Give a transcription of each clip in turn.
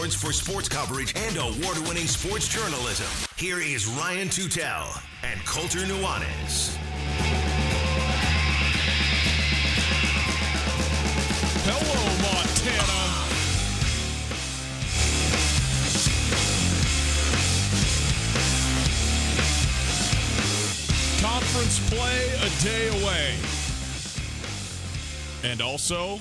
awards for sports coverage and award-winning sports journalism. Here is Ryan Tutel and Colter Nuanez. Hello, Montana. Conference play a day away. And also,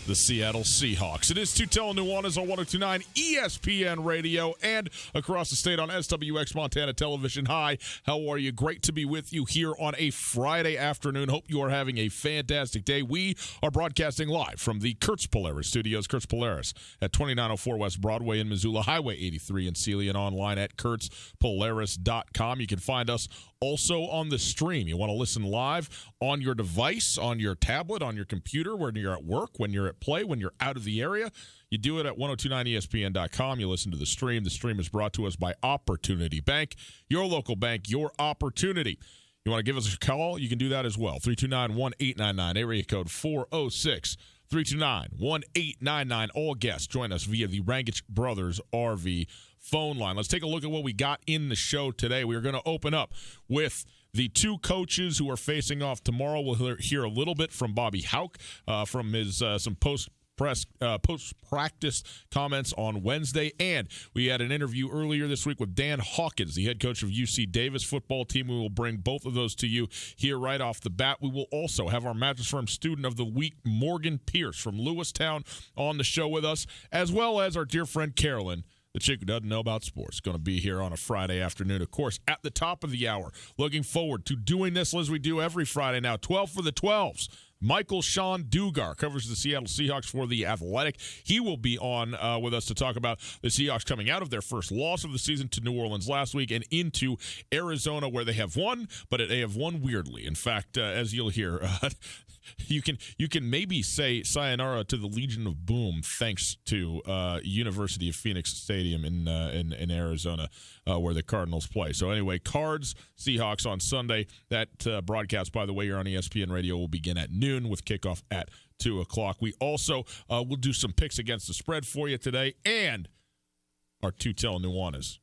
the Seattle Seahawks. It is Tutel and Nuanez on 102.9 ESPN Radio and across the state on SWX Montana Television. Hi, how are you? Great to be with you here on a Friday afternoon. Hope you are having a fantastic day. We are broadcasting live from the Kurtz Polaris Studios. Kurtz Polaris at 2904 West Broadway in Missoula, Highway 83 in Celia, and online at kurtzpolaris.com. You can find us also on the stream. You want to listen live on your device, on your tablet, on your computer, when you're at work, when you're at play, when you're out of the area. You do it at 1029ESPN.com. You listen to the stream. The stream is brought to us by Opportunity Bank, your local bank, your opportunity. You want to give us a call? You can do that as well. 329-1899, area code 406. 329-1899. All guests join us via the Rangich Brothers RV phone line. Let's take a look at what we got in the show today. We are going to open up with the two coaches who are facing off tomorrow. We'll hear a little bit from Bobby Hauck from his some post-practice comments on Wednesday. And we had an interview earlier this week with Dan Hawkins, the head coach of UC Davis football team. We will bring both of those to you here right off the bat. We will also have our Mattress Firm Student of the Week, Morgan Pierce from Lewistown, on the show with us, as well as our dear friend Carolyn, the chick who doesn't know about sports, going to be here on a Friday afternoon, of course, at the top of the hour. Looking forward to doing this as we do every Friday now. 12 for the 12s. Michael Sean Dugar covers the Seattle Seahawks for The Athletic. He will be on with us to talk about the Seahawks coming out of their first loss of the season to New Orleans last week and into Arizona, where they have won, but they have won weirdly. In fact, as you'll hear, you can maybe say sayonara to the Legion of Boom thanks to University of Phoenix Stadium in Arizona, where the Cardinals play. So anyway, Cards, Seahawks on Sunday. That broadcast, by the way, here on ESPN Radio will begin at noon with kickoff at 2 o'clock. We also will do some picks against the spread for you today, and our Tutel Nuanez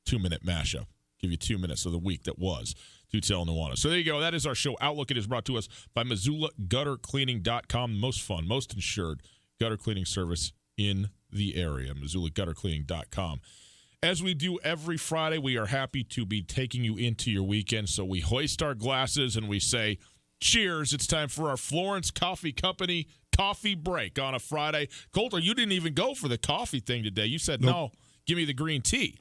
2-minute mashup. Give you 2 minutes of the week that was Tutel Nuanez. So there you go. That is our show Outlook. It is brought to us by MissoulaGutterCleaning.com. Most fun, most insured gutter cleaning service in the area. MissoulaGutterCleaning.com. As we do every Friday, we are happy to be taking you into your weekend. So we hoist our glasses and we say, cheers. It's time for our Florence Coffee Company coffee break on a Friday. Colter, you didn't even go for the coffee thing today. You said, Nope. No, give me the green tea.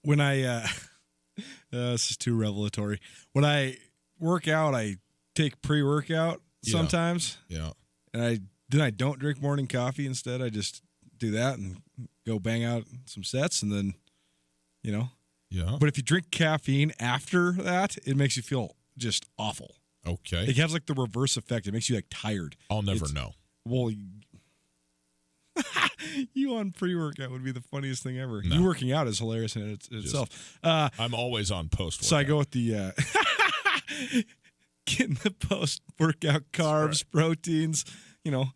When I this is too revelatory. When I work out, I take pre-workout sometimes. Yeah. And I don't drink morning coffee. Instead, I just do that and go bang out some sets, and then, Yeah. But if you drink caffeine after that, it makes you feel just awful. Okay. It has like the reverse effect. It makes you like tired. I'll never know. Well, you on pre-workout would be the funniest thing ever. No. You working out is hilarious in itself. I'm always on post-workout. So I go with the getting the post-workout carbs, proteins,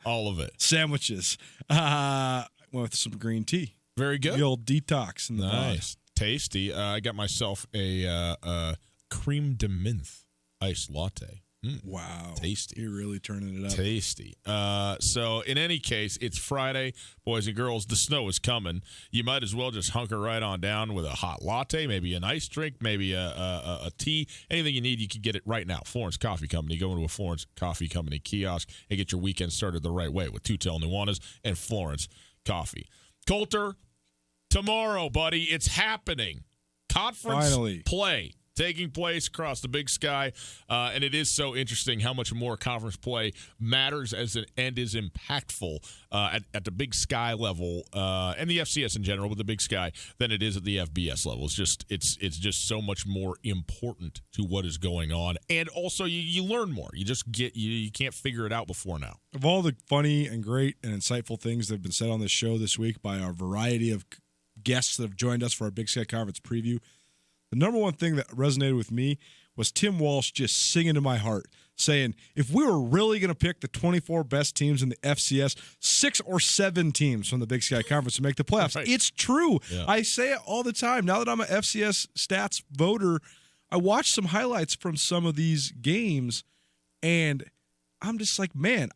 all of it. sandwiches. Went with some green tea. Very good. The old detox in the Nice. Tasty. I got myself a cream de menthe iced latte. Wow. Tasty. You're really turning it up. Tasty. So in any case, it's Friday, boys and girls. The snow is coming. You might as well just hunker right on down with a hot latte, maybe an iced drink, maybe a tea. Anything you need, you can get it right now. Florence Coffee Company. Go into a Florence Coffee Company kiosk and get your weekend started the right way with Tutel Nuanez and Florence Coffee. Colter, tomorrow, buddy, it's happening. Conference Finally. play taking place across the Big Sky, and it is so interesting how much more conference play matters and is impactful at the Big Sky level and the FCS in general, but the Big Sky than it is at the FBS level. It's just so much more important to what is going on, and also you learn more. You just you can't figure it out before now. Of all the funny and great and insightful things that have been said on this show this week by our variety of guests that have joined us for our Big Sky Conference preview, the number one thing that resonated with me was Tim Walsh just singing to my heart saying if we were really going to pick the 24 best teams in the FCS, 6 or 7 teams from the Big Sky Conference to make the playoffs. Right. It's true. Yeah. I say it all the time. Now that I'm an FCS stats voter, I watch some highlights from some of these games, and I'm just like, man,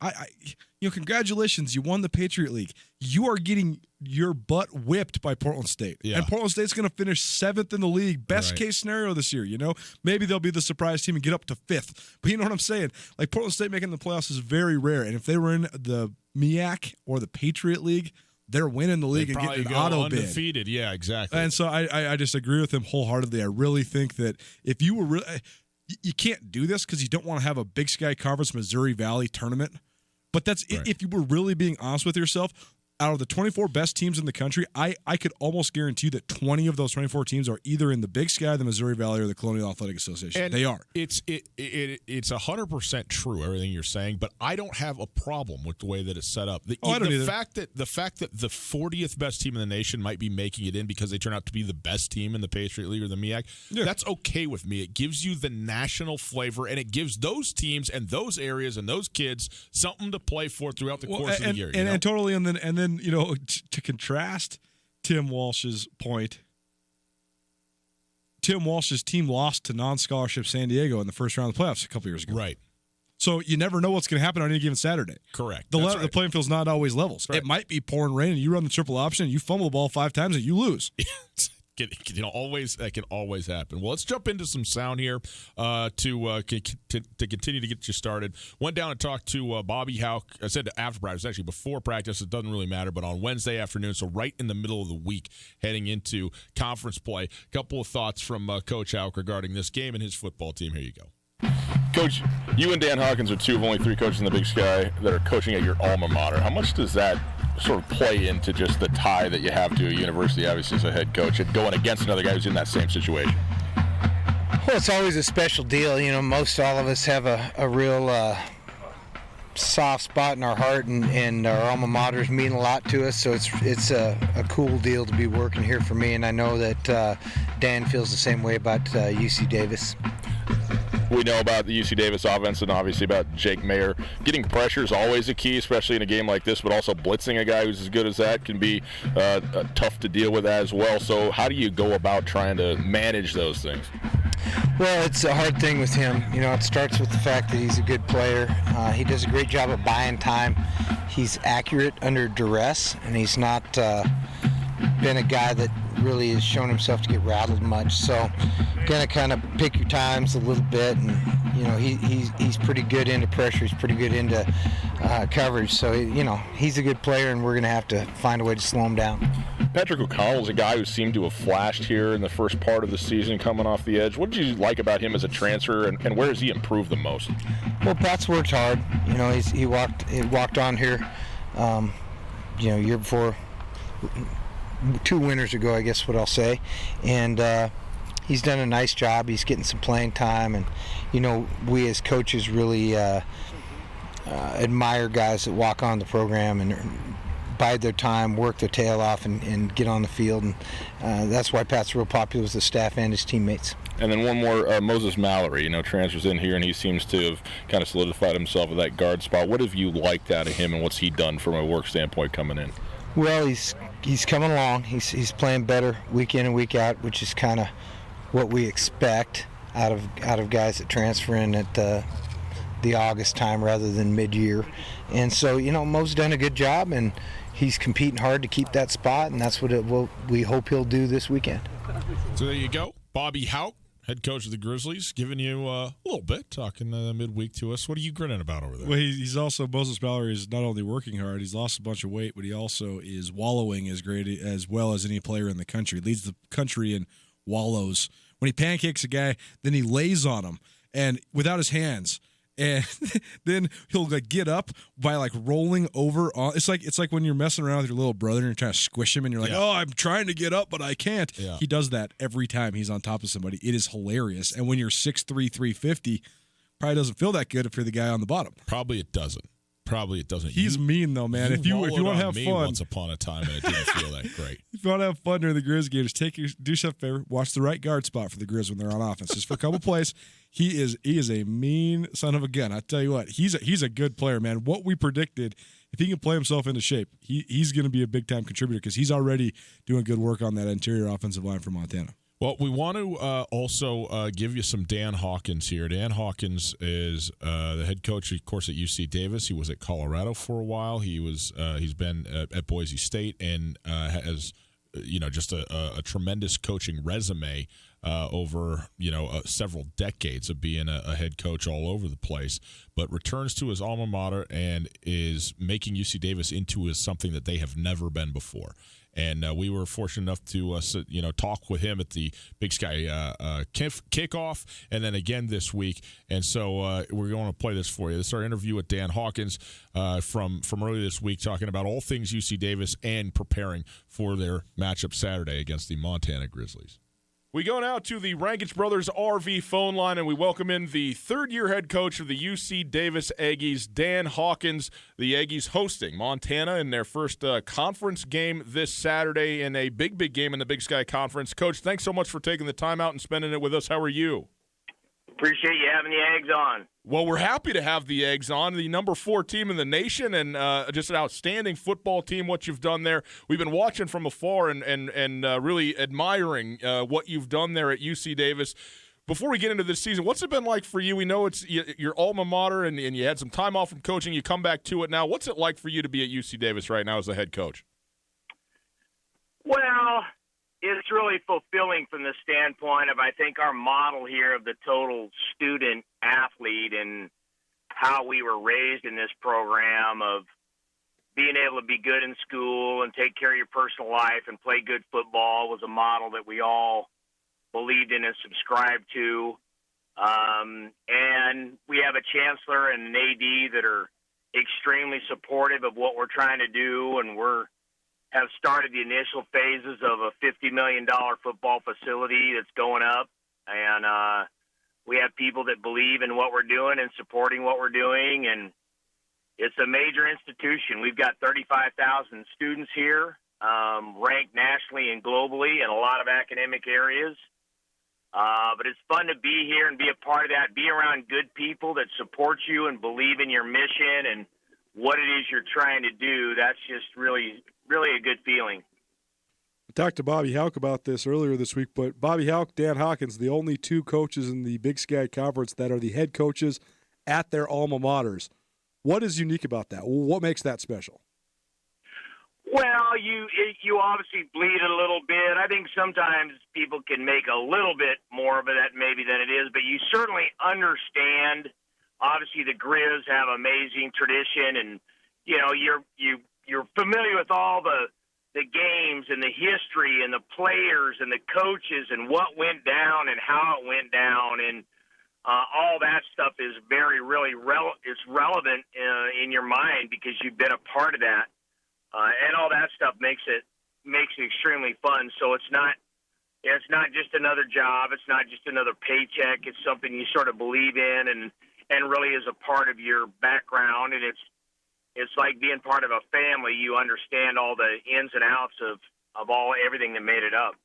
congratulations, you won the Patriot League. You are getting your butt whipped by Portland State. Yeah. And Portland State's going to finish 7th in the league, best case scenario this year, Maybe they'll be the surprise team and get up to 5th. But you know what I'm saying? Like, Portland State making the playoffs is very rare. And if they were in the MEAC or the Patriot League, they're winning the league and getting an auto bid. Undefeated, yeah, exactly. And so I just agree with him wholeheartedly. I really think that if you were really – you can't do this because you don't want to have a Big Sky Conference Missouri Valley tournament. But that's if you were really being honest with yourself, out of the 24 best teams in the country, I could almost guarantee you that 20 of those 24 teams are either in the Big Sky, the Missouri Valley, or the Colonial Athletic Association. And they are. It's 100% true, everything you're saying, but I don't have a problem with the way that it's set up. The fact that the 40th best team in the nation might be making it in because they turn out to be the best team in the Patriot League or the MEAC, that's okay with me. It gives you the national flavor, and it gives those teams and those areas and those kids something to play for throughout the course of the year. And totally, and then to contrast Tim Walsh's point, Tim Walsh's team lost to non-scholarship San Diego in the first round of the playoffs a couple years ago. Right. So you never know what's going to happen on any given Saturday. Correct. The playing field's not always level. Right. It might be pouring rain, and you run the triple option, and you fumble the ball 5 times, and you lose. That can always happen. Well, let's jump into some sound here to continue to get you started. Went down and talked to Bobby Hauck. I said after practice, actually before practice. It doesn't really matter, but on Wednesday afternoon, so right in the middle of the week, heading into conference play. A couple of thoughts from Coach Hauck regarding this game and his football team. Here you go. Coach, you and Dan Hawkins are 2 of only 3 coaches in the Big Sky that are coaching at your alma mater. How much does that sort of play into just the tie that you have to a university, obviously, as a head coach, and going against another guy who's in that same situation? Well, it's always a special deal. Most all of us have a real soft spot in our heart, and our alma maters mean a lot to us, so it's a cool deal to be working here for me, and I know that Dan feels the same way about UC Davis. We know about the UC Davis offense and obviously about Jake Mayer. Getting pressure is always a key, especially in a game like this, but also blitzing a guy who's as good as that can be tough to deal with as well. So how do you go about trying to manage those things? Well, it's a hard thing with him. It starts with the fact that he's a good player. He does a great job of buying time. He's accurate under duress, and he's not been a guy that really has shown himself to get rattled much. So got to kind of pick your times a little bit, and he's pretty good into pressure. He's pretty good into coverage. So he's a good player, and we're going to have to find a way to slow him down. Patrick O'Connell is a guy who seemed to have flashed here in the first part of the season, coming off the edge. What did you like about him as a transfer, and where has he improved the most? Well, Pat's worked hard. He walked on here, year before. 2 winters ago, I guess what I'll say, and he's done a nice job. He's getting some playing time, and we as coaches really admire guys that walk on the program and bide their time, work their tail off, and get on the field, and that's why Pat's real popular with the staff and his teammates. And then one more, Moses Mallory, transfers in here, and he seems to have kind of solidified himself at that guard spot. What have you liked out of him, and what's he done from a work standpoint coming in? Well, he's coming along. He's playing better week in and week out, which is kind of what we expect out of guys that transfer in at the August time rather than mid-year. And so, Mo's done a good job, and he's competing hard to keep that spot, and that's what we hope he'll do this weekend. So there you go. Bobby Hauck, head coach of the Grizzlies, giving you a little bit, talking midweek to us. What are you grinning about over there? Well, he's also, Moses Mallory is not only working hard, he's lost a bunch of weight, but he also is wallowing as great as well as any player in the country. Leads the country in wallows. When he pancakes a guy, then he lays on him, and without his hands. And then he'll get up by rolling over on. It's like when you're messing around with your little brother and you're trying to squish him, and you're like, "Oh, I'm trying to get up, but I can't." Yeah. He does that every time he's on top of somebody. It is hilarious. And when you're 6'3", 350, probably doesn't feel that good if you're the guy on the bottom. Probably it doesn't. Probably it doesn't. He's mean though, man. If you want to have fun, once upon a time, and it didn't feel that great. If you want to have fun during the Grizz game, just do yourself a favor. Watch the right guard spot for the Grizz when they're on offense. Just for a couple plays. He is a mean son of a gun. I tell you what, he's a good player, man. What we predicted, if he can play himself into shape, he's going to be a big time contributor because he's already doing good work on that interior offensive line for Montana. Well, we want to also give you some Dan Hawkins here. Dan Hawkins is the head coach, of course, at UC Davis. He was at Colorado for a while. He's been at Boise State and has just a tremendous coaching resume over several decades of being a head coach all over the place. But returns to his alma mater and is making UC Davis into something that they have never been before. And we were fortunate enough to talk with him at the Big Sky kickoff, and then again this week. And so we're going to play this for you. This is our interview with Dan Hawkins from earlier this week, talking about all things UC Davis and preparing for their matchup Saturday against the Montana Grizzlies. We go now to the Rankage Brothers RV phone line, and we welcome in the third-year head coach of the UC Davis Aggies, Dan Hawkins. The Aggies hosting Montana in their first conference game this Saturday in a big game in the Big Sky Conference. Coach, thanks so much for taking the time out and spending it with us. How are you? Appreciate you having the Eggs on. Well, we're happy to have the Eggs on, the number 4 team in the nation, and just an outstanding football team, what you've done there. We've been watching from afar and really admiring what you've done there at UC Davis. Before we get into this season, what's it been like for you? We know it's your alma mater, and you had some time off from coaching. You come back to it now. What's it like for you to be at UC Davis right now as the head coach? Well, it's really fulfilling from the standpoint of, I think, our model here of the total student athlete and how we were raised in this program of being able to be good in school and take care of your personal life and play good football was a model that we all believed in and subscribed to. And we have a chancellor and an AD that are extremely supportive of what we're trying to do, and have started the initial phases of a $50 million football facility that's going up. And we have people that believe in what we're doing and supporting what we're doing. And it's a major institution. We've got 35,000 students here, ranked nationally and globally in a lot of academic areas. But it's fun to be here and be a part of that, be around good people that support you and believe in your mission and what it is you're trying to do. That's just really a good feeling. I talked to Bobby Hauck about this earlier this week, but Bobby Hauck, Dan Hawkins, the only 2 coaches in the Big Sky Conference that are the head coaches at their alma maters. What is unique about that? What makes that special? Well, you obviously bleed a little bit. I think sometimes people can make a little bit more of that maybe than it is, but you certainly understand. Obviously, the Grizz have amazing tradition, and you're familiar with all the games and the history and the players and the coaches and what went down and how it went down, and all that stuff is really relevant in your mind because you've been a part of that, and all that stuff makes it extremely fun. So it's not just another job. It's not just another paycheck. It's something you sort of believe in and really is a part of your background, and it's like being part of a family. You understand all the ins and outs of everything that made it up.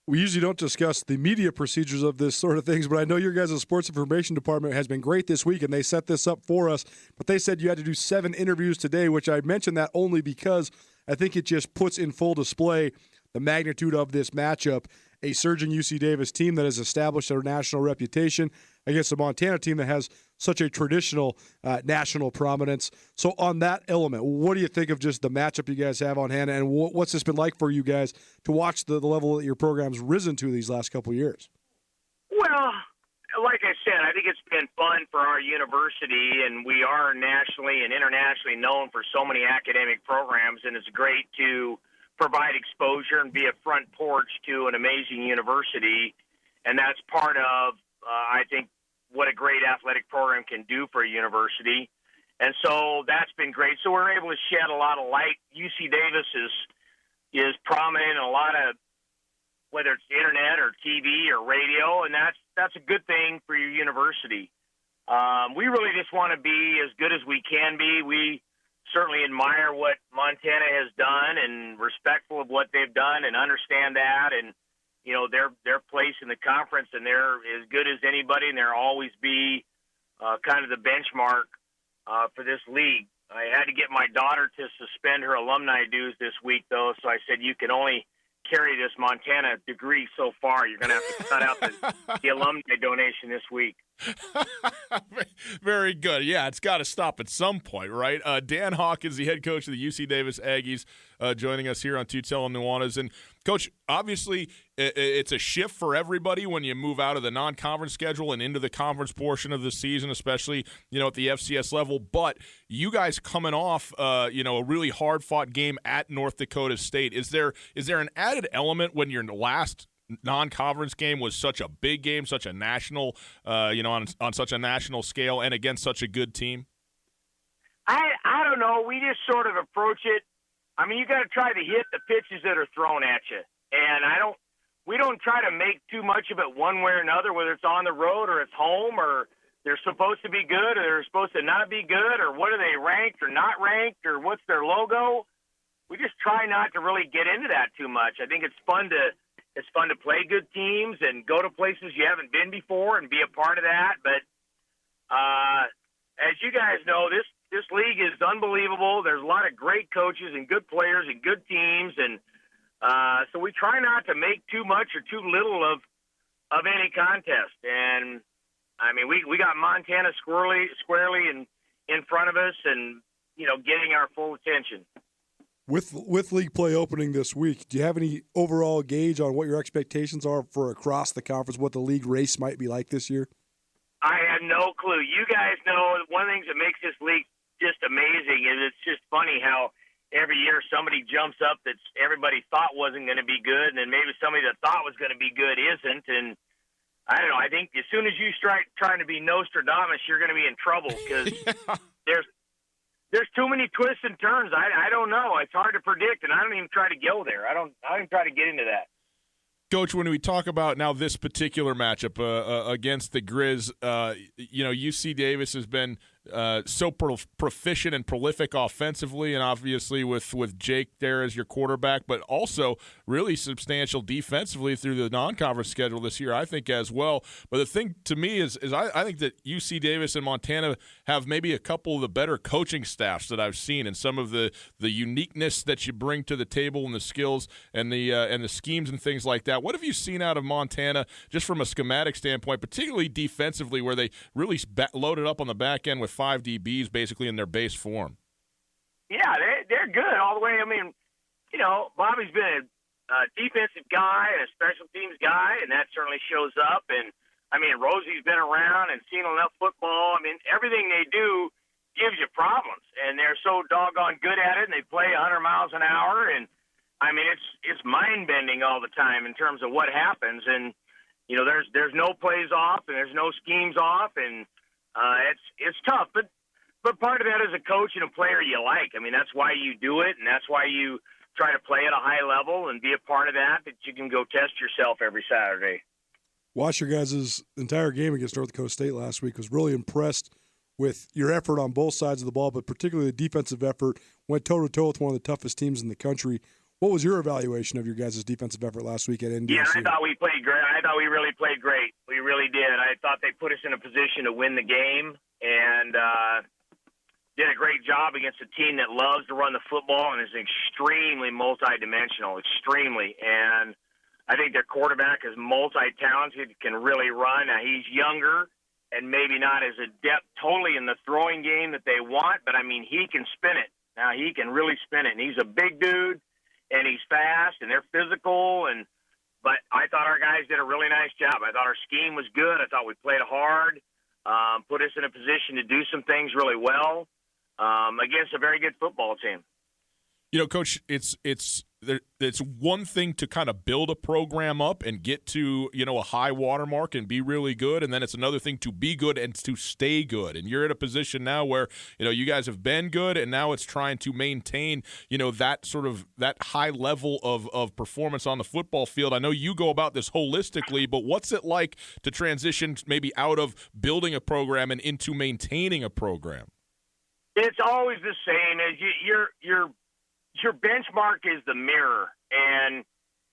We usually don't discuss the media procedures of this sort of things, but I know your guys' sports information department has been great this week, and they set this up for us. But they said you had to do 7 interviews today, which I mentioned that only because I think it just puts in full display the magnitude of this matchup. A surging UC Davis team that has established a national reputation against a Montana team that has such a traditional national prominence. So on that element, what do you think of just the matchup you guys have on hand, and what's this been like for you guys to watch the level that your program's risen to these last couple of years? Well, like I said, I think it's been fun for our university, and we are nationally and internationally known for so many academic programs, and it's great to provide exposure and be a front porch to an amazing university. And that's part of, I think, what a great athletic program can do for a university. And so that's been great. So we're able to shed a lot of light. UC Davis is prominent in a lot of, whether it's internet or TV or radio, and that's a good thing for your university. We really just want to be as good as we can be. We certainly admire what Montana has done and respectful of what they've done and understand that, and their place in the conference, and they're as good as anybody, and they'll always be kind of the benchmark for this league. I had to get my daughter to suspend her alumni dues this week, though, so I said, you can only carry this Montana degree so far. You're going to have to cut out the alumni donation this week. Very good. Yeah, it's got to stop at some point, right? Dan Hawkins, the head coach of the UC Davis Aggies, joining us here on Tutel and Nuanez. And, Coach, obviously it's a shift for everybody when you move out of the non-conference schedule and into the conference portion of the season, especially, at the FCS level. But you guys coming off, a really hard-fought game at North Dakota State, is there an added element when your last non-conference game was such a big game, such a national, on such a national scale and against such a good team? I don't know. We just sort of approach it. I mean, you got to try to hit the pitches that are thrown at you, and we don't try to make too much of it one way or another, whether it's on the road or it's home, or they're supposed to be good or they're supposed to not be good, or what are they ranked or not ranked, or what's their logo. We just try not to really get into that too much. I think it's fun to play good teams and go to places you haven't been before and be a part of that. But as you guys know, this league is unbelievable. There's a lot of great coaches and good players and good teams, and so we try not to make too much or too little of any contest. And I mean, we got Montana squarely in front of us, and getting our full attention. With league play opening this week, do you have any overall gauge on what your expectations are for across the conference, what the league race might be like this year? I have no clue. You guys know one of the things that makes this league just amazing is it's just funny how every year somebody jumps up that everybody thought wasn't going to be good, and then maybe somebody that thought was going to be good isn't. And I don't know. I think as soon as you start trying to be Nostradamus, you're going to be in trouble because there's too many twists and turns. I don't know. It's hard to predict, and I don't even try to go there. I don't even try to get into that. Coach, when we talk about now this particular matchup against the Grizz, UC Davis has been so proficient and prolific offensively, and obviously with Jake there as your quarterback, but also really substantial defensively through the non-conference schedule this year, I think, as well. But the thing to me is I think that UC Davis and Montana have maybe a couple of the better coaching staffs that I've seen, and some of the uniqueness that you bring to the table and the skills and the schemes and things like that. What have you seen out of Montana just from a schematic standpoint, particularly defensively, where they really loaded up on the back end with 5 DBs basically in their base form? Yeah, they're good all the way. I mean, Bobby's been a defensive guy and a special teams guy, and that certainly shows up. And, I mean, Rosie's been around and seen enough football. I mean, everything they do gives you problems, and they're so doggone good at it, and they play 100 miles an hour. And, I mean, it's mind-bending all the time in terms of what happens. And, there's no plays off and there's no schemes off, and it's tough, but part of that is a coach and a player you like. I mean, that's why you do it, and that's why you try to play at a high level and be a part of that you can go test yourself every Saturday. Watch your guys' entire game against North Dakota State last week. Was really impressed with your effort on both sides of the ball, but particularly the defensive effort. Went toe-to-toe with one of the toughest teams in the country. What was your evaluation of your guys' defensive effort last week at NDSU? Yeah, I thought we played great. I thought we really played great. We really did. I thought they put us in a position to win the game, and did a great job against a team that loves to run the football and is extremely multidimensional, extremely. And I think their quarterback is multi-talented, can really run. Now, he's younger and maybe not as adept totally in the throwing game that they want, but, I mean, he can spin it. Now, he can really spin it. And he's a big dude, and he's fast, and they're physical. But I thought our guys did a really nice job. I thought our scheme was good. I thought we played hard, put us in a position to do some things really well against a very good football team. Coach, it's it's one thing to kind of build a program up and get to, a high watermark and be really good, and then it's another thing to be good and to stay good. And you're at a position now where, you guys have been good, and now it's trying to maintain, that high level of performance on the football field. I know you go about this holistically, but what's it like to transition maybe out of building a program and into maintaining a program? It's always the same. As your benchmark is the mirror, and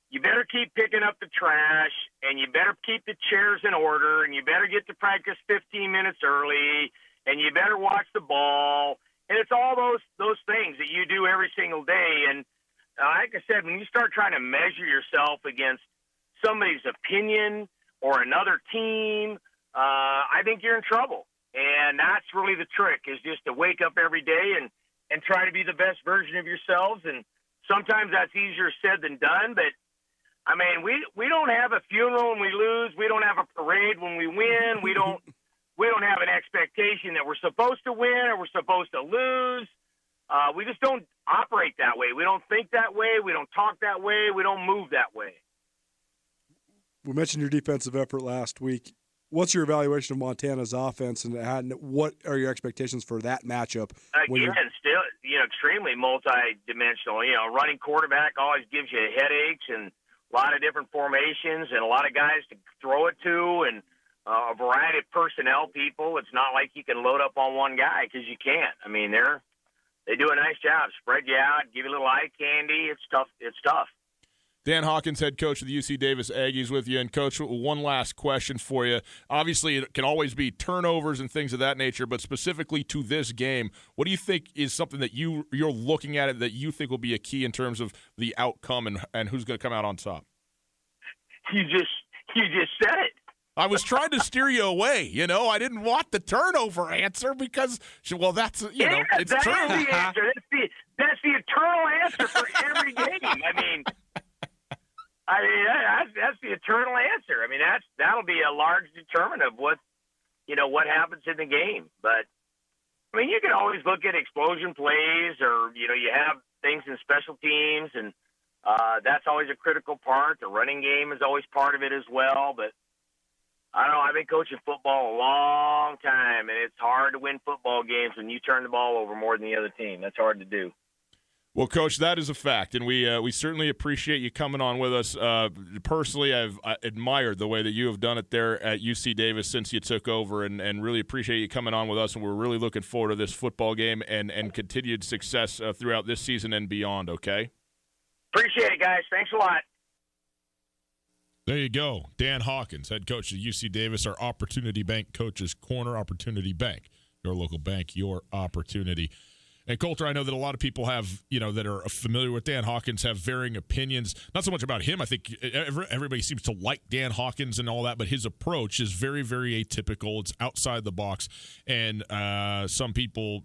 you better keep picking up the trash, and you better keep the chairs in order, and you better get to practice 15 minutes early, and you better watch the ball. And it's all those things that you do every single day. And like I said, when you start trying to measure yourself against somebody's opinion or another team, I think you're in trouble. And that's really the trick, is just to wake up every day and try to be the best version of yourselves. And sometimes that's easier said than done. But, I mean, we don't have a funeral when we lose. We don't have a parade when we win. We don't have an expectation that we're supposed to win or we're supposed to lose. We just don't operate that way. We don't think that way. We don't talk that way. We don't move that way. We mentioned your defensive effort last week. What's your evaluation of Montana's offense, and what are your expectations for that matchup? Again, still, extremely multi-dimensional. Running quarterback always gives you headaches and a lot of different formations and a lot of guys to throw it to and a variety of personnel people. It's not like you can load up on one guy, because you can't. I mean, they do a nice job. Spread you out, give you a little eye candy. It's tough. It's tough. Dan Hawkins, head coach of the UC Davis Aggies, with you. And, Coach, one last question for you. Obviously, it can always be turnovers and things of that nature, but specifically to this game, what do you think is something that you're looking at it that you think will be a key in terms of the outcome and who's going to come out on top? You just said it. I was trying to steer you away. I didn't want the turnover answer because, that's, it's that's true. The answer. That's the eternal answer for every game. That's the eternal answer. I mean, that'll be a large determinant of what happens in the game. But I mean, you can always look at explosion plays, or you have things in special teams, and that's always a critical part. The running game is always part of it as well. But I don't know. I've been coaching football a long time, and it's hard to win football games when you turn the ball over more than the other team. That's hard to do. Well, Coach, that is a fact, and we certainly appreciate you coming on with us. Personally, I've admired the way that you have done it there at UC Davis since you took over, and really appreciate you coming on with us, and we're really looking forward to this football game and continued success throughout this season and beyond, okay? Appreciate it, guys. Thanks a lot. There you go. Dan Hawkins, head coach of UC Davis, our Opportunity Bank Coaches Corner. Opportunity Bank, your local bank, your opportunity. And, Coulter, I know that a lot of people have, that are familiar with Dan Hawkins have varying opinions, not so much about him. I think everybody seems to like Dan Hawkins and all that, but his approach is very, very atypical. It's outside the box. And some people,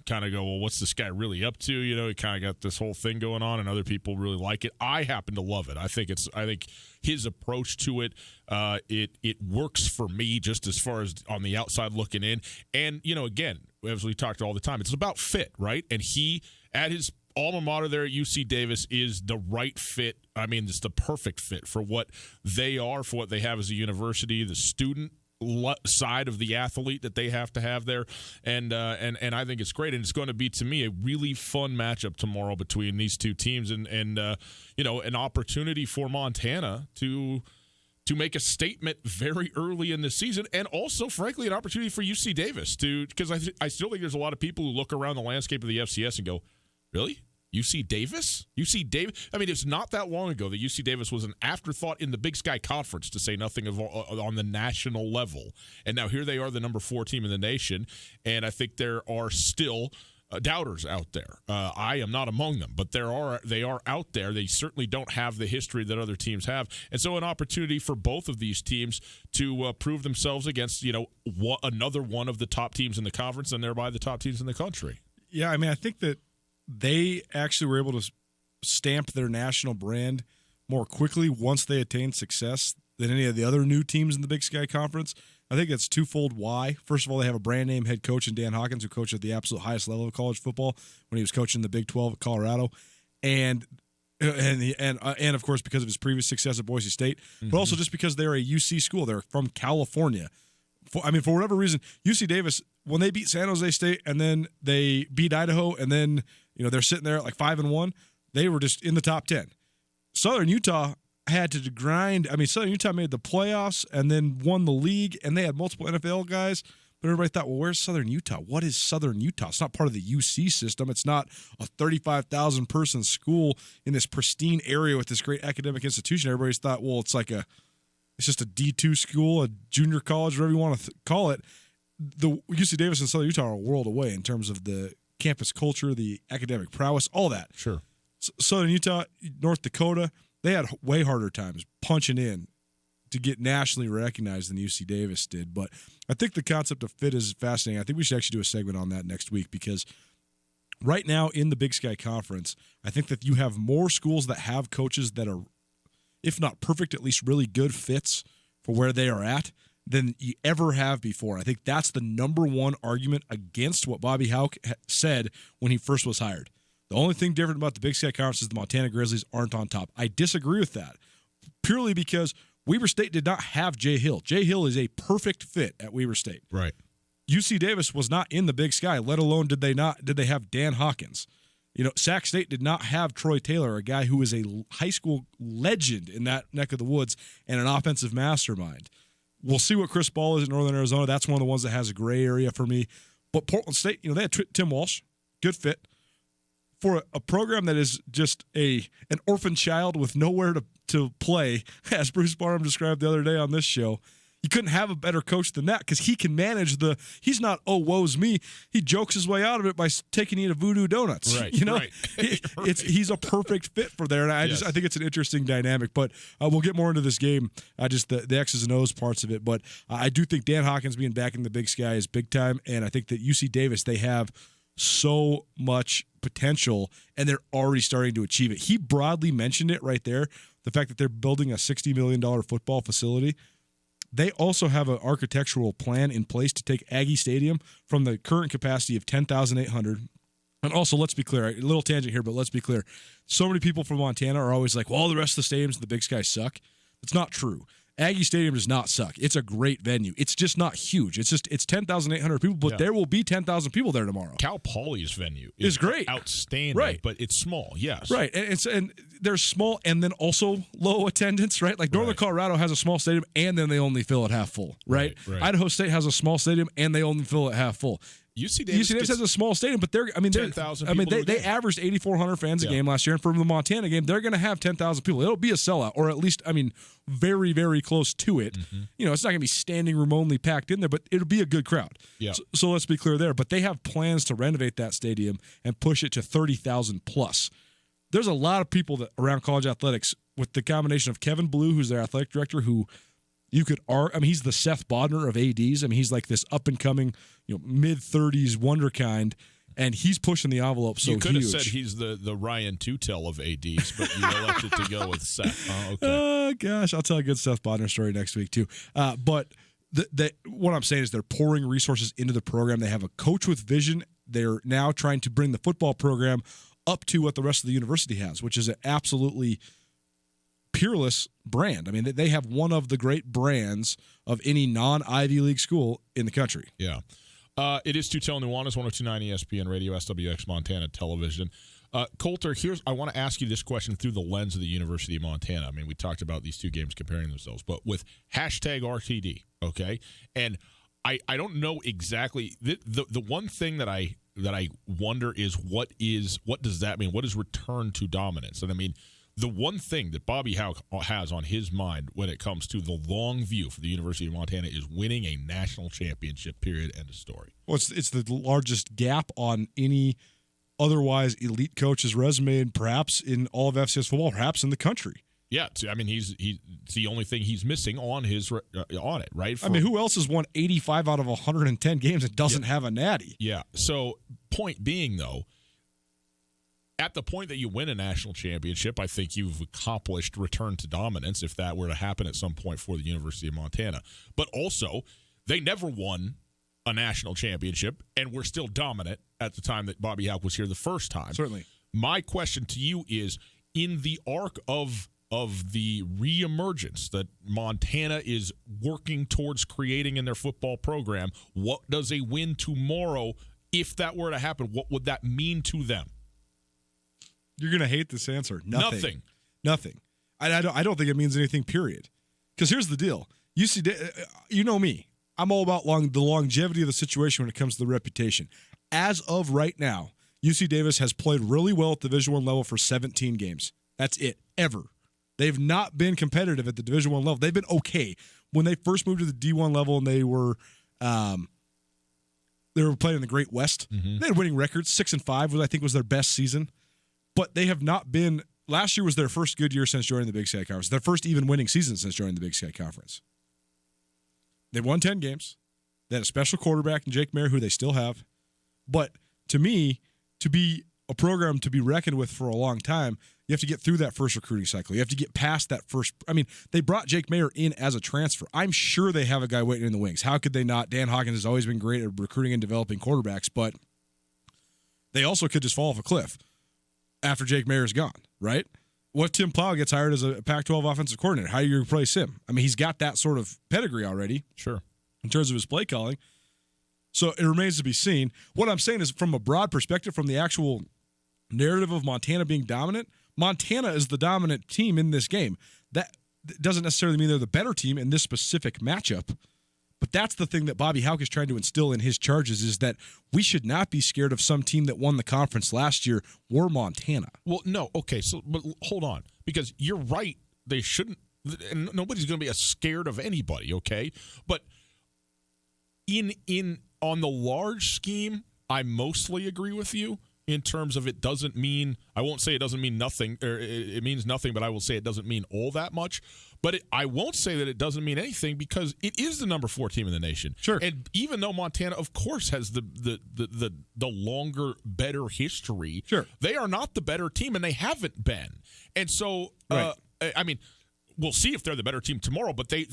kind of go, well, what's this guy really up to? He kind of got this whole thing going on, and other people really like it. I happen to love it. I think his approach to it, it works for me just as far as on the outside looking in. And, again, as we talked all the time, it's about fit, right? And he, at his alma mater there at UC Davis, is the right fit. I mean, it's the perfect fit for what they are, for what they have as a university, the student side of the athlete that they have to have there. And I think it's great. And it's going to be, to me, a really fun matchup tomorrow between these two teams and an opportunity for Montana to make a statement very early in the season, and also, frankly, an opportunity for UC Davis because I still think there's a lot of people who look around the landscape of the FCS and go, really? UC Davis? UC Davis? I mean, it's not that long ago that UC Davis was an afterthought in the Big Sky Conference, to say nothing of on the national level. And now here they are, the number 4 team in the nation, and I think there are still doubters out there. I am not among them, but they are out there. They certainly don't have the history that other teams have, and so an opportunity for both of these teams to prove themselves against another one of the top teams in the conference, and thereby the top teams in the country. Yeah, I mean, I think that they actually were able to stamp their national brand more quickly once they attained success than any of the other new teams in the Big Sky Conference. I think that's twofold why. First of all, they have a brand name head coach in Dan Hawkins, who coached at the absolute highest level of college football when he was coaching the Big 12 at Colorado. And And of course because of his previous success at Boise State, but also just because they're a UC school. They're from California. For whatever reason, UC Davis, when they beat San Jose State and then they beat Idaho and then they're sitting there at like 5-1, they were just in the top 10. Southern Utah had to grind. I mean, Southern Utah made the playoffs and then won the league, and they had multiple NFL guys. But everybody thought, well, where's Southern Utah? What is Southern Utah? It's not part of the UC system. It's not a 35,000-person school in this pristine area with this great academic institution. Everybody's thought, well, it's just a D2 school, a junior college, whatever you want to call it. The UC Davis and Southern Utah are a world away in terms of the campus culture, the academic prowess, all that. Sure. Southern Utah, North Dakota, they had way harder times punching in to get nationally recognized than UC Davis did. But I think the concept of fit is fascinating. I think we should actually do a segment on that next week, because right now in the Big Sky Conference, I think that you have more schools that have coaches that are, if not perfect, at least really good fits for where they are at than you ever have before. I think that's the number one argument against what Bobby Hauck said when he first was hired. The only thing different about the Big Sky Conference is the Montana Grizzlies aren't on top. I disagree with that, purely because Weber State did not have Jay Hill. Jay Hill is a perfect fit at Weber State. Right. UC Davis was not in the Big Sky, let alone did they have Dan Hawkins. Sac State did not have Troy Taylor, a guy who is a high school legend in that neck of the woods and an offensive mastermind. We'll see what Chris Ball is at Northern Arizona. That's one of the ones that has a gray area for me. But Portland State, they had Tim Walsh, good fit. For a program that is just an orphan child with nowhere to play, as Bruce Barnum described the other day on this show, you couldn't have a better coach than that, because he can manage he's not, oh, woe's me. He jokes his way out of it by taking you to Voodoo Donuts. Right, right. He's a perfect fit for there, and I think it's an interesting dynamic. But we'll get more into this game, just the X's and O's parts of it. But I do think Dan Hawkins being back in the Big Sky is big time, and I think that UC Davis, they have so much potential, and they're already starting to achieve it. He broadly mentioned it right there, the fact that they're building a $60 million football facility. They also have an architectural plan in place to take Aggie Stadium from the current capacity of 10,800. And also, let's be clear, a little tangent here, but let's be clear. So many people from Montana are always like, well, all the rest of the stadiums in the Big Sky suck. That's not true. Aggie Stadium does not suck. It's a great venue. It's just not huge. It's 10,800 people, but there will be 10,000 people there tomorrow. Cal Poly's venue is great, outstanding, right? But it's small, yes, right. And they're small, and then also low attendance, right? Like Northern Colorado has a small stadium, and then they only fill it half full, right? Idaho State has a small stadium, and they only fill it half full. UC Davis has a small stadium, but they averaged 8,400 fans a game last year, and for the Montana game, they're going to have 10,000 people. It'll be a sellout, or at least, very, very close to it. Mm-hmm. It's not going to be standing room only packed in there, but it'll be a good crowd. Yeah. So let's be clear there. But they have plans to renovate that stadium and push it to 30,000 plus. There's a lot of people that around college athletics with the combination of Kevin Blue, who's their athletic director, who you could he's the Seth Bodner of ADs. He's like this up and coming, mid-30s wonderkind, and he's pushing the envelope so huge. You could have said he's the Ryan Tutel of ADs, but you elected to go with Seth. Oh, okay. Oh, gosh, I'll tell a good Seth Bodner story next week too. But what I'm saying is they're pouring resources into the program. They have a coach with vision. They're now trying to bring the football program up to what the rest of the university has, which is an absolutely peerless brand. They have one of the great brands of any non-Ivy League school in the country. Yeah. It is Tutel Nuanez, 102.9 ESPN Radio, SWX Montana Television. Colter, I want to ask you this question through the lens of the University of Montana. We talked about these two games comparing themselves, but with hashtag RTD, okay? And I don't know exactly the one thing that I wonder is what does that mean? What is return to dominance? And the one thing that Bobby Hauck has on his mind when it comes to the long view for the University of Montana is winning a national championship, period, end of story. Well, it's the largest gap on any otherwise elite coach's resume, and perhaps in all of FCS football, perhaps in the country. Yeah, he's the only thing he's missing on his on it, right? Who else has won 85 out of 110 games and doesn't have a natty? Yeah. So, point being, though, at the point that you win a national championship, I think you've accomplished return to dominance if that were to happen at some point for the University of Montana. But also, they never won a national championship, and were still dominant at the time that Bobby Hauck was here the first time. Certainly. My question to you is in the arc of the reemergence that Montana is working towards creating in their football program, what does a win tomorrow, if that were to happen, what would that mean to them? You're going to hate this answer. Nothing. I don't think it means anything, period. Because here's the deal. You know me. I'm all about the longevity of the situation when it comes to the reputation. As of right now, UC Davis has played really well at Division I level for 17 games. That's it, ever. They've not been competitive at the Division I level. They've been okay. When they first moved to the D1 level and they were playing in the Great West, they had winning records. 6-5 I think was their best season. But they have not been. Last year was their first good year since joining the Big Sky Conference. Their first even winning season since joining the Big Sky Conference. They won 10 games. They had a special quarterback in Jake Mayer, who they still have. But to me, to be a program to be reckoned with for a long time, you have to get through that first recruiting cycle. You have to get past that first. I mean, they brought Jake Mayer in as a transfer. I'm sure they have a guy waiting in the wings. How could they not? Dan Hawkins has always been great at recruiting and developing quarterbacks, but they also could just fall off a cliff after Jake Mayer's gone, right? What if Tim Plow gets hired as a Pac-12 offensive coordinator? How do you replace him? I mean, he's got that sort of pedigree already. Sure. In terms of his play calling. So it remains to be seen. What I'm saying is, from a broad perspective, from the actual narrative of Montana being dominant, Montana is the dominant team in this game. That doesn't necessarily mean they're the better team in this specific matchup. But that's the thing that Bobby Hauck is trying to instill in his charges, is that we should not be scared of some team that won the conference last year or Montana. Well, no. Okay, but hold on. Because you're right. They shouldn't, and nobody's going to be scared of anybody, okay? But on the large scheme, I mostly agree with you in terms of it doesn't mean, I won't say it doesn't mean nothing, or it means nothing, but I will say it doesn't mean all that much. But I won't say that it doesn't mean anything, because it is the number 4 team in the nation. Sure. And even though Montana, of course, has the longer, better history, sure, they are not the better team, and they haven't been. And so, right. I mean, we'll see if they're the better team tomorrow, but they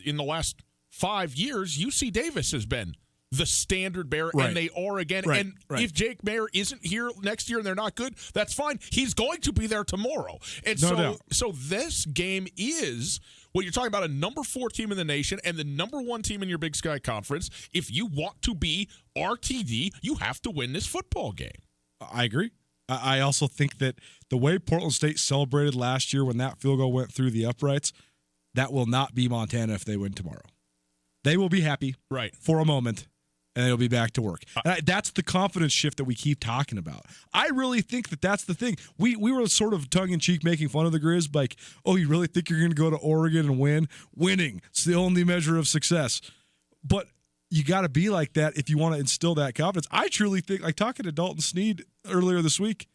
in the last 5 years, UC Davis has been the standard bearer, right, and they are again. Right, and right. if Jake Mayer isn't here next year and they're not good, that's fine. He's going to be there tomorrow. And no doubt. So this game is, well, you're talking about a number 4 team in the nation and the number 1 team in your Big Sky Conference. If you want to be RTD, you have to win this football game. I agree. I also think that the way Portland State celebrated last year when that field goal went through the uprights, that will not be Montana if they win tomorrow. They will be happy, right, for a moment, and they'll be back to work. That's the confidence shift that we keep talking about. I really think that that's the thing. We were sort of tongue-in-cheek making fun of the Grizz, like, oh, you really think you're going to go to Oregon and win? Winning. It's the only measure of success. But you got to be like that if you want to instill that confidence. I truly think, like talking to Dalton Sneed earlier this week,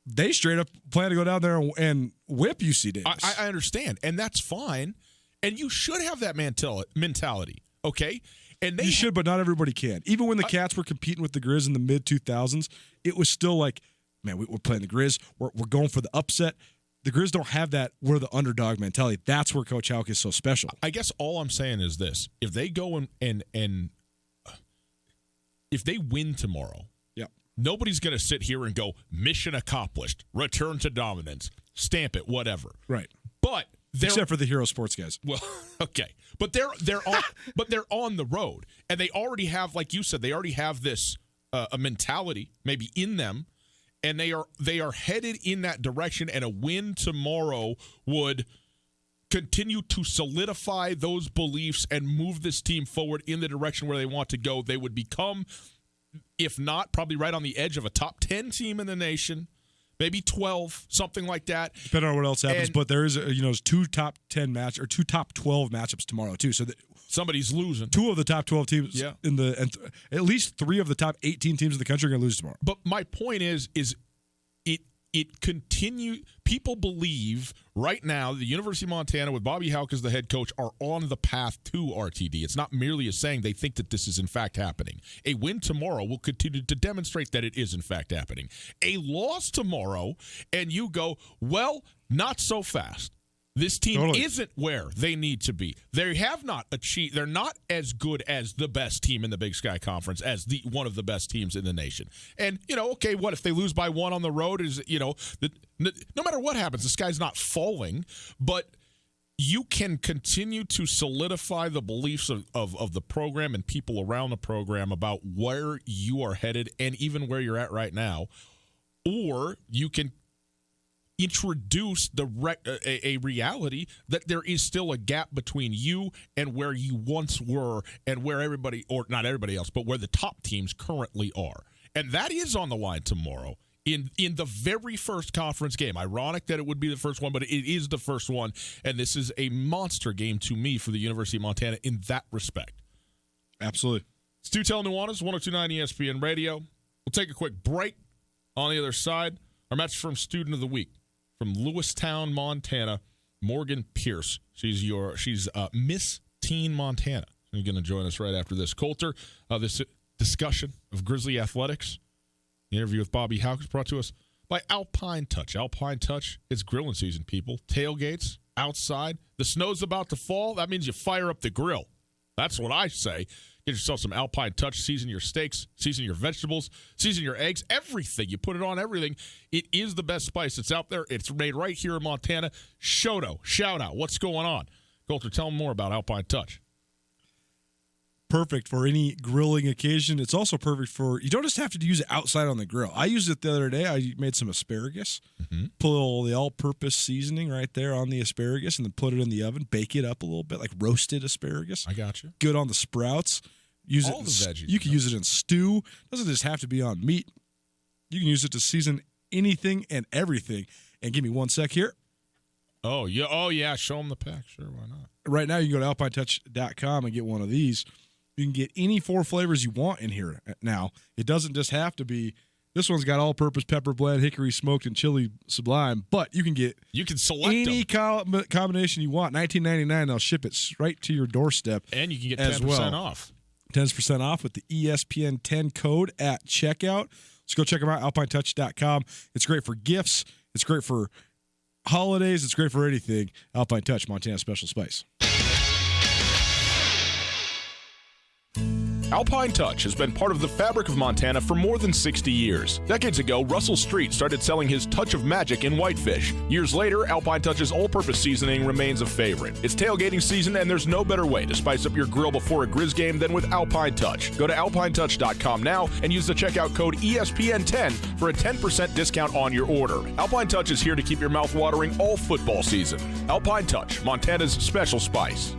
they straight up plan to go down there and whip UC Davis. I understand, and that's fine. And you should have that mentality, okay? And you should, but not everybody can. Even when the Cats were competing with the Grizz in the mid-2000s, it was still like, man, we're playing the Grizz. We're going for the upset. The Grizz don't have that we're the underdog mentality. That's where Coach Hauck is so special. I guess all I'm saying is this. If they go and if they win tomorrow, yep, nobody's going to sit here and go, mission accomplished, return to dominance, stamp it, whatever. Right. But except for the Hero Sports guys. Well, okay, but they're on the road, and they already have, like you said, they already have this a mentality maybe in them, and they are headed in that direction. And a win tomorrow would continue to solidify those beliefs and move this team forward in the direction where they want to go. They would become, if not, probably right on the edge of a top 10 team in the nation. Maybe 12, something like that. Depending on what else happens, but there is, 2 top 10 match or 2 top 12 matchups tomorrow too. So somebody's losing. 2 of the top 12 teams and at least 3 of the top 18 teams in the country are going to lose tomorrow. But my point is it continue. People believe right now the University of Montana with Bobby Hauck as the head coach are on the path to RTD. It's not merely a saying they think that this is in fact happening. A win tomorrow will continue to demonstrate that it is in fact happening. A loss tomorrow, and you go, well, not so fast. This team isn't where they need to be. They have not achieved. They're not as good as the best team in the Big Sky Conference, as one of the best teams in the nation. And, okay, what if they lose by 1 on the road? No matter what happens, the sky's not falling. But you can continue to solidify the beliefs of the program and people around the program about where you are headed and even where you're at right now. Or you can introduce a reality that there is still a gap between you and where you once were and where everybody, or not everybody else, but where the top teams currently are. And that is on the line tomorrow in the very first conference game. Ironic that it would be the first one, but it is the first one. And this is a monster game to me for the University of Montana in that respect. Absolutely. Stu Tell Nuanez, 102.9 ESPN Radio. We'll take a quick break. On the other side, our match from Student of the Week. From Lewistown, Montana, Morgan Pierce. She's Miss Teen Montana. You're going to join us right after this. Colter, this discussion of Grizzly athletics. The interview with Bobby Houck is brought to us by Alpine Touch. Alpine Touch, it's grilling season, people. Tailgates, outside. The snow's about to fall. That means you fire up the grill. That's what I say. Get yourself some Alpine Touch. Season your steaks, season your vegetables, season your eggs, everything. You put it on everything. It is the best spice that's out there. It's made right here in Montana. Shoto, shout out. What's going on? Colter, tell them more about Alpine Touch. Perfect for any grilling occasion. It's also perfect for, you don't just have to use it outside on the grill. I used it the other day. I made some asparagus, put the all-purpose seasoning right there on the asparagus, and then put it in the oven, bake it up a little bit, like roasted asparagus. I got you. Good on the sprouts. Use all it. The veggies. You can use it in stew. It doesn't just have to be on meat. You can use it to season anything and everything. And give me 1 sec here. Oh yeah. Show them the pack. Sure, why not? Right now, you can go to alpinetouch.com and get one of these. You can get any 4 flavors you want in here now. It doesn't just have to be, this one's got all-purpose pepper blend, hickory smoked, and chili sublime, but you can select any combination you want. $19.99, they'll ship it right to your doorstep. And you can get 10% off. 10% off with the ESPN 10 code at checkout. Let's go check them out, alpinetouch.com. It's great for gifts. It's great for holidays. It's great for anything. Alpine Touch, Montana Special Spice. Alpine Touch has been part of the fabric of Montana for more than 60 years. Decades ago, Russell Street started selling his touch of magic in whitefish. Years later, Alpine Touch's all-purpose seasoning remains a favorite. It's tailgating season, and there's no better way to spice up your grill before a Grizz game than with Alpine Touch. Go to alpinetouch.com now and use the checkout code ESPN10 for a 10% discount on your order. Alpine Touch is here to keep your mouth watering all football season. Alpine Touch, Montana's special spice.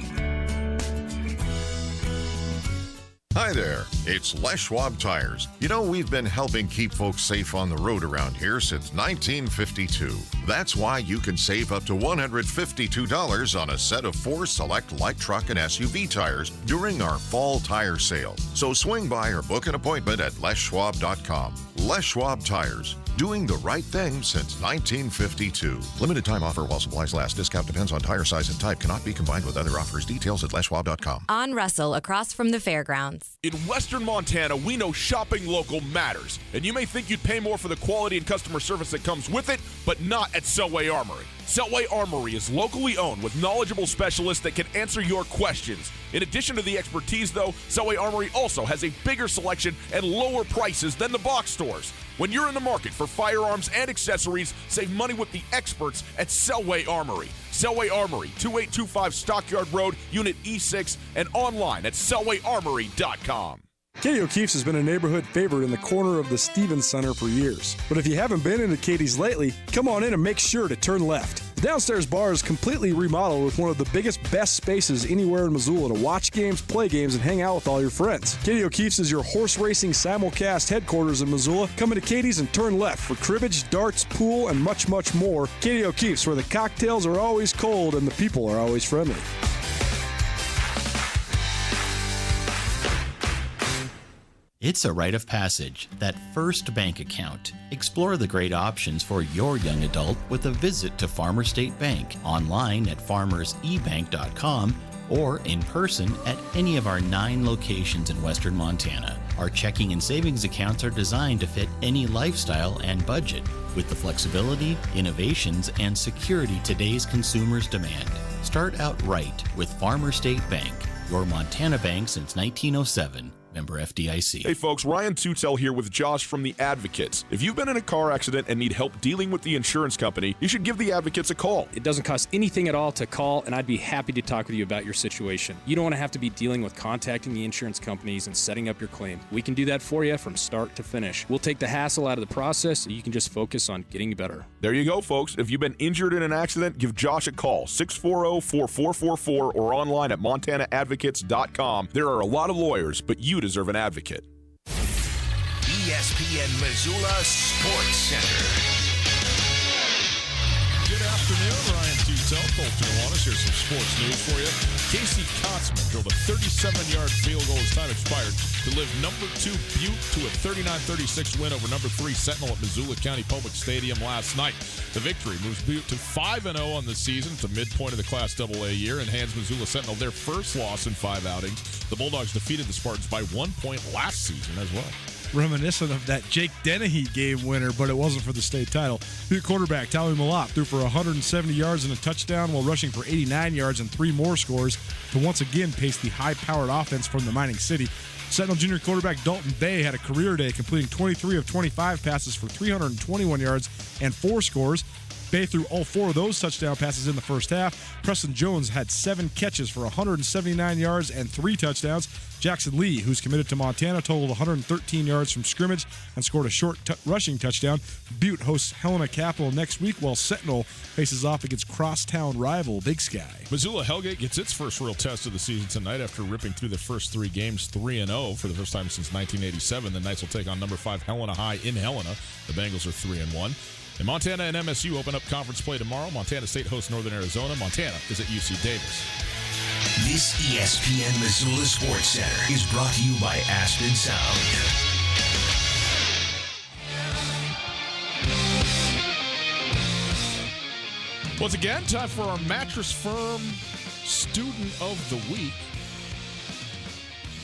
Hi there, it's Les Schwab Tires. You know, we've been helping keep folks safe on the road around here since 1952. That's why you can save up to $152 on a set of 4 select light truck and SUV tires during our fall tire sale. So swing by or book an appointment at leschwab.com. Les Schwab Tires, doing the right thing since 1952. Limited time offer while supplies last. Discount depends on tire size and type. Cannot be combined with other offers. Details at leschwab.com. On Russell, across from the fairgrounds. In Western Montana, we know shopping local matters. And you may think you'd pay more for the quality and customer service that comes with it, but not at Selway Armory. Selway Armory is locally owned with knowledgeable specialists that can answer your questions. In addition to the expertise, though, Selway Armory also has a bigger selection and lower prices than the box stores. When you're in the market for firearms and accessories, save money with the experts at Selway Armory. Selway Armory, 2825 Stockyard Road, Unit E6, and online at selwayarmory.com. Katie O'Keefe's has been a neighborhood favorite in the corner of the Stevens Center for years. But if you haven't been into Katie's lately, come on in and make sure to turn left. The downstairs bar is completely remodeled with one of the biggest, best spaces anywhere in Missoula to watch games, play games, and hang out with all your friends. Katie O'Keefe's is your horse racing simulcast headquarters in Missoula. Come into Katie's and turn left for cribbage, darts, pool, and much, much more. Katie O'Keefe's, where the cocktails are always cold and the people are always friendly. It's a rite of passage, that first bank account. Explore the great options for your young adult with a visit to Farmers State Bank, online at farmersebank.com or in person at any of our 9 locations in Western Montana. Our checking and savings accounts are designed to fit any lifestyle and budget, with the flexibility, innovations, and security today's consumers demand. Start out right with Farmer State Bank, your Montana bank since 1907. Member FDIC. Hey folks, Ryan Tutel here with Josh from The Advocates. If you've been in a car accident and need help dealing with the insurance company, you should give The Advocates a call. It doesn't cost anything at all to call, and I'd be happy to talk with you about your situation. You don't want to have to be dealing with contacting the insurance companies and setting up your claim. We can do that for you from start to finish. We'll take the hassle out of the process so you can just focus on getting better. There you go, folks. If you've been injured in an accident, give Josh a call, 640-4444, or online at montanaadvocates.com. There are a lot of lawyers, but you deserve an advocate. ESPN Missoula Sports Center. Good afternoon, Ryan Tutel, Colter Nuanez. Here's some sports news for you. Casey Kotzman drilled a 37-yard field goal as time expired to lift number 2 Butte to a 39-36 win over number 3 Sentinel at Missoula County Public Stadium last night. The victory moves Butte to 5-0 on the season at the midpoint of the Class AA year and hands Missoula Sentinel their first loss in 5 outings. The Bulldogs defeated the Spartans by 1 point last season as well. Reminiscent of that Jake Dennehy game winner, but it wasn't for the state title. Butte quarterback Tommy Malott threw for 170 yards and a touchdown while rushing for 89 yards and 3 more scores to once again pace the high-powered offense from the mining city. Sentinel junior quarterback Dalton Bay had a career day, completing 23 of 25 passes for 321 yards and 4 scores. Bay threw all 4 of those touchdown passes in the first half. Preston Jones had 7 catches for 179 yards and 3 touchdowns. Jackson Lee, who's committed to Montana, totaled 113 yards from scrimmage and scored a short rushing touchdown. Butte hosts Helena Capital next week, while Sentinel faces off against crosstown rival Big Sky. Missoula Hellgate gets its first real test of the season tonight after ripping through the first 3 games 3-0 for the first time since 1987. The Knights will take on number 5 Helena High in Helena. The Bengals are 3-1. And Montana and MSU open up conference play tomorrow. Montana State hosts Northern Arizona. Montana is at UC Davis. This ESPN Missoula Sports Center is brought to you by Aspen Sound. Once again, time for our Mattress Firm Student of the Week.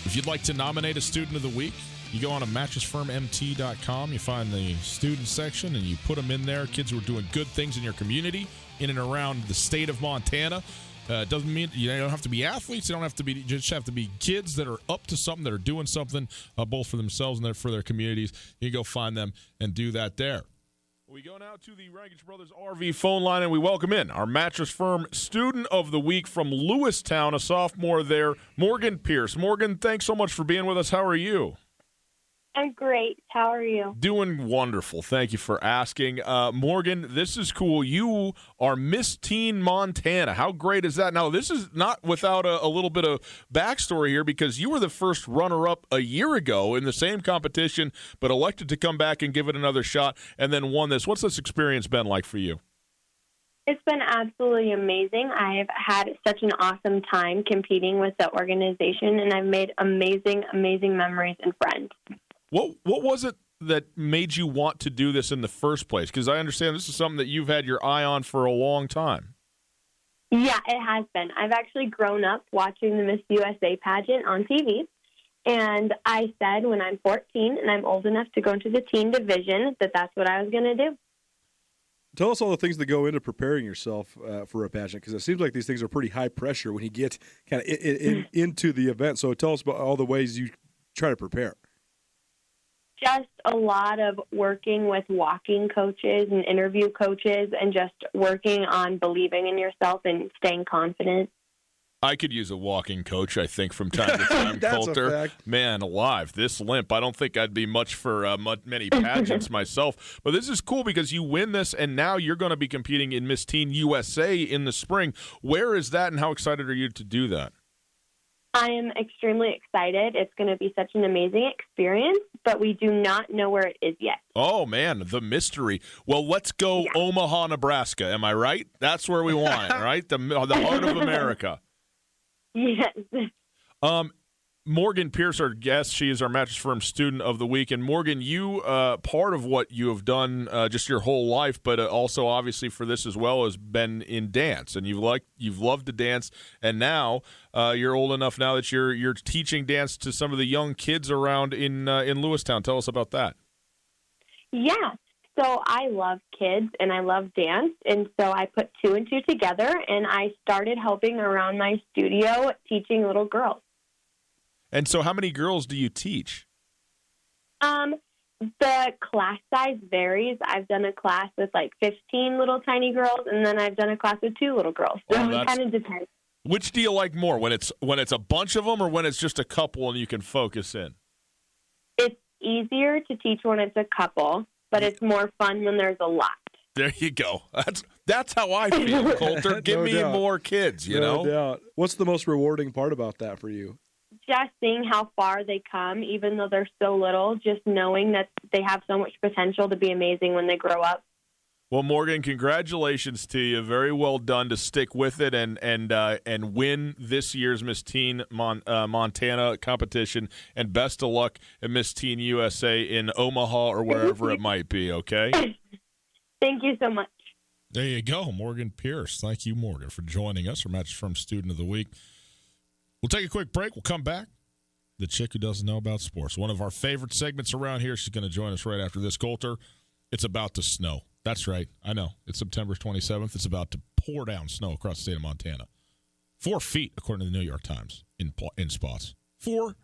If you'd like to nominate a Student of the Week, you go on to mattressfirmmt.com, you find the student section, and you put them in there. Kids who are doing good things in your community, in and around the state of Montana. Doesn't mean you don't have to be athletes. You don't have to be. You just have to be kids that are up to something, that are doing something, both for themselves and for their communities. You can go find them and do that there. We go now to the Rankage Brothers RV phone line, and we welcome in our Mattress Firm Student of the Week from Lewistown, a sophomore there, Morgan Pierce. Morgan, thanks so much for being with us. How are you? I'm great. How are you? Doing wonderful. Thank you for asking. Morgan, this is cool. You are Miss Teen Montana. How great is that? Now, this is not without a little bit of backstory here, because you were the first runner-up a year ago in the same competition, but elected to come back and give it another shot and then won this. What's this experience been like for you? It's been absolutely amazing. I've had such an awesome time competing with the organization, and I've made amazing, amazing memories and friends. What was it that made you want to do this in the first place? Because I understand this is something that you've had your eye on for a long time. Yeah, it has been. I've actually grown up watching the Miss USA pageant on TV, and I said when I'm 14 and I'm old enough to go into the teen division that's what I was going to do. Tell us all the things that go into preparing yourself for a pageant, because it seems like these things are pretty high pressure when you get kind of into the event. So tell us about all the ways you try to prepare. Just a lot of working with walking coaches and interview coaches, and just working on believing in yourself and staying confident. I could use a walking coach, I think, from time to time, Coulter. Man alive, this limp. I don't think I'd be much for many pageants myself. But this is cool because you win this, and now you're going to be competing in Miss Teen USA in the spring. Where is that, and how excited are you to do that? I am extremely excited. It's going to be such an amazing experience, but we do not know where it is yet. Oh, man, the mystery. Well, let's go Omaha, Nebraska. Am I right? That's where we want it, right? The heart of America. Yes. Morgan Pierce, our guest. She is our Mattress Firm Student of the Week. And Morgan, you part of what you have done just your whole life, but also obviously for this as well, has been in dance. And you've loved to dance, and now you're old enough now that you're teaching dance to some of the young kids around in Lewistown. Tell us about that. Yeah. So I love kids and I love dance, and so I put 2 and 2 together, and I started helping around my studio teaching little girls. And so how many girls do you teach? The class size varies. I've done a class with like 15 little tiny girls, and then I've done a class with 2 little girls. So it kind of depends. Which do you like more, when it's a bunch of them or when it's just a couple and you can focus in? It's easier to teach when it's a couple, but it's more fun when there's a lot. There you go. That's how I feel, Coulter. Give me more kids, you know? No doubt. What's the most rewarding part about that for you? Just seeing how far they come, even though they're so little, just knowing that they have so much potential to be amazing when they grow up. Well, Morgan, congratulations to you. Very well done to stick with it and win this year's Miss Teen Montana competition. And best of luck at Miss Teen USA in Omaha or wherever it might be, okay? Thank you so much. There you go, Morgan Pierce. Thank you, Morgan, for joining us for Mattress Firm Student of the Week. We'll take a quick break. We'll come back. The chick who doesn't know about sports. One of our favorite segments around here. She's going to join us right after this. Coulter, it's about to snow. That's right. I know. It's September 27th. It's about to pour down snow across the state of Montana. 4 feet, according to the New York Times, in spots. 4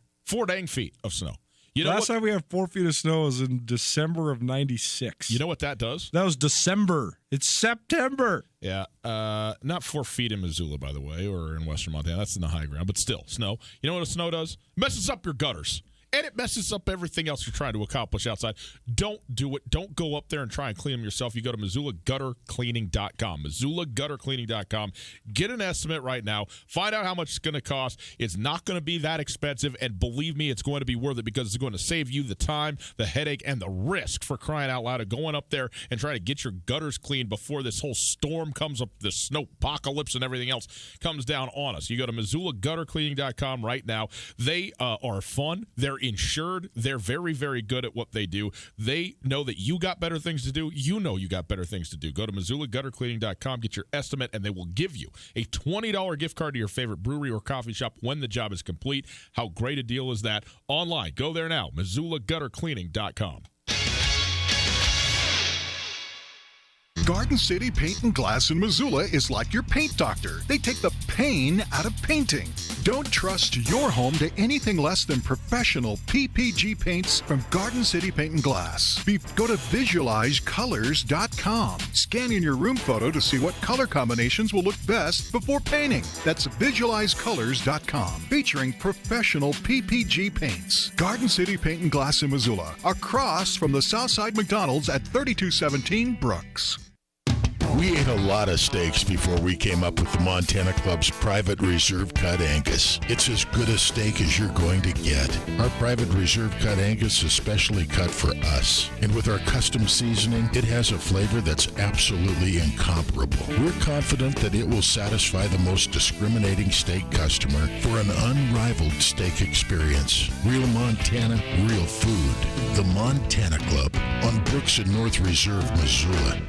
dang feet of snow. You know Last time we had 4 feet of snow was in December of 96. You know what that does? That was December. It's September. Yeah. Not 4 feet in Missoula, by the way, or in western Montana. That's in the high ground, but still, snow. You know what a snow does? It messes up your gutters. And it messes up everything else you're trying to accomplish outside. Don't do it. Don't go up there and try and clean them yourself. You go to MissoulaGutterCleaning.com. MissoulaGutterCleaning.com. Get an estimate right now. Find out how much it's going to cost. It's not going to be that expensive, and believe me, it's going to be worth it because it's going to save you the time, the headache, and the risk, for crying out loud, of going up there and trying to get your gutters cleaned before this whole storm comes up, the snow apocalypse and everything else comes down on us. You go to MissoulaGutterCleaning.com right now. They are fun. They're insured. They're very, very good at what they do. They know that you got better things to do. You know you got better things to do. Go to MissoulaGutterCleaning.com, get your estimate, and they will give you a $20 gift card to your favorite brewery or coffee shop when the job is complete. How great a deal is that? Online. Go there now. MissoulaGutterCleaning.com. Garden City Paint and Glass in Missoula is like your paint doctor. They take the pain out of painting. Don't trust your home to anything less than professional PPG paints from Garden City Paint and Glass. Go to visualizecolors.com. Scan in your room photo to see what color combinations will look best before painting. That's visualizecolors.com. Featuring professional PPG paints. Garden City Paint and Glass in Missoula, across from the Southside McDonald's at 3217 Brooks. We ate a lot of steaks before we came up with the Montana Club's Private Reserve Cut Angus. It's as good a steak as you're going to get. Our Private Reserve Cut Angus is specially cut for us. And with our custom seasoning, it has a flavor that's absolutely incomparable. We're confident that it will satisfy the most discriminating steak customer for an unrivaled steak experience. Real Montana, real food. The Montana Club on Brooks and North Reserve, Missoula.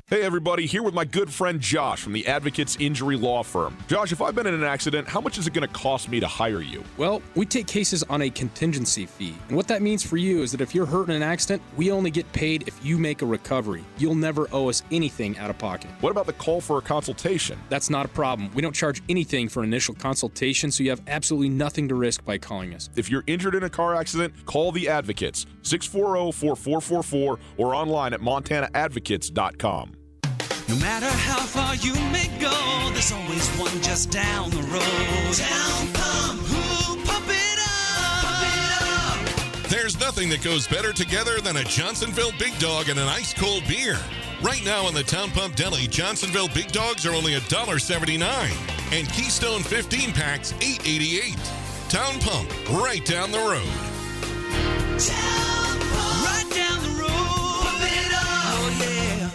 Hey everybody, here with my good friend Josh from the Advocates Injury Law Firm. Josh, if I've been in an accident, how much is it going to cost me to hire you? Well, we take cases on a contingency fee. And what that means for you is that if you're hurt in an accident, we only get paid if you make a recovery. You'll never owe us anything out of pocket. What about the call for a consultation? That's not a problem. We don't charge anything for an initial consultation, so you have absolutely nothing to risk by calling us. If you're injured in a car accident, call the Advocates, 640-4444, or online at montanaadvocates.com. No matter how far you may go, there's always one just down the road. Town Pump, ooh, pump it up, pump it up. There's nothing that goes better together than a Johnsonville Big Dog and an ice-cold beer. Right now in the Town Pump Deli, Johnsonville Big Dogs are only $1.79, and Keystone 15 packs $8.88. Town Pump, right down the road. Town Pump, right down the road. Pump it up, oh yeah.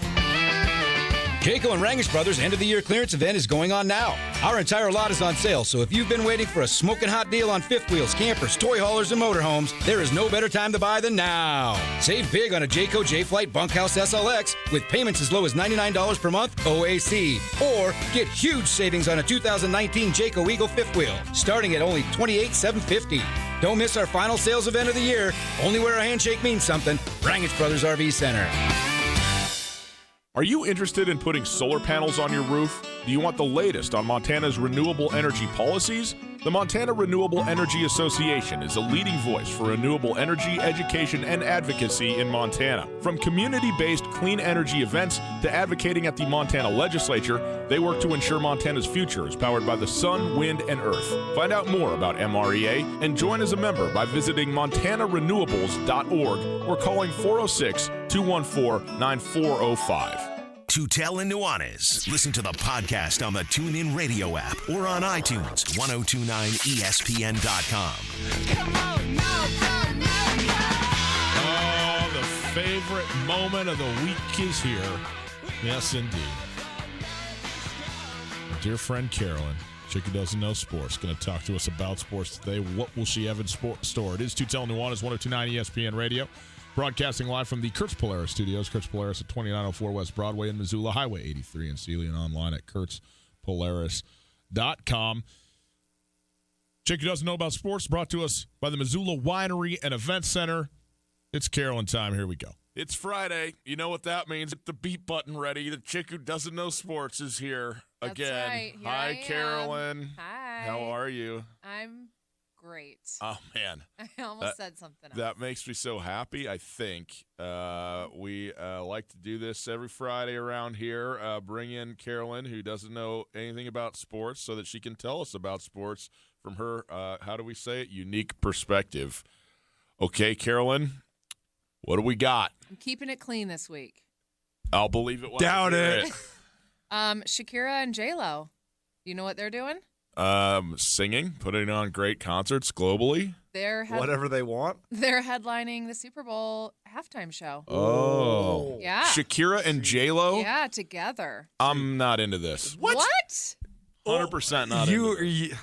Jayco and Rangish Brothers end of the year clearance event is going on now. Our entire lot is on sale, so if you've been waiting for a smoking hot deal on fifth wheels, campers, toy haulers, and motorhomes, there is no better time to buy than now. Save big on a Jayco J-Flight Bunkhouse SLX with payments as low as $99 per month OAC. Or get huge savings on a 2019 Jayco Eagle fifth wheel, starting at only $28,750. Don't miss our final sales event of the year. Only where a handshake means something. Rangish Brothers RV Center. Are you interested in putting solar panels on your roof? Do you want the latest on Montana's renewable energy policies? The Montana Renewable Energy Association is a leading voice for renewable energy, education, and advocacy in Montana. From community-based clean energy events to advocating at the Montana legislature, they work to ensure Montana's future is powered by the sun, wind, and earth. Find out more about MREA and join as a member by visiting montanarenewables.org or calling 406-214-9405. Tutel and Nuanez. Listen to the podcast on the TuneIn Radio app or on iTunes. 1029ESPN.com. Oh, the favorite moment of the week is here. Yes, indeed. Our dear friend Carolyn, chick who doesn't know sports, going to talk to us about sports today. What will she have in store? It is Tutel and Nuanez, 1029 ESPN Radio. Broadcasting live from the Kurtz Polaris studios. Kurtz Polaris at 2904 West Broadway in Missoula, Highway 83 in Sealy, and online at kurtzpolaris.com. Chick who doesn't know about sports, brought to us by the Missoula Winery and Event Center. It's Carolyn time. Here we go. It's Friday. You know what that means. Get the beat button ready. The chick who doesn't know sports is here again. Right. Here Hi, I Carolyn. Hi. How are you? I'm great. Oh, man. I almost said something else. That makes me so happy. I think we like to do this every Friday around here. Bring in Carolyn, who doesn't know anything about sports, so that she can tell us about sports from her, how do we say it, unique perspective. Okay, Carolyn, what do we got? I'm keeping it clean this week. I'll believe it. Doubt it. Shakira and J-Lo. You know what they're doing? Singing, putting on great concerts globally. Whatever they want. They're headlining the Super Bowl halftime show. Oh. Yeah. Shakira and J-Lo? Yeah, together. I'm not into this. What? 100% not into this.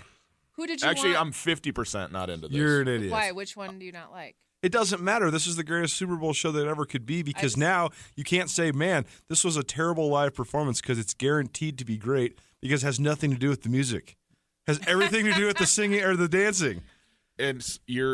Who did you Actually, want? I'm 50% not into this. You're an idiot. Why? Which one do you not like? It doesn't matter. This is the greatest Super Bowl show that ever could be, because now you can't say, man, this was a terrible live performance, because it's guaranteed to be great, because it has nothing to do with the music. It has everything to do with the singing or the dancing. And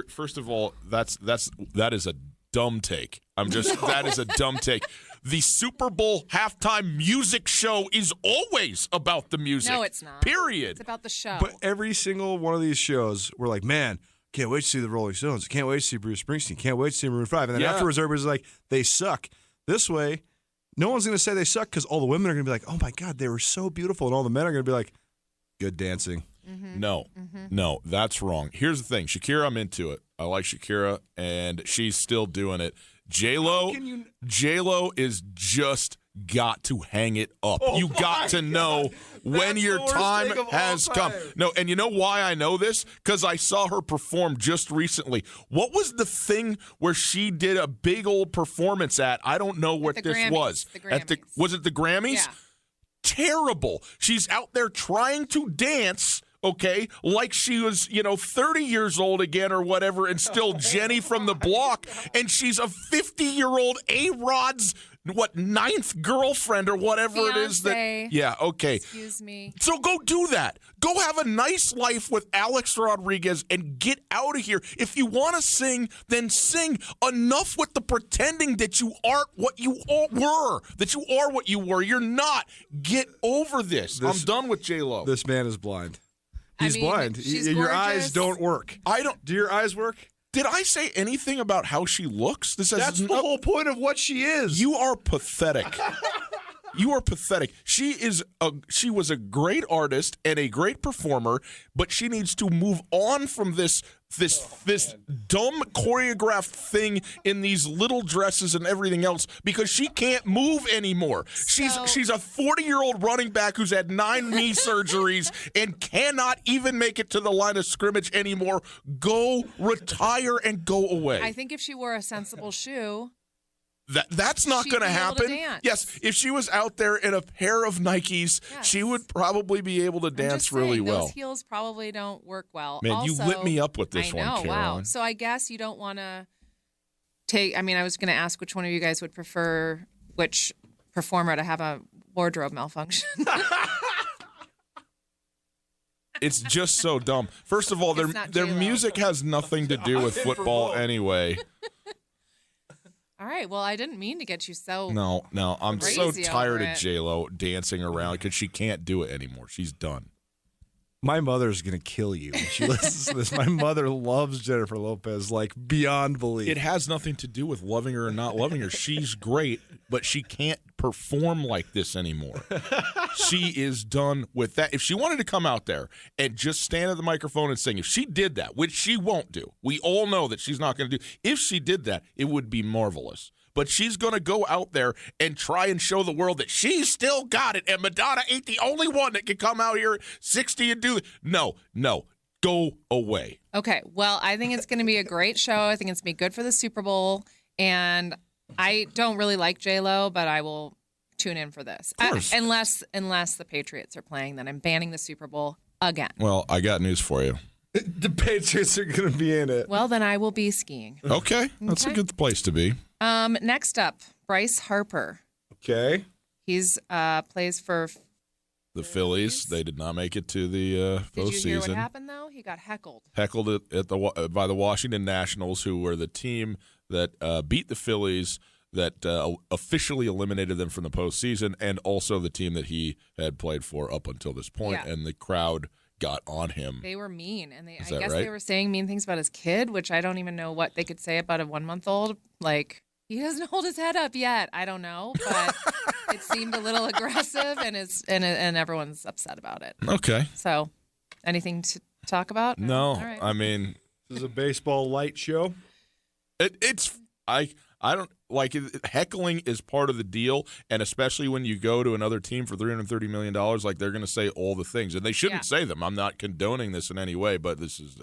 first of all, that is a dumb take. That is a dumb take. The Super Bowl halftime music show is always about the music. No, it's not. Period. It's about the show. But every single one of these shows, we're like, man, can't wait to see the Rolling Stones. Can't wait to see Bruce Springsteen. Can't wait to see Maroon 5. And then afterwards, everybody's like, they suck. This way, no one's going to say they suck, because all the women are going to be like, oh, my God, they were so beautiful. And all the men are going to be like, good dancing. Mm-hmm. No, that's wrong. Here's the thing. Shakira, I'm into it. I like Shakira, and she's still doing it. J-Lo is just got to hang it up. You got to know when your time has come. No, and you know why I know this? Because I saw her perform just recently. What was the thing where she did a big old performance at? I don't know what this Grammys. was. Was it the Grammys? Yeah. Terrible. She's out there trying to dance, okay, like she was, 30 years old again or whatever, and still Jenny from the block, and she's a 50-year-old A-Rod's, ninth girlfriend or whatever it is that. Yeah, okay. Excuse me. So go do that. Go have a nice life with Alex Rodriguez and get out of here. If you want to sing, then sing. Enough with the pretending that you aren't what you were, that you are what you were. You're not. Get over this. I'm done with J-Lo. This man is blind. He's blind. She's your gorgeous. eyes don't work. Do your eyes work? Did I say anything about how she looks? That's the whole point of what she is. You are pathetic. You are pathetic. She was a great artist and a great performer, but she needs to move on from this dumb choreographed thing in these little dresses and everything else, because she can't move anymore. She's a 40-year-old running back who's had 9 knee surgeries and cannot even make it to the line of scrimmage anymore. Go retire and go away. I think if she wore a sensible shoe, That's not going to happen. Yes, if she was out there in a pair of Nikes, she would probably be able to dance really well. Those heels probably don't work well. Man, also, you lit me up with this one, Caroline. Wow. So I guess you don't want to take. I mean, I was going to ask which one of you guys would prefer which performer to have a wardrobe malfunction. It's just so dumb. First of all, their music has nothing to do with football anyway. All right. Well, I didn't mean to get you so. No. I'm so tired of it. J-Lo dancing around because she can't do it anymore. She's done. My mother's going to kill you when she listens to this. My mother loves Jennifer Lopez, like beyond belief. It has nothing to do with loving her or not loving her. She's great, but she can't perform like this anymore. She is done with that. If she wanted to come out there and just stand at the microphone and sing, if she did that, which she won't do, we all know that she's not going to do. If she did that, it would be marvelous. But she's going to go out there and try and show the world that she's still got it, and Madonna ain't the only one that can come out here at 60 and do it. No. Go away. Okay. Well, I think it's going to be a great show. I think it's going to be good for the Super Bowl. And I don't really like J-Lo, but I will tune in for this. Unless the Patriots are playing, then I'm banning the Super Bowl again. Well, I got news for you. The Patriots are going to be in it. Well, then I will be skiing. Okay. That's a good place to be. Next up, Bryce Harper. Okay. He's plays for the Phillies. They did not make it to the postseason. Did you hear what happened, though? He got heckled. Heckled by the Washington Nationals, who were the team that beat the Phillies, that officially eliminated them from the postseason, and also the team that he had played for up until this point. Yeah. And the crowd got on him. They were mean, and I guess right? they were saying mean things about his kid, which I don't even know what they could say about a 1-month-old. Like, he doesn't hold his head up yet. I don't know, but it seemed a little aggressive, and everyone's upset about it. Okay. So, anything to talk about? No, All right. I mean, this is a baseball light show. I don't like it. Heckling is part of the deal, and especially when you go to another team for $330 million, like they're going to say all the things, and they shouldn't say them. I'm not condoning this in any way, but this is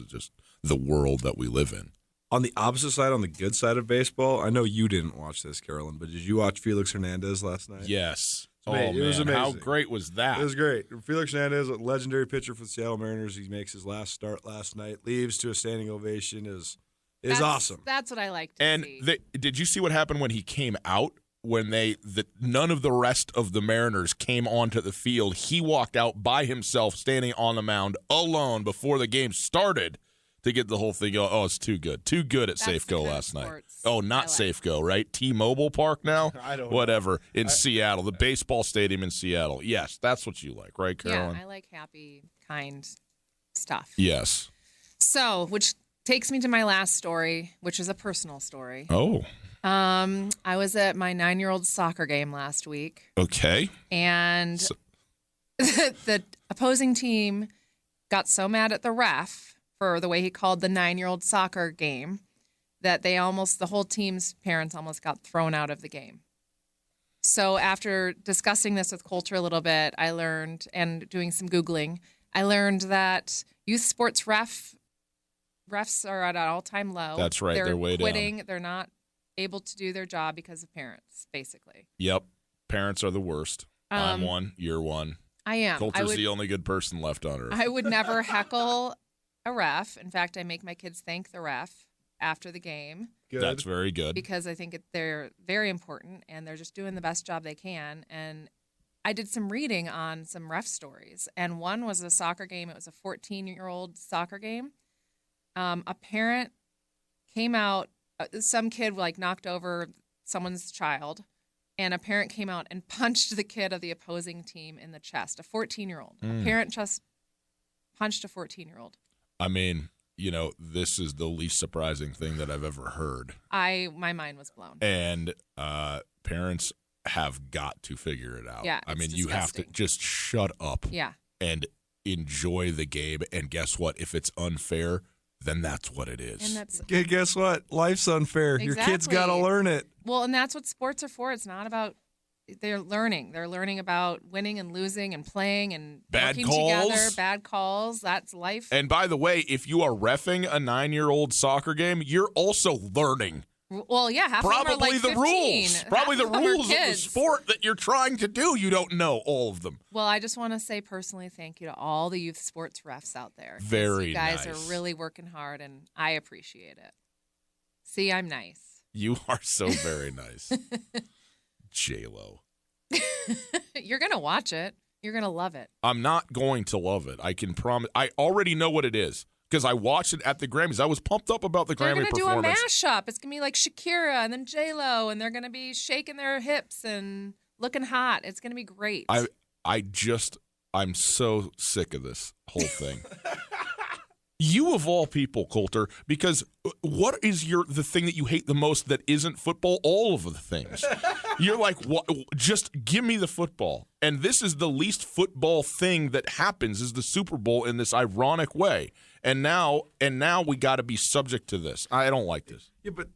just the world that we live in. On the opposite side, on the good side of baseball, I know you didn't watch this, Carolyn, but did you watch Felix Hernandez last night? Yes. It was amazing. How great was that? It was great. Felix Hernandez, a legendary pitcher for the Seattle Mariners. He makes his last start last night, leaves to a standing ovation. Is awesome. That's what I liked. And did you see what happened when he came out? When none of the rest of the Mariners came onto the field, he walked out by himself, standing on the mound alone before the game started to get the whole thing going. Oh, it's too good at Safeco last night. Oh, not Safeco, right? T-Mobile Park now. I don't whatever in Seattle, the baseball stadium in Seattle. Yes, that's what you like, right, Carolyn? Yeah, I like happy, kind stuff. Yes. So, which takes me to my last story, which is a personal story. Oh. I was at my 9-year-old's soccer game last week. Okay. And the opposing team got so mad at the ref for the way he called the 9-year-old soccer game that the whole team's parents almost got thrown out of the game. So after discussing this with Coulter a little bit, I learned, and doing some Googling, I learned that youth sports refs are at an all-time low. That's right. They're way quitting. down. They're not able to do their job because of parents, basically. Yep. Parents are the worst. I'm one. You're one. I am. Coulter's the only good person left on earth. I would never heckle a ref. In fact, I make my kids thank the ref after the game. Good. That's very good. Because I think they're very important, and they're just doing the best job they can. And I did some reading on some ref stories, and one was a soccer game. It was a 14-year-old soccer game. A parent came out. Some kid knocked over someone's child, and a parent came out and punched the kid of the opposing team in the chest, a 14-year-old. A parent just punched a 14-year-old. I mean, this is the least surprising thing that I've ever heard. My mind was blown. And parents have got to figure it out. Yeah, I mean, disgusting. You have to just shut up and enjoy the game. And guess what? If it's unfair, then that's what it is. And guess what? Life's unfair. Exactly. Your kids got to learn it. Well, and that's what sports are for. It's not about they're learning. They're learning about winning and losing and playing and working together. Bad calls. That's life. And by the way, if you are reffing a 9-year-old soccer game, you're also learning Well, yeah, half Probably of them are like the 15. rules. Probably the Half of them are rules of the kids. sport that you're trying to do. You don't know all of them. Well, I just want to say personally thank you to all the youth sports refs out there. 'Cause Very you guys nice. are really working hard, and I appreciate it. See, I'm nice. You are so very nice. J-Lo. You're going to watch it. You're going to love it. I'm not going to love it. I can promise. I already know what it is because I watched it at the Grammys. I was pumped up about the They're Grammy going to do a performance. mashup. It's going to be like Shakira and then J-Lo, and they're going to be shaking their hips and looking hot. It's going to be great. I'm so sick of this whole thing. You of all people, Coulter, because what is the thing that you hate the most that isn't football? All of the things. You're like, what? Just give me the football. And this is the least football thing that happens is the Super Bowl in this ironic way. And now we got to be subject to this. I don't like this. Yeah, but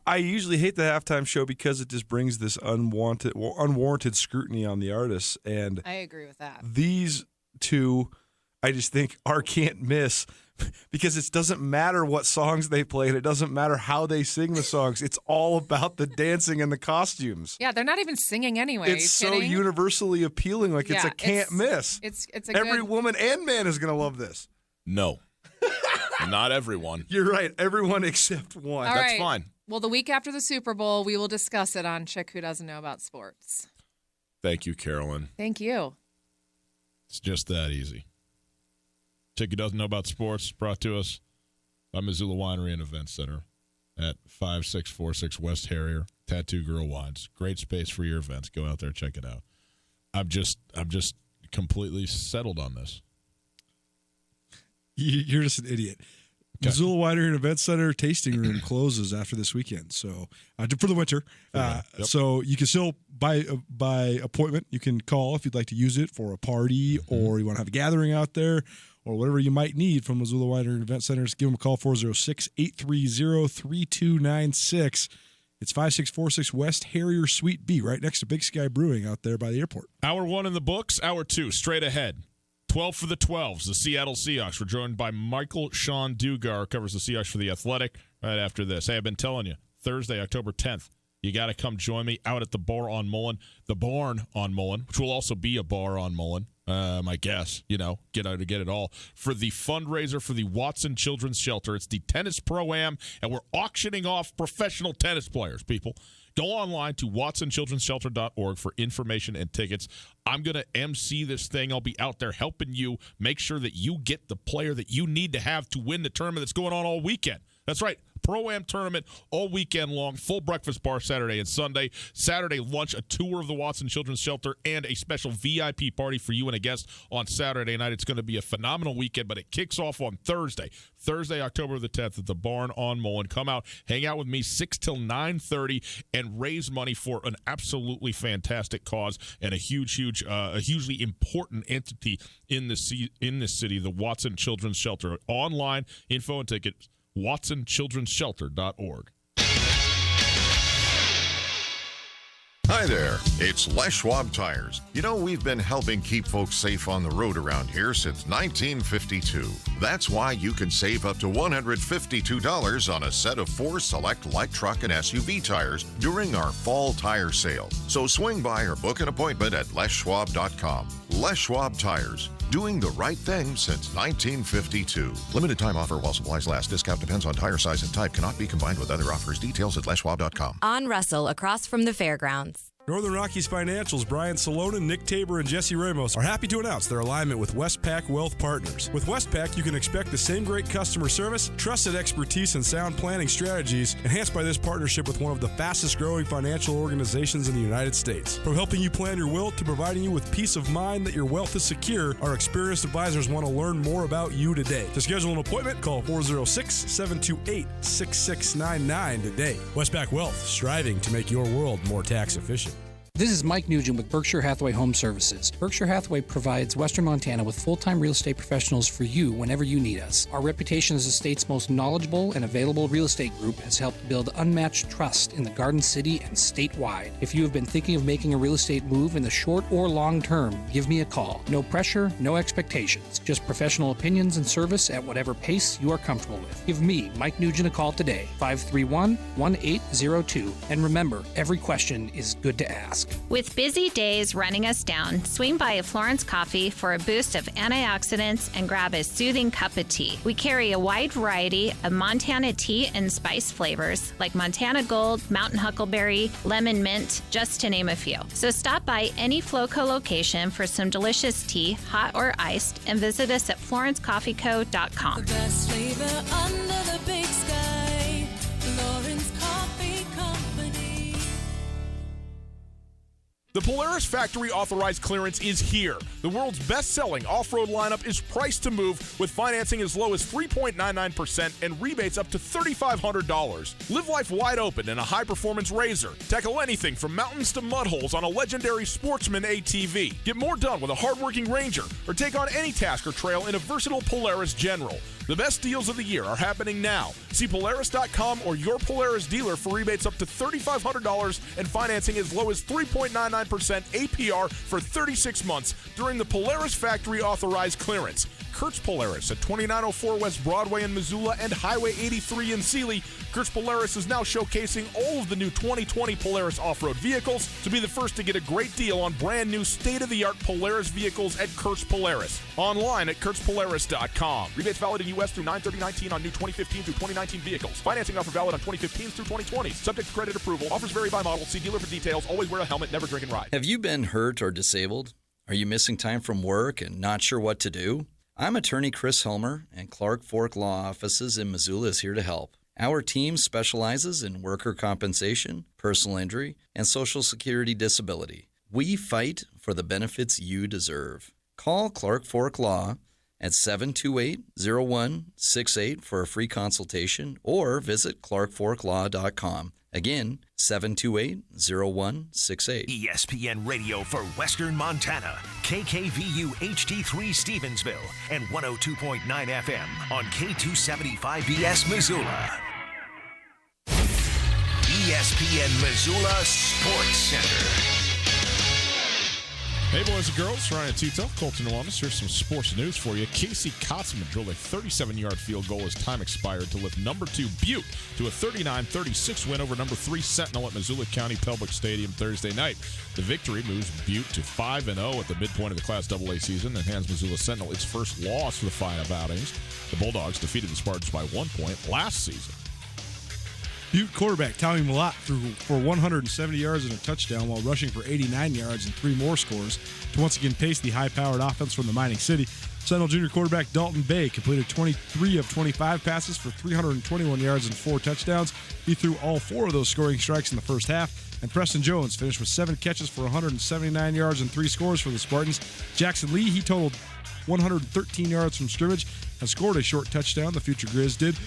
I usually hate the halftime show because it just brings this unwarranted scrutiny on the artists. And I agree with that. These two, I just think can't miss because it doesn't matter what songs they play. It doesn't matter how they sing the songs. It's all about the dancing and the costumes. Yeah, they're not even singing anyway. It's so universally appealing. Like it's a can't miss. It's every woman and man is going to love this. No, not everyone. You're right. Everyone except one. All That's right. fine. Well, the week after the Super Bowl, we will discuss it on Chick Who Doesn't Know About Sports. Thank you, Carolyn. Thank you. It's just that easy. Chick Who Doesn't Know About Sports brought to us by Missoula Winery and Event Center at 5646 West Harrier. Tattoo Girl Wines. Great space for your events. Go out there, check it out. I'm just completely settled on this. You're just an idiot. Okay. Missoula Winery and Event Center tasting room closes after this weekend, so for the winter. Yep. So you can still by appointment. You can call if you'd like to use it for a party or you want to have a gathering out there or whatever you might need from Missoula Winery and Event Center. Just give them a call, 406-830-3296. It's 5646 West Harrier Suite B, right next to Big Sky Brewing out there by the airport. Hour 1 in the books. Hour 2 straight ahead. 12 for the 12s, the Seattle Seahawks. We're joined by Michael Sean Dugar, covers the Seahawks for The Athletic, right after this. Hey, I've been telling you, Thursday, October 10th, you got to come join me out at the Bar on Mullen, the Barn on Mullen, which will also be a bar on Mullen, I guess, get out to get it all, for the fundraiser for the Watson Children's Shelter. It's the Tennis Pro-Am, and we're auctioning off professional tennis players, people. Go online to watsonchildren'sshelter.org for information and tickets. I'm going to MC this thing. I'll be out there helping you make sure that you get the player that you need to have to win the tournament that's going on all weekend. That's right. Pro-Am tournament all weekend long, full breakfast bar Saturday and Sunday. Saturday lunch, a tour of the Watson Children's Shelter, and a special VIP party for you and a guest on Saturday night. It's going to be a phenomenal weekend, but it kicks off on Thursday, October the 10th at the Barn on Mullen. Come out, hang out with me 6 till 9:30, and raise money for an absolutely fantastic cause and a hugely important entity in this city, the Watson Children's Shelter. Online info and tickets, watsonchildren'sshelter.org. Hi there, it's Les Schwab Tires. We've been helping keep folks safe on the road around here since 1952. That's why you can save up to $152 on a set of 4 select light truck and SUV tires during our fall tire sale. So swing by or book an appointment at leschwab.com. Les Schwab Tires, doing the right thing since 1952. Limited time offer while supplies last. Discount depends on tire size and type. Cannot be combined with other offers. Details at leschwab.com. On Russell, across from the fairgrounds. Northern Rockies Financials, Brian Salonen, Nick Tabor, and Jesse Ramos are happy to announce their alignment with Westpac Wealth Partners. With Westpac, you can expect the same great customer service, trusted expertise, and sound planning strategies enhanced by this partnership with one of the fastest growing financial organizations in the United States. From helping you plan your will to providing you with peace of mind that your wealth is secure, our experienced advisors want to learn more about you today. To schedule an appointment, call 406-728-6699 today. Westpac Wealth, striving to make your world more tax efficient. This is Mike Nugent with Berkshire Hathaway Home Services. Berkshire Hathaway provides Western Montana with full-time real estate professionals for you whenever you need us. Our reputation as the state's most knowledgeable and available real estate group has helped build unmatched trust in the Garden City and statewide. If you have been thinking of making a real estate move in the short or long term, give me a call. No pressure, no expectations. Just professional opinions and service at whatever pace you are comfortable with. Give me, Mike Nugent, a call today, 531-1802. And remember, every question is good to ask. With busy days running us down, swing by a Florence Coffee for a boost of antioxidants and grab a soothing cup of tea. We carry a wide variety of Montana tea and spice flavors like Montana Gold, Mountain Huckleberry, Lemon Mint, just to name a few. So stop by any Floco location for some delicious tea, hot or iced, and visit us at florencecoffeeco.com. The best flavor under the big sky, Florence Coffee Company. The Polaris Factory Authorized Clearance is here. The world's best-selling off-road lineup is priced to move with financing as low as 3.99% and rebates up to $3,500. Live life wide open in a high-performance RZR. Tackle anything from mountains to mud holes on a legendary Sportsman ATV. Get more done with a hard-working Ranger or take on any task or trail in a versatile Polaris General. The best deals of the year are happening now. See Polaris.com or your Polaris dealer for rebates up to $3,500 and financing as low as 3.99% APR for 36 months during the Polaris Factory Authorized Clearance. Kurtz Polaris at 2904 West Broadway in Missoula and Highway 83 in Sealy. Kurtz Polaris is now showcasing all of the new 2020 Polaris off-road vehicles. To be the first to get a great deal on brand new state-of-the-art Polaris vehicles at Kurtz Polaris. Online at KurtzPolaris.com. Rebates valid in U.S. through 9/30/19 on new 2015 through 2019 vehicles. Financing offer valid on 2015s through 2020s. Subject to credit approval. Offers vary by model. See dealer for details. Always wear a helmet. Never drink and ride. Have you been hurt or disabled? Are you missing time from work and not sure what to do? I'm attorney Chris Helmer, and Clark Fork Law Offices in Missoula is here to help. Our team specializes in worker compensation, personal injury, and Social Security disability. We fight for the benefits you deserve. Call Clark Fork Law at 728-0168 for a free consultation or visit clarkforklaw.com. Again, 728-0168. ESPN Radio for Western Montana. KKVU HD3 Stevensville and 102.9 FM on K275BS Missoula. ESPN Missoula Sports Center. Hey, boys and girls, Ryan Tutel, Colton Nuamis. Here's some sports news for you. Casey Kotzman drilled a 37-yard field goal as time expired to lift number 2 Butte to a 39-36 win over number 3 Sentinel at Missoula County Public Stadium Thursday night. The victory moves Butte to 5-0 at the midpoint of the Class AA season and hands Missoula Sentinel its first loss for the 5 outings. The Bulldogs defeated the Spartans by 1 point last season. Butte quarterback Tommy Millott threw for 170 yards and a touchdown while rushing for 89 yards and 3 more scores to once again pace the high-powered offense from the Mining City. Sentinel junior quarterback Dalton Bay completed 23 of 25 passes for 321 yards and 4 touchdowns. He threw all 4 of those scoring strikes in the first half. And Preston Jones finished with 7 catches for 179 yards and 3 scores for the Spartans. Jackson Lee, he totaled 113 yards from scrimmage and scored a short touchdown. The future Grizz did.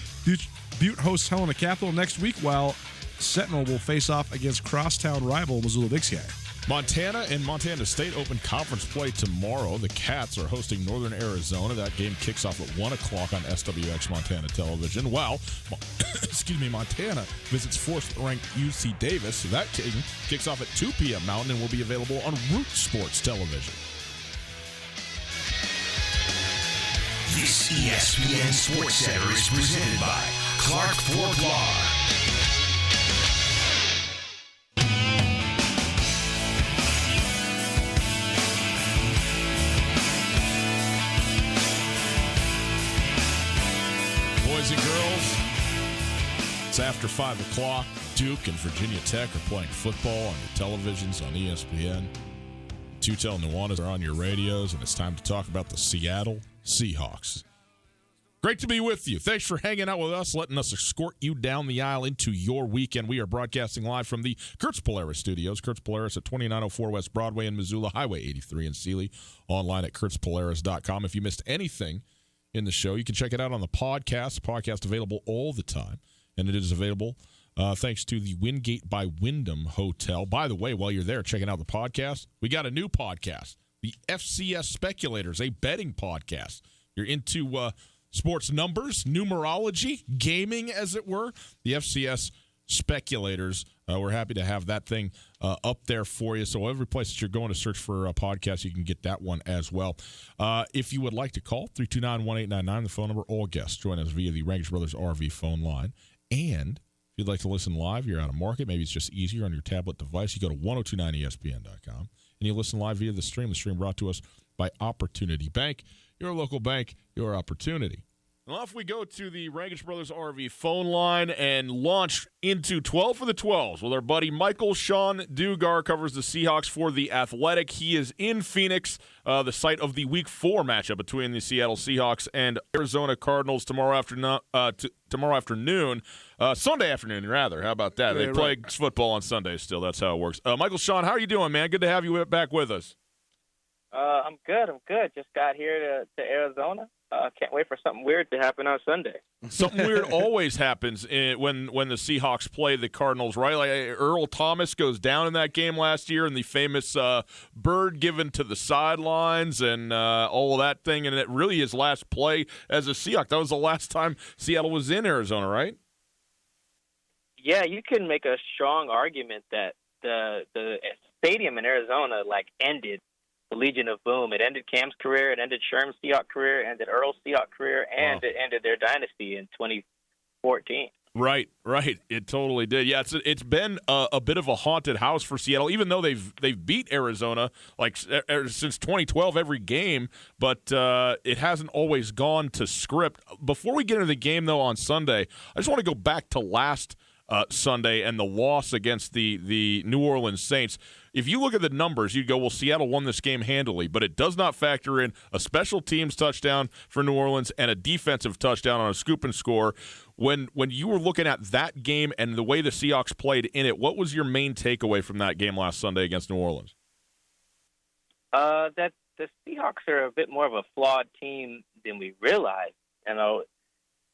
Butte hosts Helena Capital next week, while Sentinel will face off against crosstown rival Missoula Big Sky. Montana and Montana State open conference play tomorrow. The Cats are hosting Northern Arizona. That game kicks off at 1 o'clock on SWX Montana Television. While, Montana visits 4th-ranked UC Davis. That game kicks off at 2 p.m. Mountain and will be available on Root Sports Television. This ESPN Sports Center is presented by Clark Fork Law. Boys and girls, it's after 5 o'clock. Duke and Virginia Tech are playing football on your televisions on ESPN. Tutel and Nuanas are on your radios, and it's time to talk about the Seattle Seahawks. Great to be with you. Thanks for hanging out with us, letting us escort you down the aisle into your weekend. We are broadcasting live from the Kurtz Polaris studios. Kurtz Polaris at 2904 West Broadway in Missoula, Highway 83 in Sealy. Online at KurtzPolaris.com. If you missed anything in the show, you can check it out on the podcast. The podcast available all the time, and it is available thanks to the Wingate by Wyndham Hotel. By the way, while you're there checking out the podcast, we got a new podcast, the FCS Speculators, a betting podcast. You're into sports numbers, numerology, gaming, as it were. The FCS Speculators. We're happy to have that thing up there for you. So every place that you're going to search for a podcast, you can get that one as well. If you would like to call, 329-1899, the phone number. All guests join us via the Rankish Brothers RV phone line. And if you'd like to listen live, you're out of market, maybe it's just easier on your tablet device, you go to 1029ESPN.com, and you listen live via the stream. The stream brought to us by Opportunity Bank. Your local bank, your opportunity. Well, if we go to the Rankish Brothers RV phone line and launch into 12 for the 12s with our buddy Michael Sean Dugar, covers the Seahawks for The Athletic. He is in Phoenix, the site of the Week 4 matchup between the Seattle Seahawks and Arizona Cardinals tomorrow afternoon. Sunday afternoon, rather. How about that? They play football on Sundays still. That's how it works. Michael Sean, how are you doing, man? Good to have you back with us. I'm good. Just got here to Arizona. Can't wait for something weird to happen on Sunday. Something weird always happens when the Seahawks play the Cardinals, right? Like Earl Thomas goes down in that game last year, and the famous bird given to the sidelines and all of that thing, and it really his last play as a Seahawk. That was the last time Seattle was in Arizona, right? Yeah, you can make a strong argument that the stadium in Arizona ended the Legion of Boom. It ended Cam's career, it ended Sherm's Seahawks career, ended Earl's Seahawks career, and it ended their dynasty in 2014. Right. It totally did. Yeah, it's been a bit of a haunted house for Seattle, even though they've beat Arizona since 2012 every game, but it hasn't always gone to script. Before we get into the game, though, on Sunday, I just want to go back to last Sunday and the loss against the New Orleans Saints. If you look at the numbers, you'd go, well, Seattle won this game handily, but it does not factor in a special teams touchdown for New Orleans and a defensive touchdown on a scoop and score. When you were looking at that game and the way the Seahawks played in it, what was your main takeaway from that game last Sunday against New Orleans? That the Seahawks are a bit more of a flawed team than we realized.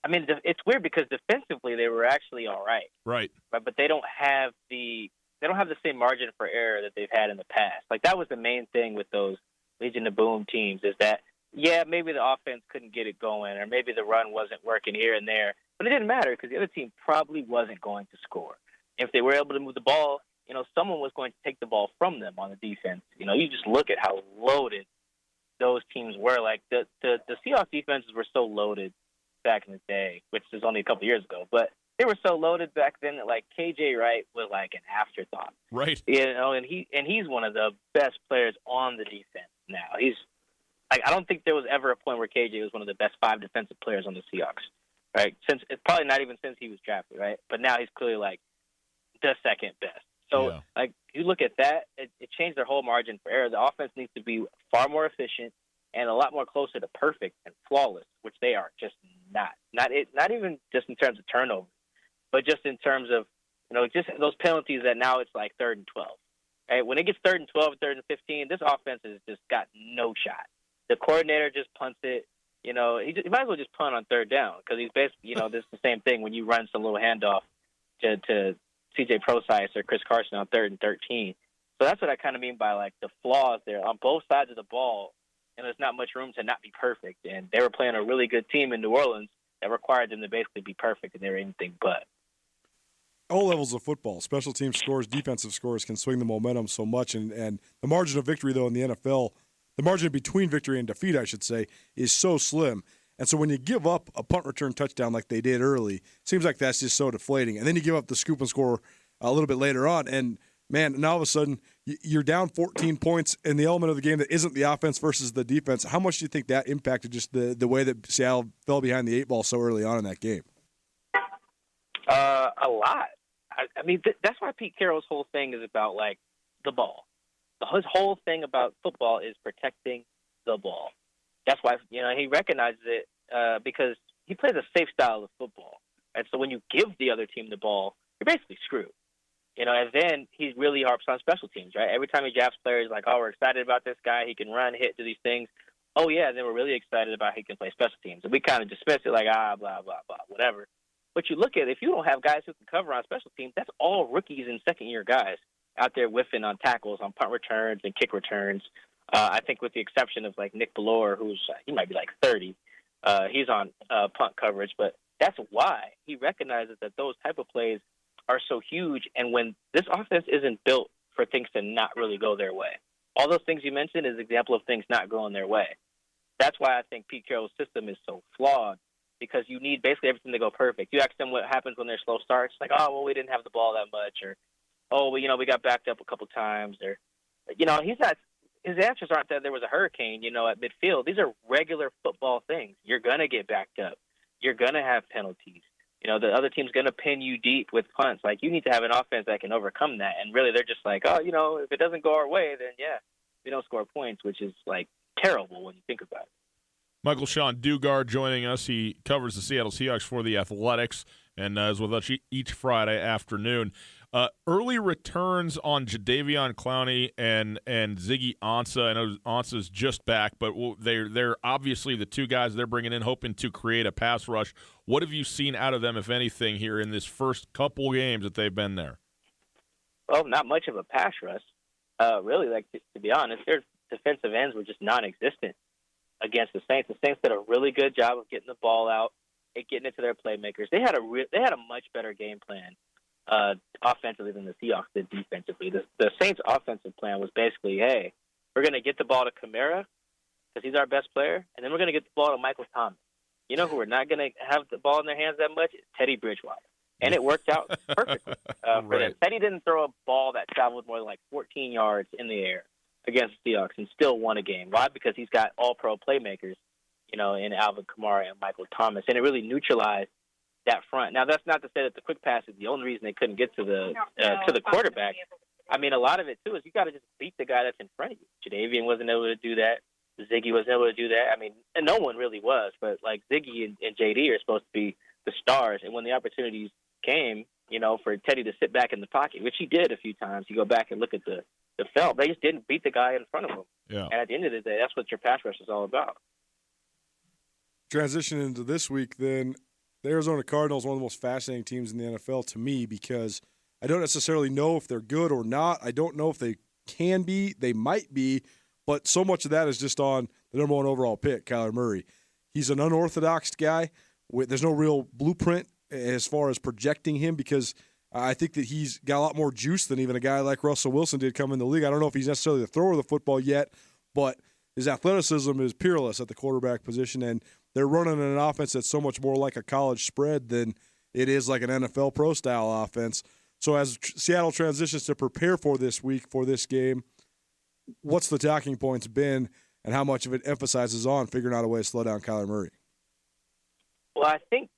It's weird because defensively they were actually all right. Right. But they don't have the same margin for error that they've had in the past. That was the main thing with those Legion of Boom teams is that, maybe the offense couldn't get it going or maybe the run wasn't working here and there, but it didn't matter because the other team probably wasn't going to score. If they were able to move the ball, someone was going to take the ball from them on the defense. You just look at how loaded those teams were. The Seahawks defenses were so loaded back in the day, which is only a couple years ago, but they were so loaded back then that KJ Wright was an afterthought. Right. And he's one of the best players on the defense now. He's I don't think there was ever a point where KJ was one of the best 5 defensive players on the Seahawks. Right? It's probably not even since he was drafted, right? But now he's clearly the second best. So you look at that, it changed their whole margin for error. The offense needs to be far more efficient and a lot more closer to perfect and flawless, which they are just not. Not even just in terms of turnovers, but just in terms of, just those penalties that now it's 3rd and 12. Right? When it gets 3rd and 12, 3rd and 15, this offense has just got no shot. The coordinator just punts it. He might as well just punt on 3rd down because he's basically, this is the same thing when you run some little handoff to C.J. Prosise or Chris Carson on 3rd and 13. So that's what I kind of mean by the flaws there on both sides of the ball. And there's not much room to not be perfect. And they were playing a really good team in New Orleans that required them to basically be perfect, and they were anything but. All levels of football, special team scores, defensive scores can swing the momentum so much. And the margin of victory, though, in the NFL, the margin between victory and defeat, I should say, is so slim. And so when you give up a punt return touchdown like they did early, it seems like that's just so deflating. And then you give up the scoop and score a little bit later on, and man, now all of a sudden you're down 14 points in the element of the game that isn't the offense versus the defense. How much do you think that impacted just the way that Seattle fell behind the 8 ball so early on in that game? A lot. That's why Pete Carroll's whole thing is about the ball. His whole thing about football is protecting the ball. That's why he recognizes it because he plays a safe style of football, and so when you give the other team the ball, you're basically screwed. And then he really harps on special teams, right? Every time he drafts players, we're excited about this guy. He can run, hit, do these things. Oh, yeah, and then we're really excited about he can play special teams. And we kind of dismiss it blah, blah, blah, blah, whatever. But you look at it, if you don't have guys who can cover on special teams, that's all rookies and second-year guys out there whiffing on tackles, on punt returns and kick returns. I think with the exception of, like, Nick Bellore, he might be like 30. He's on punt coverage, but that's why he recognizes that those type of plays are so huge. And when this offense isn't built for things to not really go their way, all those things you mentioned is an example of things not going their way. That's why I think Pete Carroll's system is so flawed, because you need basically everything to go perfect. You ask them what happens when there's slow starts, like, oh, well, we didn't have the ball that much, or, oh, well, we got backed up a couple times, or, his answers aren't that there was a hurricane, at midfield. These are regular football things. You're going to get backed up. You're going to have penalties. The other team's going to pin you deep with punts. Like, you need to have an offense that can overcome that. And really, they're just like, oh, if it doesn't go our way, then, yeah, we don't score points, which is, like, terrible when you think about it. Michael Sean Dugard joining us. He covers the Seattle Seahawks for The Athletics and is with us each Friday afternoon. Early returns on Jadeveon Clowney and Ziggy Ansah. I know Ansah's just back, but they're obviously the two guys they're bringing in, hoping to create a pass rush. What have you seen out of them, if anything, here in this first couple games that they've been there? Well, not much of a pass rush. Really, to be honest, their defensive ends were just non-existent against the Saints. The Saints did a really good job of getting the ball out and getting it to their playmakers. They had a much better game plan offensively than the Seahawks did defensively. The Saints' offensive plan was basically, hey, we're going to get the ball to Kamara because he's our best player, and then we're going to get the ball to Michael Thomas. You know who we're not going to have the ball in their hands that much? Teddy Bridgewater. And it worked out perfectly for them. Teddy didn't throw a ball that traveled more than like 14 yards in the air against the Seahawks and still won a game. Why? Because he's got all-pro playmakers, in Alvin Kamara and Michael Thomas, and it really neutralized that front. Now, that's not to say that the quick pass is the only reason they couldn't get to the quarterback. I mean, a lot of it, too, is you got to just beat the guy that's in front of you. Jadeveon wasn't able to do that. Ziggy wasn't able to do that. I mean, and no one really was, but, like, Ziggy and JD are supposed to be the stars, and when the opportunities came, for Teddy to sit back in the pocket, which he did a few times, you go back and look at the film, they just didn't beat the guy in front of him. Yeah. And at the end of the day, that's what your pass rush is all about. Transition into this week, then, the Arizona Cardinals are one of the most fascinating teams in the NFL to me because I don't necessarily know if they're good or not. I don't know if they can be. They might be, but so much of that is just on the number one overall pick, Kyler Murray. He's an unorthodox guy. There's no real blueprint as far as projecting him because I think that he's got a lot more juice than even a guy like Russell Wilson did come in the league. I don't know if he's necessarily the thrower of the football yet, but his athleticism is peerless at the quarterback position, and they're running an offense that's so much more like a college spread than it is like an NFL pro-style offense. So as Seattle transitions to prepare for this week, for this game, what's the talking points been and how much of it emphasizes on figuring out a way to slow down Kyler Murray? Well, I think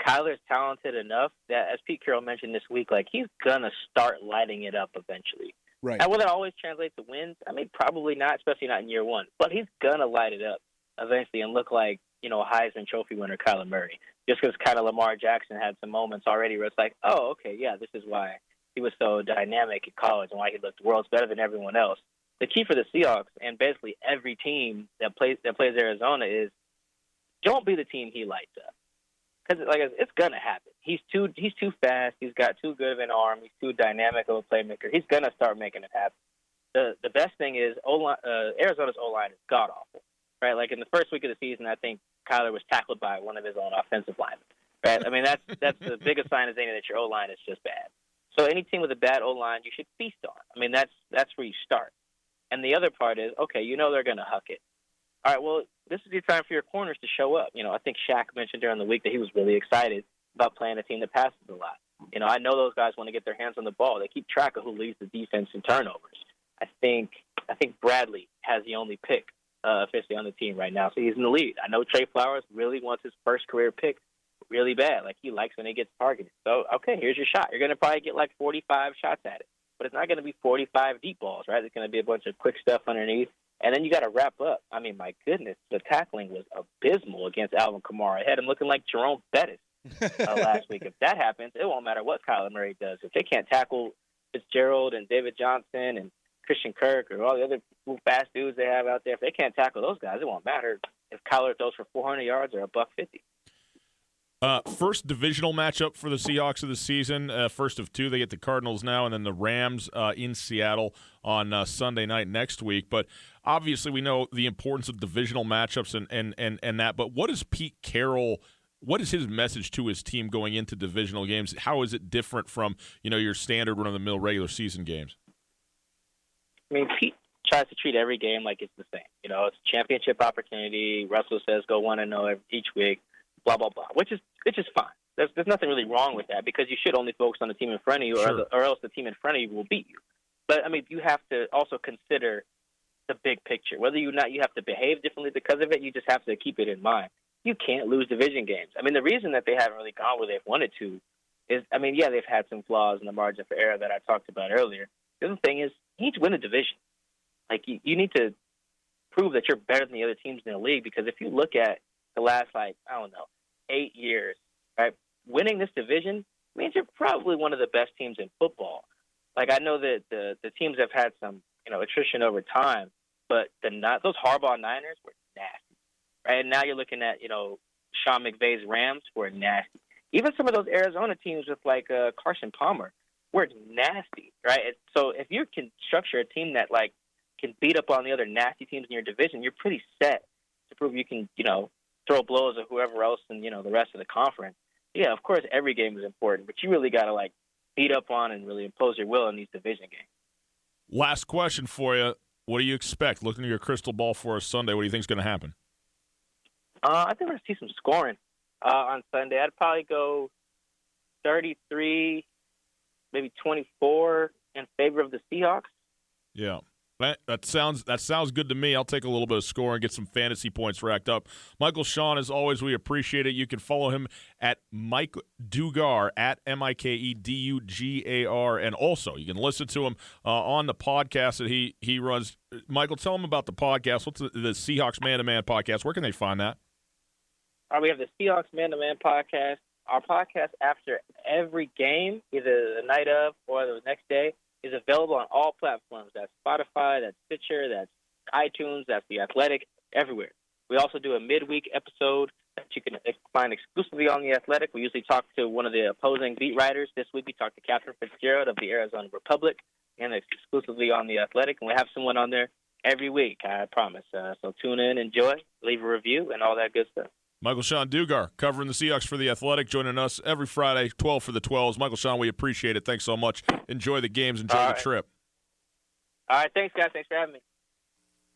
Kyler's talented enough that, as Pete Carroll mentioned this week, like he's going to start lighting it up eventually. Right. And will that always translate to wins? I mean, probably not, especially not in year one. But he's going to light it up eventually and look like, a Heisman Trophy winner Kyler Murray. Just because kind of Lamar Jackson had some moments already where it's like, oh, okay, yeah, this is why he was so dynamic in college and why he looked worlds better than everyone else. The key for the Seahawks and basically every team that plays Arizona is don't be the team he lights up. Because it's going to happen. He's too fast. He's got too good of an arm. He's too dynamic of a playmaker. He's going to start making it happen. The best thing is Arizona's O-line is god-awful. Right? Like in the first week of the season, I think Kyler was tackled by one of his own offensive linemen. Right? I mean, that's the biggest sign of that your O-line is just bad. So any team with a bad O-line, you should feast on. I mean, that's where you start. And the other part is, okay, they're going to huck it. All right, well, this is your time for your corners to show up. I think Shaq mentioned during the week that he was really excited about playing a team that passes a lot. I know those guys want to get their hands on the ball. They keep track of who leads the defense in turnovers. I think Bradley has the only pick officially on the team right now, so he's in the lead. I know Trey Flowers really wants his first career pick really bad. Like, he likes when he gets targeted. So, okay, here's your shot. You're going to probably get like 45 shots at it, but it's not going to be 45 deep balls, right? It's going to be a bunch of quick stuff underneath. And then you got to wrap up. I mean, my goodness, the tackling was abysmal against Alvin Kamara. I had him looking like Jerome Bettis last week. If that happens, it won't matter what Kyler Murray does. If they can't tackle Fitzgerald and David Johnson and Christian Kirk or all the other fast dudes they have out there, if they can't tackle those guys, it won't matter if Kyler throws for 400 yards or $150. First divisional matchup for the Seahawks of the season. First of two. They get the Cardinals now, and then the Rams in Seattle on Sunday night next week. But obviously, we know the importance of divisional matchups and that. But what is Pete Carroll? What is his message to his team going into divisional games? How is it different from your standard run-of-the-mill regular season games? I mean, Pete tries to treat every game like it's the same. It's a championship opportunity. Russell says go 1-0 each week. Blah blah blah, which is fine. There's nothing really wrong with that because you should only focus on the team in front of you, or else the team in front of you will beat you. But I mean, you have to also consider the big picture. Whether you have to behave differently because of it, you just have to keep it in mind. You can't lose division games. I mean, the reason that they haven't really gone where they've wanted to is, I mean, yeah, they've had some flaws in the margin for error that I talked about earlier. The other thing is, you need to win a division. Like you need to prove that you're better than the other teams in the league because if you look at the last 8 years, right? Winning this division means you're probably one of the best teams in football. Like I know that the teams have had some attrition over time, but those Harbaugh Niners were nasty, right? And now you're looking at Sean McVay's Rams were nasty. Even some of those Arizona teams with Carson Palmer were nasty, right? So if you can structure a team that can beat up on the other nasty teams in your division, you're pretty set to prove you can throw blows at whoever else in the rest of the conference. Yeah, of course, every game is important, but you really got to beat up on and really impose your will in these division games. Last question for you: what do you expect? Looking at your crystal ball for us Sunday, what do you think is going to happen? I think we're going to see some scoring on Sunday. I'd probably go 33, maybe 24 in favor of the Seahawks. Yeah. That sounds good to me. I'll take a little bit of score and get some fantasy points racked up. Michael Sean, as always, we appreciate it. You can follow him at Mike Dugar, at MikeDugar, and also you can listen to him on the podcast that he runs. Michael, tell him about the podcast. What's the Seahawks Man-to-Man podcast? Where can they find that? We have the Seahawks Man-to-Man podcast. Our podcast after every game, either the night of or the next day, is available on all platforms. That's Spotify, that's Stitcher, that's iTunes, that's The Athletic, everywhere. We also do a midweek episode that you can find exclusively on The Athletic. We usually talk to one of the opposing beat writers. This week we talked to Catherine Fitzgerald of the Arizona Republic, and it's exclusively on The Athletic. And we have someone on there every week, I promise. So tune in, enjoy, leave a review, and all that good stuff. Michael Sean Dugar, covering the Seahawks for The Athletic, joining us every Friday, 12 for the 12s. Michael Sean, we appreciate it. Thanks so much. Enjoy the games. Enjoy the trip. All right. Thanks, guys. Thanks for having me.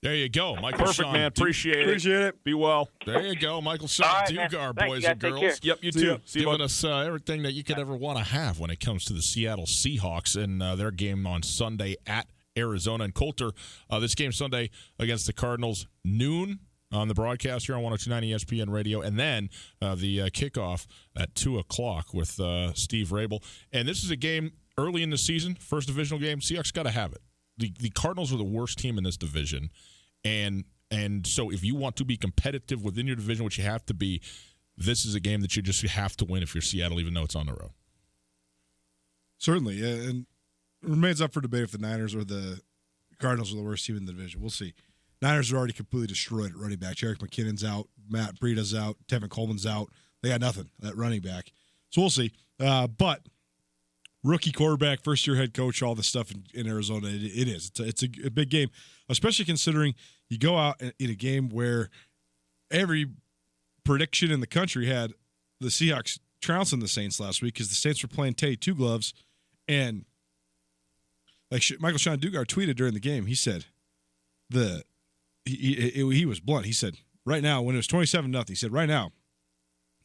There you go. Michael Perfect, Sean, man. Appreciate it. Be well. There you go. Michael Sean Dugar, boys and girls. Yep, you too. Giving us everything that you could ever want to have when it comes to the Seattle Seahawks and their game on Sunday at Arizona. And Coulter, this game Sunday against the Cardinals, noon on the broadcast here on 102.9 ESPN Radio, and then the kickoff at 2 o'clock with Steve Rabel. And this is a game early in the season, first divisional game. Seahawks got to have it. The Cardinals are the worst team in this division, and so if you want to be competitive within your division, which you have to be, this is a game that you just have to win if you're Seattle, even though it's on the road. Certainly, and it remains up for debate if the Niners or the Cardinals are the worst team in the division. We'll see. Niners are already completely destroyed at running back. Jerick McKinnon's out. Matt Breida's out. Tevin Coleman's out. They got nothing at running back. So we'll see. But rookie quarterback, first-year head coach, all this stuff in Arizona, it is. It's a big game, especially considering you go out in a game where every prediction in the country had the Seahawks trouncing the Saints last week because the Saints were playing Tay two gloves. And like Michael Sean Dugar tweeted during the game, he said he was blunt. He said, right now, when it was 27-0, he said, right now,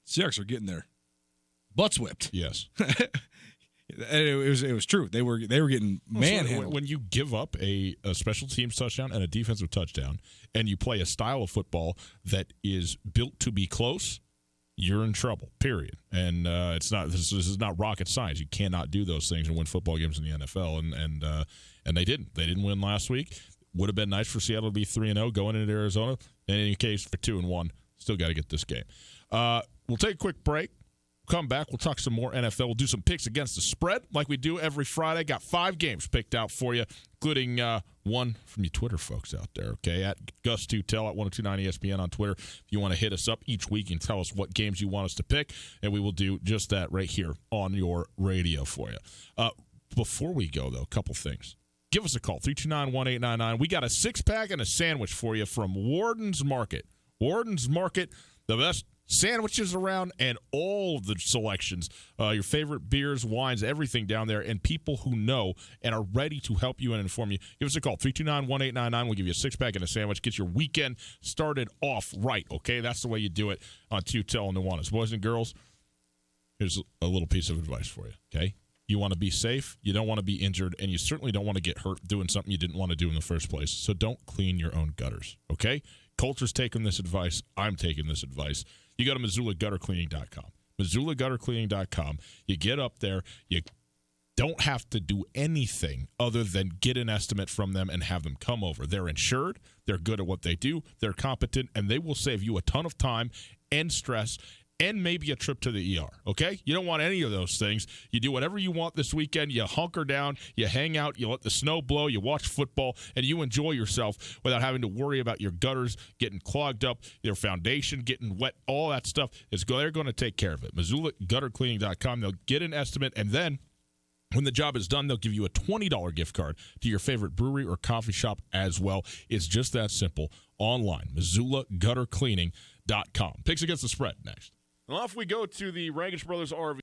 Seahawks are getting their butts whipped. Yes. And it was true. They were getting manhandled. When you give up a special teams touchdown and a defensive touchdown, and you play a style of football that is built to be close, you're in trouble. Period. And it's not. This is not rocket science. You cannot do those things and win football games in the NFL. And they didn't. They didn't win last week. Would have been nice for Seattle to be 3-0 going into Arizona. In any case, for 2-1, still got to get this game. We'll take a quick break. come back. We'll talk some more NFL. We'll do some picks against the spread like we do every Friday. Got 5 games picked out for you, including one from you Twitter folks out there, okay? At Gus2Tell at 1029 ESPN on Twitter. If you want to hit us up each week and tell us what games you want us to pick, and we will do just that right here on your radio for you. Before we go, though, a couple things. Give us a call, 329-1899. We got a 6-pack and a sandwich for you from Worden's Market. Worden's Market, the best sandwiches around and all of the selections, your favorite beers, wines, everything down there, and people who know and are ready to help you and inform you. Give us a call, 329-1899. We'll give you a 6-pack and a sandwich. Get your weekend started off right, okay? That's the way you do it on Tutel and Nuanez. Boys and girls, here's a little piece of advice for you, okay? You want to be safe, you don't want to be injured, and you certainly don't want to get hurt doing something you didn't want to do in the first place. So don't clean your own gutters, okay? Coulter's taking this advice. I'm taking this advice. You go to MissoulaGutterCleaning.com. MissoulaGutterCleaning.com. You get up there. You don't have to do anything other than get an estimate from them and have them come over. They're insured. They're good at what they do. They're competent, and they will save you a ton of time and stress and maybe a trip to the ER, okay? You don't want any of those things. You do whatever you want this weekend. You hunker down, you hang out, you let the snow blow, you watch football, and you enjoy yourself without having to worry about your gutters getting clogged up, your foundation getting wet, all that stuff. They're going to take care of it. MissoulaGutterCleaning.com. They'll get an estimate, and then when the job is done, they'll give you a $20 gift card to your favorite brewery or coffee shop as well. It's just that simple. Online, MissoulaGutterCleaning.com. Picks against the spread next. Well, off we go to the Rankish Brothers RV.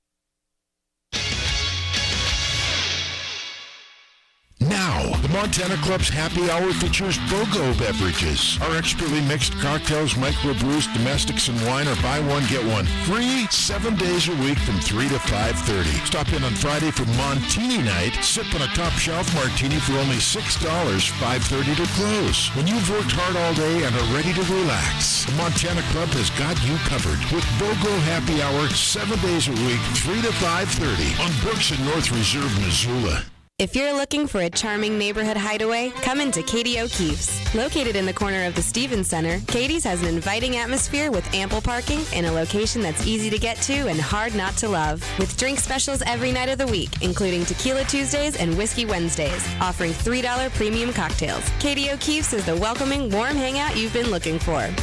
Now, the Montana Club's happy hour features BOGO beverages. Our expertly mixed cocktails, microbrews, domestics, and wine are buy one, get one free 7 days a week from 3 to 5:30. Stop in on Friday for Montini night. Sip on a top shelf martini for only $6, 5:30 to close. When you've worked hard all day and are ready to relax, the Montana Club has got you covered with BOGO happy hour 7 days a week, 3 to 5:30 on Brooks and North Reserve, Missoula. If you're looking for a charming neighborhood hideaway, come into Katie O'Keefe's. Located in the corner of the Stevens Center, Katie's has an inviting atmosphere with ample parking in a location that's easy to get to and hard not to love. With drink specials every night of the week, including Tequila Tuesdays and Whiskey Wednesdays, offering $3 premium cocktails. Katie O'Keefe's is the welcoming, warm hangout you've been looking for.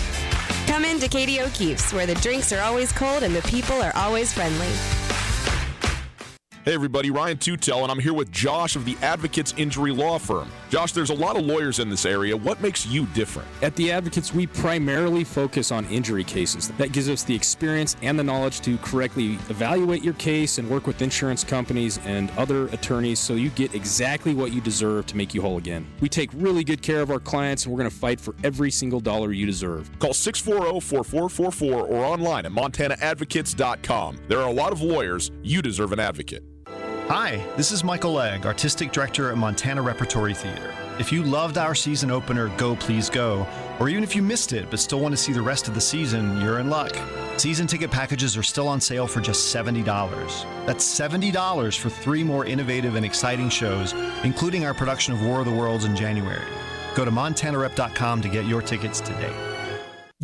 Come into Katie O'Keefe's, where the drinks are always cold and the people are always friendly. Hey everybody, Ryan Tutel, and I'm here with Josh of the Advocates Injury Law Firm. Josh, there's a lot of lawyers in this area. What makes you different? At the Advocates, we primarily focus on injury cases. That gives us the experience and the knowledge to correctly evaluate your case and work with insurance companies and other attorneys so you get exactly what you deserve to make you whole again. We take really good care of our clients, and we're going to fight for every single dollar you deserve. Call 640-4444 or online at montanaadvocates.com. There are a lot of lawyers. You deserve an advocate. Hi, this is Michael Legg, Artistic Director at Montana Repertory Theater. If you loved our season opener, Go Please Go, or even if you missed it but still want to see the rest of the season, you're in luck. Season ticket packages are still on sale for just $70. That's $70 for 3 more innovative and exciting shows, including our production of War of the Worlds in January. Go to montanarep.com to get your tickets today.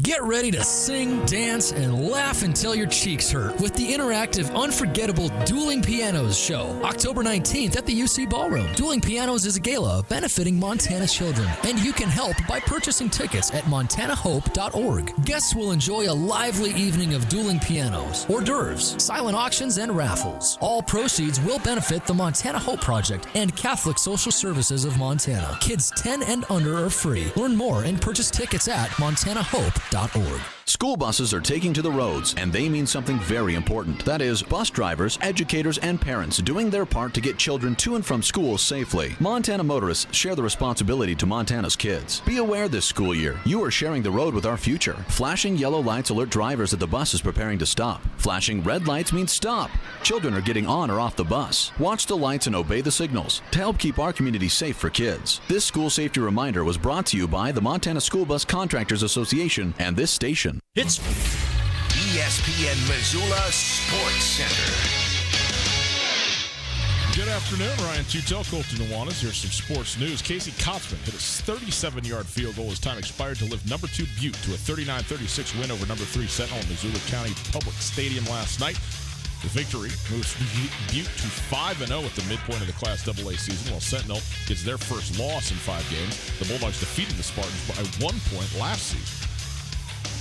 Get ready to sing, dance, and laugh until your cheeks hurt with the interactive, unforgettable Dueling Pianos show, October 19th at the UC Ballroom. Dueling Pianos is a gala benefiting Montana children, and you can help by purchasing tickets at montanahope.org. Guests will enjoy a lively evening of dueling pianos, hors d'oeuvres, silent auctions, and raffles. All proceeds will benefit the Montana Hope Project and Catholic Social Services of Montana. Kids 10 and under are free. Learn more and purchase tickets at montanahope.org. School buses are taking to the roads, and they mean something very important. That is, bus drivers, educators, and parents doing their part to get children to and from school safely. Montana motorists share the responsibility to Montana's kids. Be aware this school year, you are sharing the road with our future. Flashing yellow lights alert drivers that the bus is preparing to stop. Flashing red lights means stop. Children are getting on or off the bus. Watch the lights and obey the signals to help keep our community safe for kids. This school safety reminder was brought to you by the Montana School Bus Contractors Association and this station. It's ESPN Missoula Sports Center. Good afternoon, Ryan Tutel, Colton Nuanez. Here's some sports news. Casey Kotzman hit a 37-yard field goal as time expired to lift number 2 Butte to a 39-36 win over number 3 Sentinel in Missoula County Public Stadium last night. The victory moves Butte to 5-0 at the midpoint of the Class AA season, while Sentinel gets their first loss in 5 games. The Bulldogs defeated the Spartans by 1 point last season.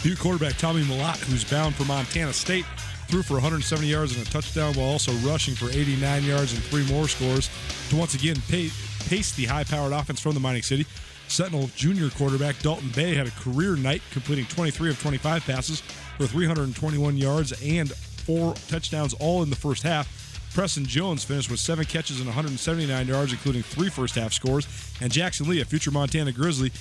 Butte quarterback Tommy Mellott, who's bound for Montana State, threw for 170 yards and a touchdown while also rushing for 89 yards and 3 more scores to once again pace the high-powered offense from the Mining City. Sentinel junior quarterback Dalton Bay had a career night, completing 23 of 25 passes for 321 yards and 4 touchdowns, all in the first half. Preston Jones finished with 7 catches and 179 yards, including 3 first-half scores. And Jackson Lee, a future Montana Grizzly,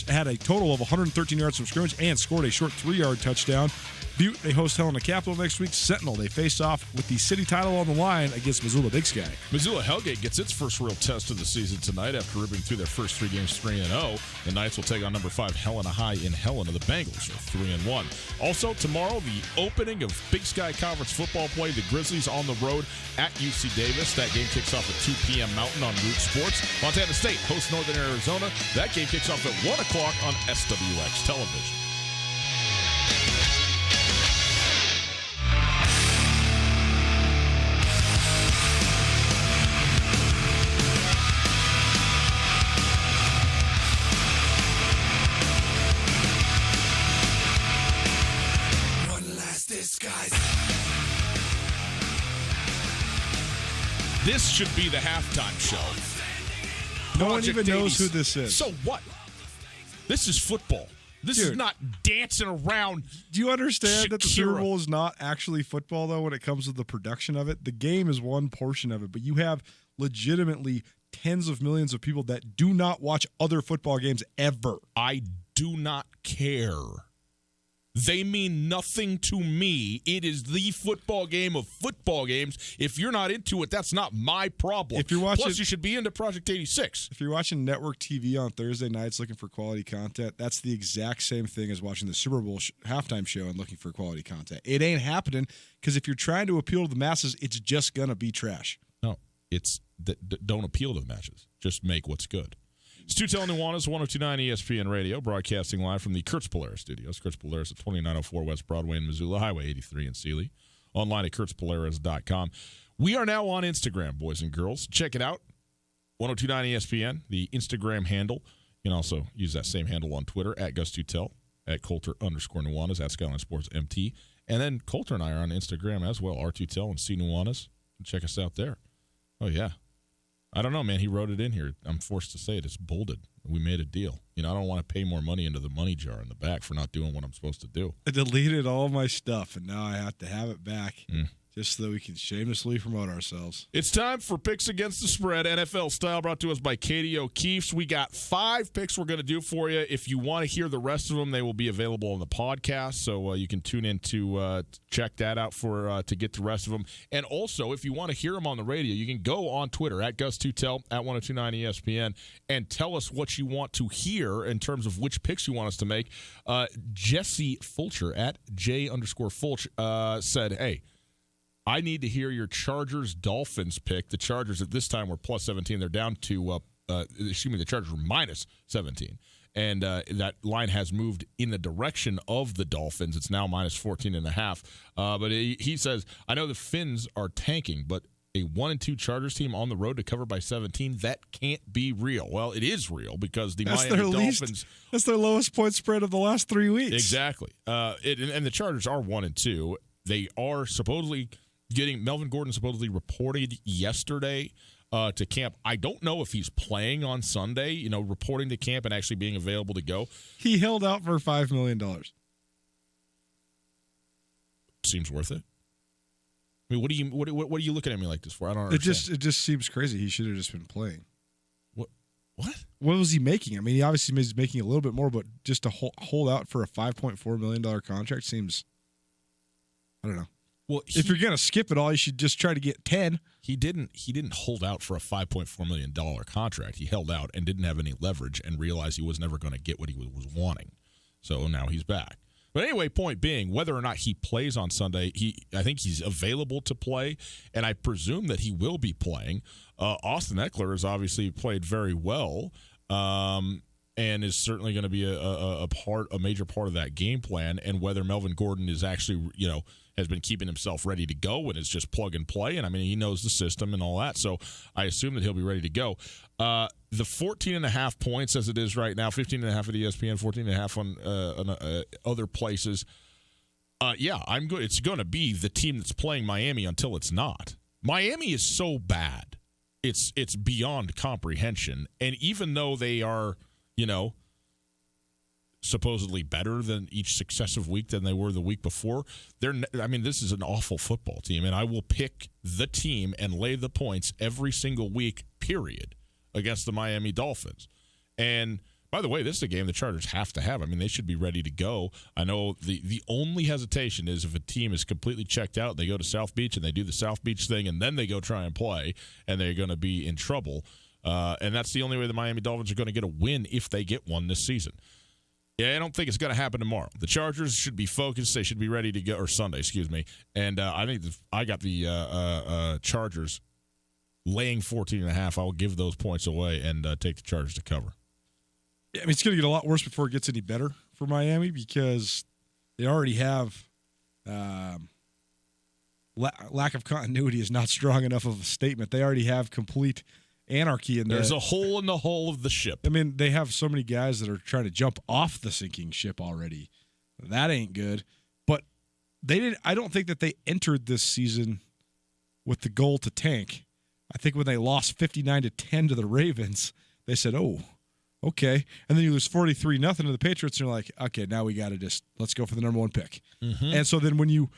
had a total of 113 yards from scrimmage and scored a short 3-yard touchdown. Butte, they host Helena Capital next week. Sentinel, they face off with the city title on the line against Missoula Big Sky. Missoula Hellgate gets its first real test of the season tonight after ripping through their first 3 games 3-0. The Knights will take on number 5 Helena High in Helena. The Bengals are 3-1. Also tomorrow, the opening of Big Sky Conference football play. The Grizzlies on the road at UC Davis. That game kicks off at 2 p.m. Mountain on Root Sports. Montana State hosts Northern Arizona. That game kicks off at 1 o'clock on SWX television. This should be the halftime show. No one even knows who this is. So what? This is football. This is not dancing around. Do you understand that the Super Shakira. Bowl is not actually football, though, when it comes to the production of it? The game is one portion of it, but you have legitimately tens of millions of people that do not watch other football games ever. I do not care. They mean nothing to me. It is the football game of football games. If you're not into it, that's not my problem. If you're watching, plus, you should be into Project 86. If you're watching network TV on Thursday nights looking for quality content, that's the exact same thing as watching the Super Bowl halftime show and looking for quality content. It ain't happening because if you're trying to appeal to the masses, it's just going to be trash. No, it's don't appeal to the matches. Just make what's good. It's Tutel Nuanez, 102.9 ESPN Radio, broadcasting live from the Kurtz Polaris studios. Kurtz Polaris at 2904 West Broadway in Missoula, Highway 83 in Sealy. Online at kurtzpolaris.com. We are now on Instagram, boys and girls. Check it out. 102.9 ESPN, the Instagram handle. You can also use that same handle on Twitter, at Gus Tutel, at Coulter_Nuanez, at Skyline Sports MT. And then Coulter and I are on Instagram as well, R2Tel and C Nuanez. Check us out there. Oh, yeah. I don't know, man. He wrote it in here. I'm forced to say it. It's bolded. We made a deal. You know, I don't want to pay more money into the money jar in the back for not doing what I'm supposed to do. I deleted all my stuff, and now I have to have it back just so that we can shamelessly promote ourselves. It's time for Picks Against the Spread, NFL style, brought to us by Katie O'Keefe's. We got 5 picks we're going to do for you. If you want to hear the rest of them, they will be available on the podcast, so you can tune in to check that out for to get the rest of them. And also, if you want to hear them on the radio, you can go on Twitter, at Gus Tutel, at 1029 ESPN, and tell us what you want to hear in terms of which picks you want us to make. Jesse Fulcher, at J_Fulch, said, hey, I need to hear your Chargers-Dolphins pick. The Chargers at this time were plus 17. They're down to, the Chargers were minus 17. And that line has moved in the direction of the Dolphins. It's now minus 14.5. But he says, I know the Finns are tanking, but a 1-2 Chargers team on the road to cover by 17, that can't be real. Well, it is real because the Miami Dolphins. That's their lowest point spread of the last 3 weeks. Exactly. And the Chargers are 1-2. They are supposedly getting Melvin Gordon supposedly reported yesterday to camp. I don't know if he's playing on Sunday, you know, reporting to camp and actually being available to go. He held out for $5 million. Seems worth it. I mean, what are you looking at me like this for? I don't understand. It just seems crazy. He should have just been playing. What? What was he making? I mean, he obviously is making a little bit more, but just to hold out for a $5.4 million contract seems, I don't know. Well, if you're going to skip it all, you should just try to get 10. He didn't hold out for a $5.4 million contract. He held out and didn't have any leverage and realized he was never going to get what he was wanting. So now he's back. But anyway, point being, whether or not he plays on Sunday, I think he's available to play, and I presume that he will be playing. Austin Eckler has obviously played very well. And and is certainly going to be a major part of that game plan. And whether Melvin Gordon is actually, has been keeping himself ready to go and is just plug and play. And I mean, he knows the system and all that. So I assume that he'll be ready to go. The 14.5 points as it is right now, 15.5 at ESPN, 14.5 on other places. I'm good. It's going to be the team that's playing Miami until it's not. Miami is so bad. It's beyond comprehension. And even though they are, supposedly better than each successive week than they were the week before, this is an awful football team. And I will pick the team and lay the points every single week, period, against the Miami Dolphins. And by the way, this is a game the Chargers have to have. I mean, they should be ready to go. I know the only hesitation is if a team is completely checked out, they go to South Beach and they do the South Beach thing, and then they go try and play, and they're going to be in trouble. And that's the only way the Miami Dolphins are going to get a win if they get one this season. Yeah, I don't think it's going to happen tomorrow. The Chargers should be focused. They should be ready to go, or Sunday, excuse me. And I think I got the Chargers laying 14.5. I will give those points away and take the Chargers to cover. Yeah, it's going to get a lot worse before it gets any better for Miami because they already have lack of continuity is not strong enough of a statement. They already have complete anarchy in there. There's a hole in the hull of the ship. I mean, they have so many guys that are trying to jump off the sinking ship already. That ain't good. But I don't think that they entered this season with the goal to tank. I think when they lost 59-10 to the Ravens, they said, "Oh, okay." And then you lose 43-0 to the Patriots, and you're like, "Okay, now we got to let's go for the number one pick." Mm-hmm. And so then when you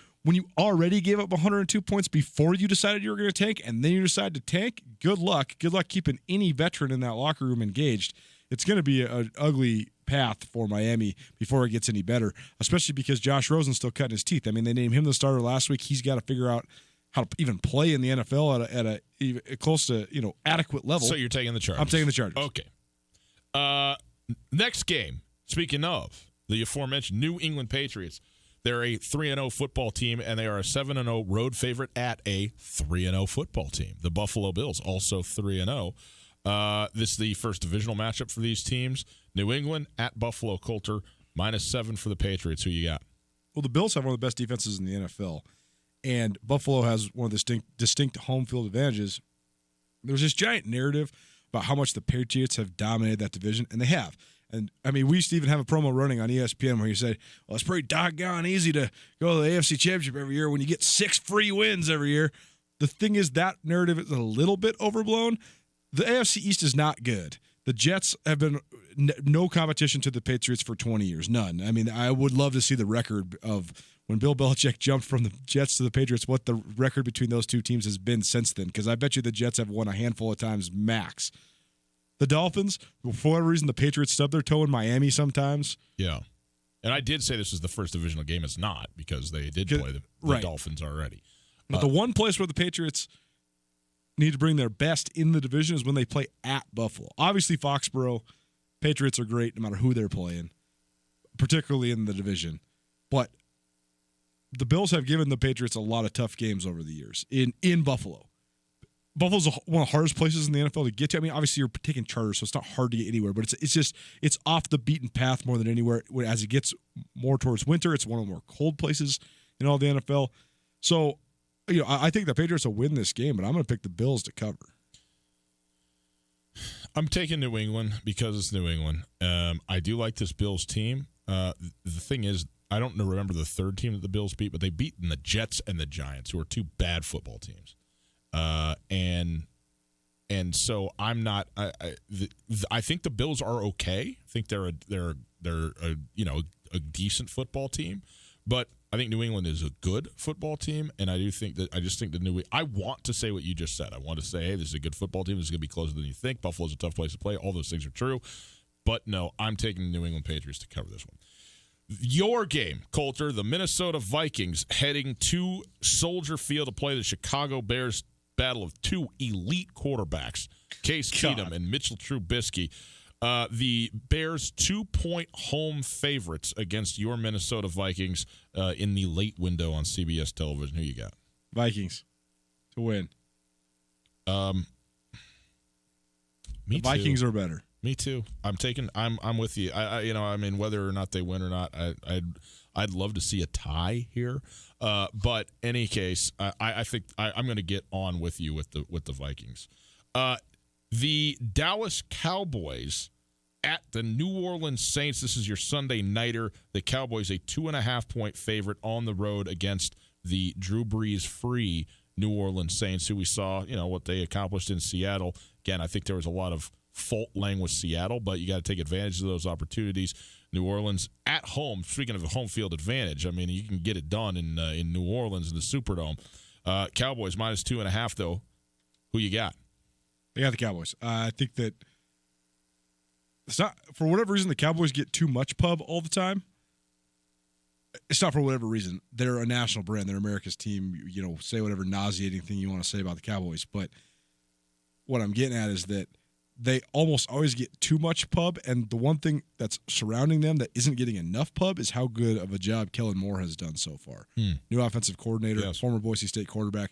already gave up 102 points before you decided you were going to tank, and then you decide to tank, good luck. Good luck keeping any veteran in that locker room engaged. It's going to be an ugly path for Miami before it gets any better, especially because Josh Rosen's still cutting his teeth. I mean, they named him the starter last week. He's got to figure out how to even play in the NFL at a close to adequate level. So you're taking the Chargers. I'm taking the Chargers. Okay. Next game, speaking of the aforementioned New England Patriots, they're a 3-0 football team, and they are a 7-0 road favorite at a 3-0 football team. The Buffalo Bills, also 3-0. This is the first divisional matchup for these teams. New England at Buffalo. Coulter, -7 for the Patriots. Who you got? Well, the Bills have one of the best defenses in the NFL, and Buffalo has one of the distinct home field advantages. There's this giant narrative about how much the Patriots have dominated that division, and they have. And, I mean, we used to even have a promo running on ESPN where you said, well, it's pretty doggone easy to go to the AFC Championship every year when you get 6 free wins every year. The thing is, that narrative is a little bit overblown. The AFC East is not good. The Jets have been no competition to the Patriots for 20 years. None. I mean, I would love to see the record of when Bill Belichick jumped from the Jets to the Patriots, what the record between those two teams has been since then, because I bet you the Jets have won a handful of times max. The Dolphins, for whatever reason, the Patriots stub their toe in Miami sometimes. Yeah. And I did say this is the first divisional game. It's not, because they did play the Dolphins already. But the one place where the Patriots need to bring their best in the division is when they play at Buffalo. Obviously, Foxborough, Patriots are great no matter who they're playing, particularly in the division. But the Bills have given the Patriots a lot of tough games over the years in Buffalo. Buffalo's one of the hardest places in the NFL to get to. I mean, obviously you're taking charters, so it's not hard to get anywhere, but it's off the beaten path more than anywhere. As it gets more towards winter, it's one of the more cold places in all the NFL. So, I think the Patriots will win this game, but I'm going to pick the Bills to cover. I'm taking New England because it's New England. I do like this Bills team. The thing is, I don't remember the third team that the Bills beat, but they beat the Jets and the Giants, who are two bad football teams. And so I'm not. I think the Bills are okay. I think they're a decent football team, but I think New England is a good football team, and I think that I want to say what you just said. I want to say, hey, this is a good football team. This is going to be closer than you think. Buffalo's a tough place to play. All those things are true, but no, I'm taking the New England Patriots to cover this one. Your game, Coulter, the Minnesota Vikings heading to Soldier Field to play the Chicago Bears. Battle of two elite quarterbacks, Case Keenum and Mitchell Trubisky. The Bears 2-point home favorites against your Minnesota Vikings in the late window on CBS television. Who you got? Vikings to win. Me the Vikings too. are better. Me too. I'm with you. I mean, whether or not they win or not, I'd love to see a tie here. But any case, I think I'm going to get on with you with the Vikings. The Dallas Cowboys at the New Orleans Saints. This is your Sunday nighter. The Cowboys a 2.5-point favorite on the road against the Drew Brees free New Orleans Saints, who we saw, what they accomplished in Seattle. Again, I think there was a lot of fault laying with Seattle, but you got to take advantage of those opportunities. New Orleans at home. Speaking of a home field advantage, I mean, you can get it done in New Orleans in the Superdome. Cowboys minus 2.5 though. Who you got? I got the Cowboys. I think that it's not for whatever reason the Cowboys get too much pub all the time. It's not for whatever reason. They're a national brand. They're America's team. Say whatever nauseating thing you want to say about the Cowboys, but what I'm getting at is that they almost always get too much pub, and the one thing that's surrounding them that isn't getting enough pub is how good of a job Kellen Moore has done so far. New offensive coordinator, former Boise State quarterback.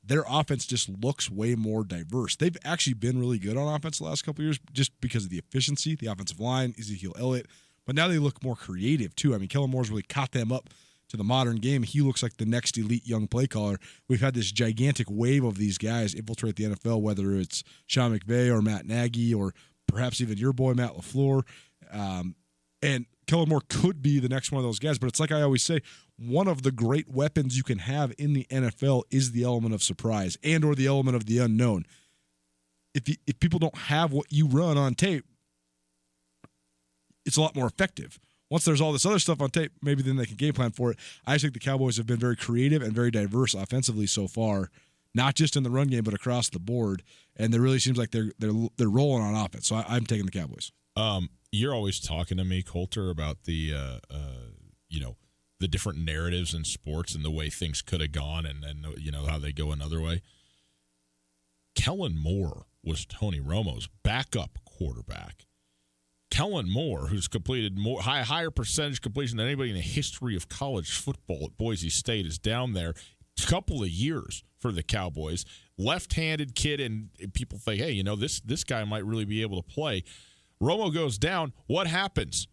Their offense just looks way more diverse. They've actually been really good on offense the last couple of years just because of the efficiency, the offensive line, Ezekiel Elliott. But now they look more creative, too. I mean, Kellen Moore's really caught them up to the modern game. He looks like the next elite young play caller. We've had this gigantic wave of these guys infiltrate the NFL, whether it's Sean McVay or Matt Nagy or perhaps even your boy, Matt LaFleur. And Kellen Moore could be the next one of those guys. But it's like I always say, one of the great weapons you can have in the NFL is the element of surprise and or the element of the unknown. If people don't have what you run on tape, it's a lot more effective. Once there's all this other stuff on tape, maybe then they can game plan for it. I think the Cowboys have been very creative and very diverse offensively so far, not just in the run game but across the board. And it really seems like they're rolling on offense. So I'm taking the Cowboys. You're always talking to me, Coulter, about the the different narratives in sports and the way things could have gone, and how they go another way. Kellen Moore was Tony Romo's backup quarterback. Kellen Moore, who's completed higher percentage completion than anybody in the history of college football at Boise State, is down there. A couple of years for the Cowboys. Left-handed kid, and people think, hey, this guy might really be able to play. Romo goes down. What happens?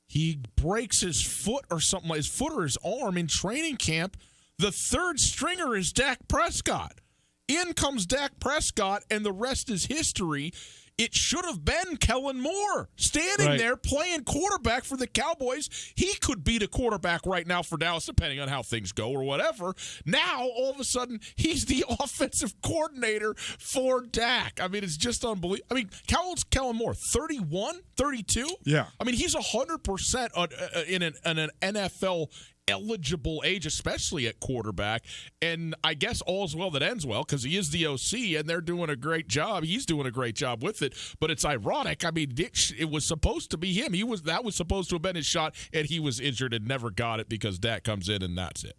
He breaks his foot or something, his foot or his arm in training camp. The third stringer is Dak Prescott. In comes Dak Prescott, and the rest is history. It should have been Kellen Moore standing there playing quarterback for the Cowboys. He could be the quarterback right now for Dallas, depending on how things go or whatever. Now, all of a sudden, he's the offensive coordinator for Dak. I mean, it's just unbelievable. I mean, how old's Kellen Moore? 31? 32? Yeah. I mean, he's 100% in an NFL eligible age, especially at quarterback. And I guess all's well that ends well because he is the OC and they're doing a great job. He's doing a great job with it. But it's ironic. I mean, it was supposed to be him. That was supposed to have been his shot, and he was injured and never got it because Dak comes in and that's it.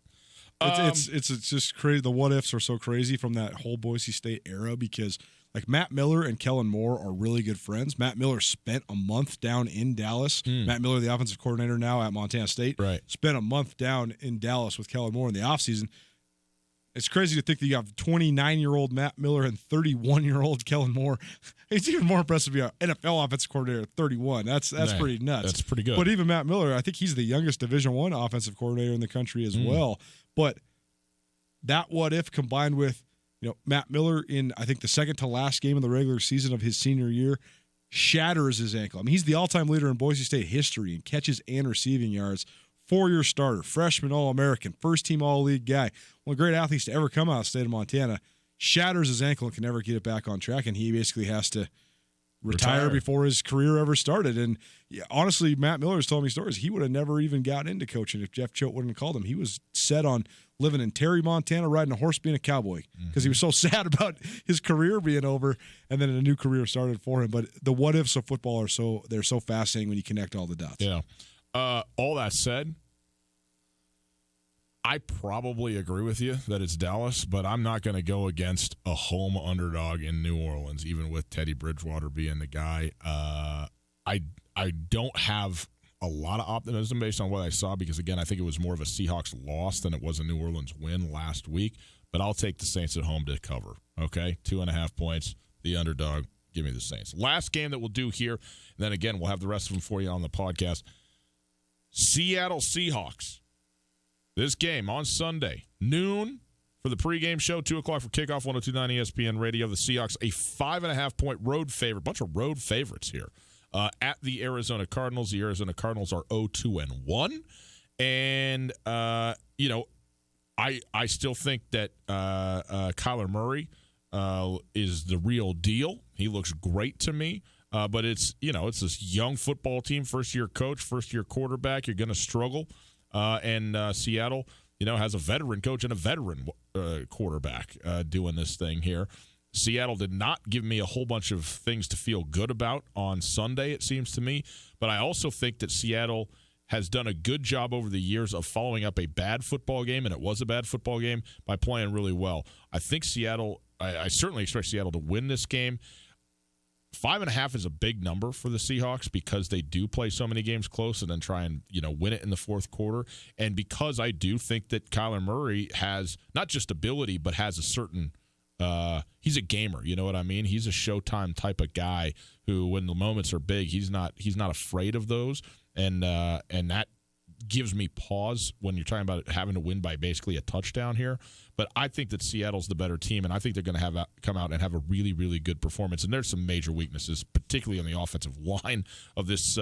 It's just crazy. The what ifs are so crazy from that whole Boise State era because like Matt Miller and Kellen Moore are really good friends. Matt Miller spent a month down in Dallas. Matt Miller, the offensive coordinator now at Montana State, spent a month down in Dallas with Kellen Moore in the offseason. It's crazy to think that you have 29-year-old Matt Miller and 31-year-old Kellen Moore. It's even more impressive to be an NFL offensive coordinator at 31. That's pretty nuts. That's pretty good. But even Matt Miller, I think he's the youngest Division I offensive coordinator in the country as well. But that what if combined with Matt Miller in, I think, the second to last game of the regular season of his senior year shatters his ankle. I mean, he's the all-time leader in Boise State history in catches and receiving yards. 4-year starter, freshman All-American, first-team All-League guy. One of the great athletes to ever come out of the state of Montana. Shatters his ankle and can never get it back on track, and he basically has to retire before his career ever started. And honestly, Matt Miller's told me stories. He would have never even gotten into coaching if Jeff Choate wouldn't have called him. He was set on living in Terry, Montana, riding a horse, being a cowboy because he was so sad about his career being over, and then a new career started for him. But the what ifs of football they're so fascinating when you connect all the dots. Yeah. All that said, I probably agree with you that it's Dallas, but I'm not going to go against a home underdog in New Orleans, even with Teddy Bridgewater being the guy. I don't have a lot of optimism based on what I saw because, again, I think it was more of a Seahawks loss than it was a New Orleans win last week. But I'll take the Saints at home to cover, okay? 2.5 points, the underdog. Give me the Saints. Last game that we'll do here, and then again, we'll have the rest of them for you on the podcast. Seattle Seahawks. This game on Sunday, noon for the pregame show, 2 o'clock for kickoff, 102.9 ESPN Radio. The Seahawks, a 5.5-point road favorite. Bunch of road favorites here at the Arizona Cardinals. The Arizona Cardinals are 0-2-1. And, I still think that Kyler Murray is the real deal. He looks great to me. But it's this young football team, first-year coach, first-year quarterback. You're going to struggle. And Seattle, has a veteran coach and a veteran quarterback doing this thing here. Seattle did not give me a whole bunch of things to feel good about on Sunday, it seems to me. But I also think that Seattle has done a good job over the years of following up a bad football game, and it was a bad football game, by playing really well. I think Seattle, I certainly expect Seattle to win this game. 5.5 is a big number for the Seahawks because they do play so many games close and then try and win it in the fourth quarter. And because I do think that Kyler Murray has not just ability but has a certain he's a gamer, you know what I mean? He's a Showtime type of guy who, when the moments are big, he's not afraid of those, and that gives me pause when you're talking about having to win by basically a touchdown here. But I think that Seattle's the better team, and I think they're going to come out and have a really, really good performance. And there's some major weaknesses, particularly on the offensive line of this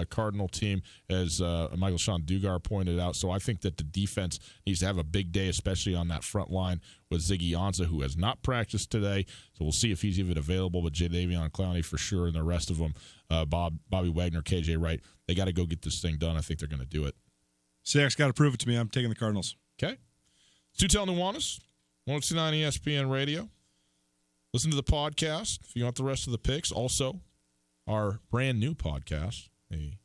Cardinal team, as Michael Sean Dugar pointed out. So I think that the defense needs to have a big day, especially on that front line with Ziggy Ansah, who has not practiced today. So we'll see if he's even available, but Jadeveon Clowney for sure, and the rest of them, Bobby Wagner, KJ Wright, they got to go get this thing done. I think they're going to do it. Seahawks got to prove it to me. I'm taking the Cardinals. Okay. Tutel Nuanez, 102.9 ESPN Radio. Listen to the podcast if you want the rest of the picks. Also, our brand new podcast, a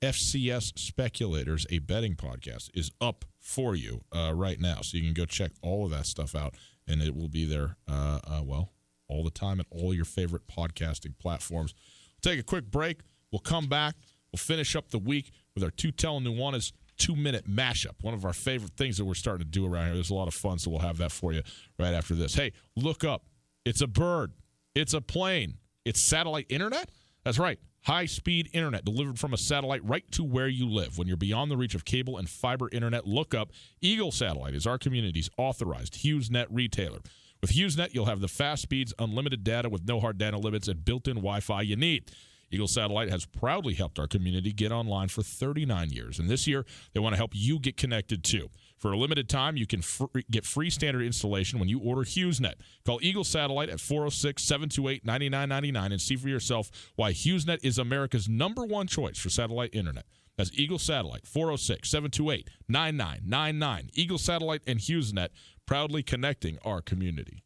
FCS Speculators, a betting podcast, is up for you right now. So you can go check all of that stuff out, and it will be there, all the time at all your favorite podcasting platforms. We'll take a quick break. We'll come back. We'll finish up the week with our Tutel Nuanez 2-minute mashup, one of our favorite things that we're starting to do around here. There's a lot of fun, so we'll have that for you right after this. Hey, look up. It's a bird. It's a plane. It's satellite internet. That's right. High-speed internet delivered from a satellite right to where you live. When you're beyond the reach of cable and fiber internet, look up. Eagle Satellite is our community's authorized HughesNet retailer. With HughesNet, you'll have the fast speeds, unlimited data with no hard data limits, and built-in Wi-Fi you need. Eagle Satellite has proudly helped our community get online for 39 years, and this year they want to help you get connected too. For a limited time, you can get free standard installation when you order HughesNet. Call Eagle Satellite at 406-728-9999 and see for yourself why HughesNet is America's #1 choice for satellite internet. That's Eagle Satellite, 406-728-9999. Eagle Satellite and HughesNet, proudly connecting our community.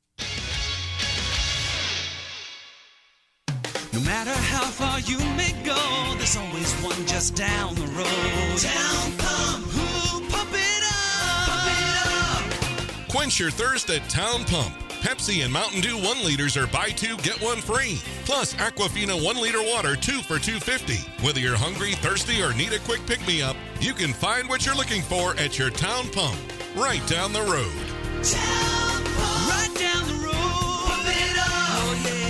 No matter how far you may go, there's always one just down the road. Town Pump, who pump it up, pump it up. Quench your thirst at Town Pump. Pepsi and Mountain Dew 1 liters are buy 2, get 1 free. Plus Aquafina 1 liter water 2 for $2.50. Whether you're hungry, thirsty, or need a quick pick-me-up, you can find what you're looking for at your Town Pump, right down the road. Town Pump, right down the road. Pump it up, oh yeah.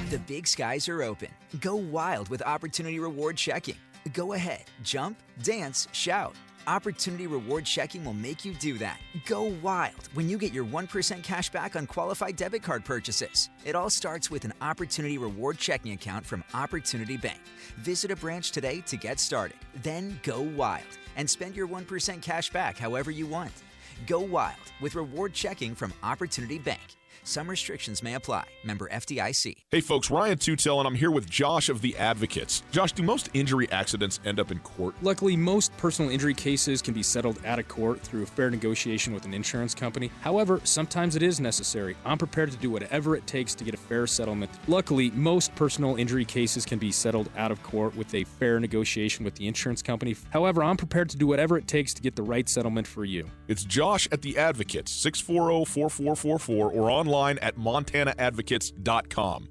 The big skies are open. Go wild with Opportunity Reward Checking. Go ahead, jump, dance, shout. Opportunity Reward Checking will make you do that. Go wild when you get your 1% cash back on qualified debit card purchases. It all starts with an Opportunity Reward Checking account from Opportunity Bank. Visit a branch today to get started. Then go wild and spend your 1% cash back however you want. Go wild with Reward Checking from Opportunity Bank. Some restrictions may apply. Member FDIC. Hey folks, Ryan Tutel, and I'm here with Josh of The Advocates. Josh, do most injury accidents end up in court? Luckily, most personal injury cases can be settled out of court through a fair negotiation with an insurance company. However, sometimes it is necessary. I'm prepared to do whatever it takes to get a fair settlement. Luckily, most personal injury cases can be settled out of court with a fair negotiation with the insurance company. However, I'm prepared to do whatever it takes to get the right settlement for you. It's Josh at The Advocates, 640-4444, or online at montanaadvocates.com.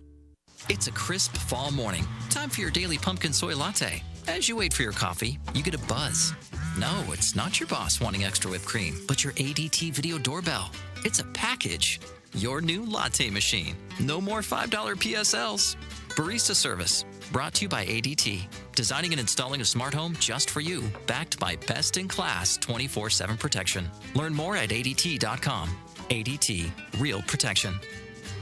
It's a crisp fall morning. Time for your daily pumpkin soy latte. As you wait for your coffee, you get a buzz. No, it's not your boss wanting extra whipped cream, but your ADT video doorbell. It's a package. Your new latte machine. No more $5 PSLs. Barista Service, brought to you by ADT. Designing and installing a smart home just for you, backed by best-in-class 24/7 protection. Learn more at ADT.com. ADT, real protection.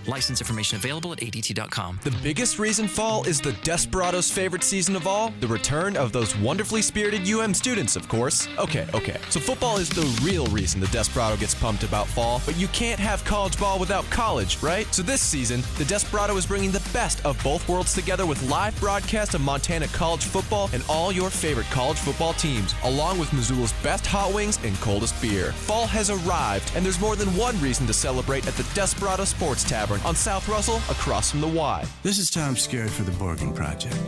License information available at ADT.com. The biggest reason fall is the Desperados' favorite season of all, the return of those wonderfully spirited UM students, of course. Okay. So football is the real reason the Desperado gets pumped about fall, but you can't have college ball without college, right? So this season, the Desperado is bringing the best of both worlds together with live broadcast of Montana college football and all your favorite college football teams, along with Missoula's best hot wings and coldest beer. Fall has arrived, and there's more than one reason to celebrate at the Desperado Sports Tavern on South Russell, across from the Y. This is Tom Scared for the Borgen Project.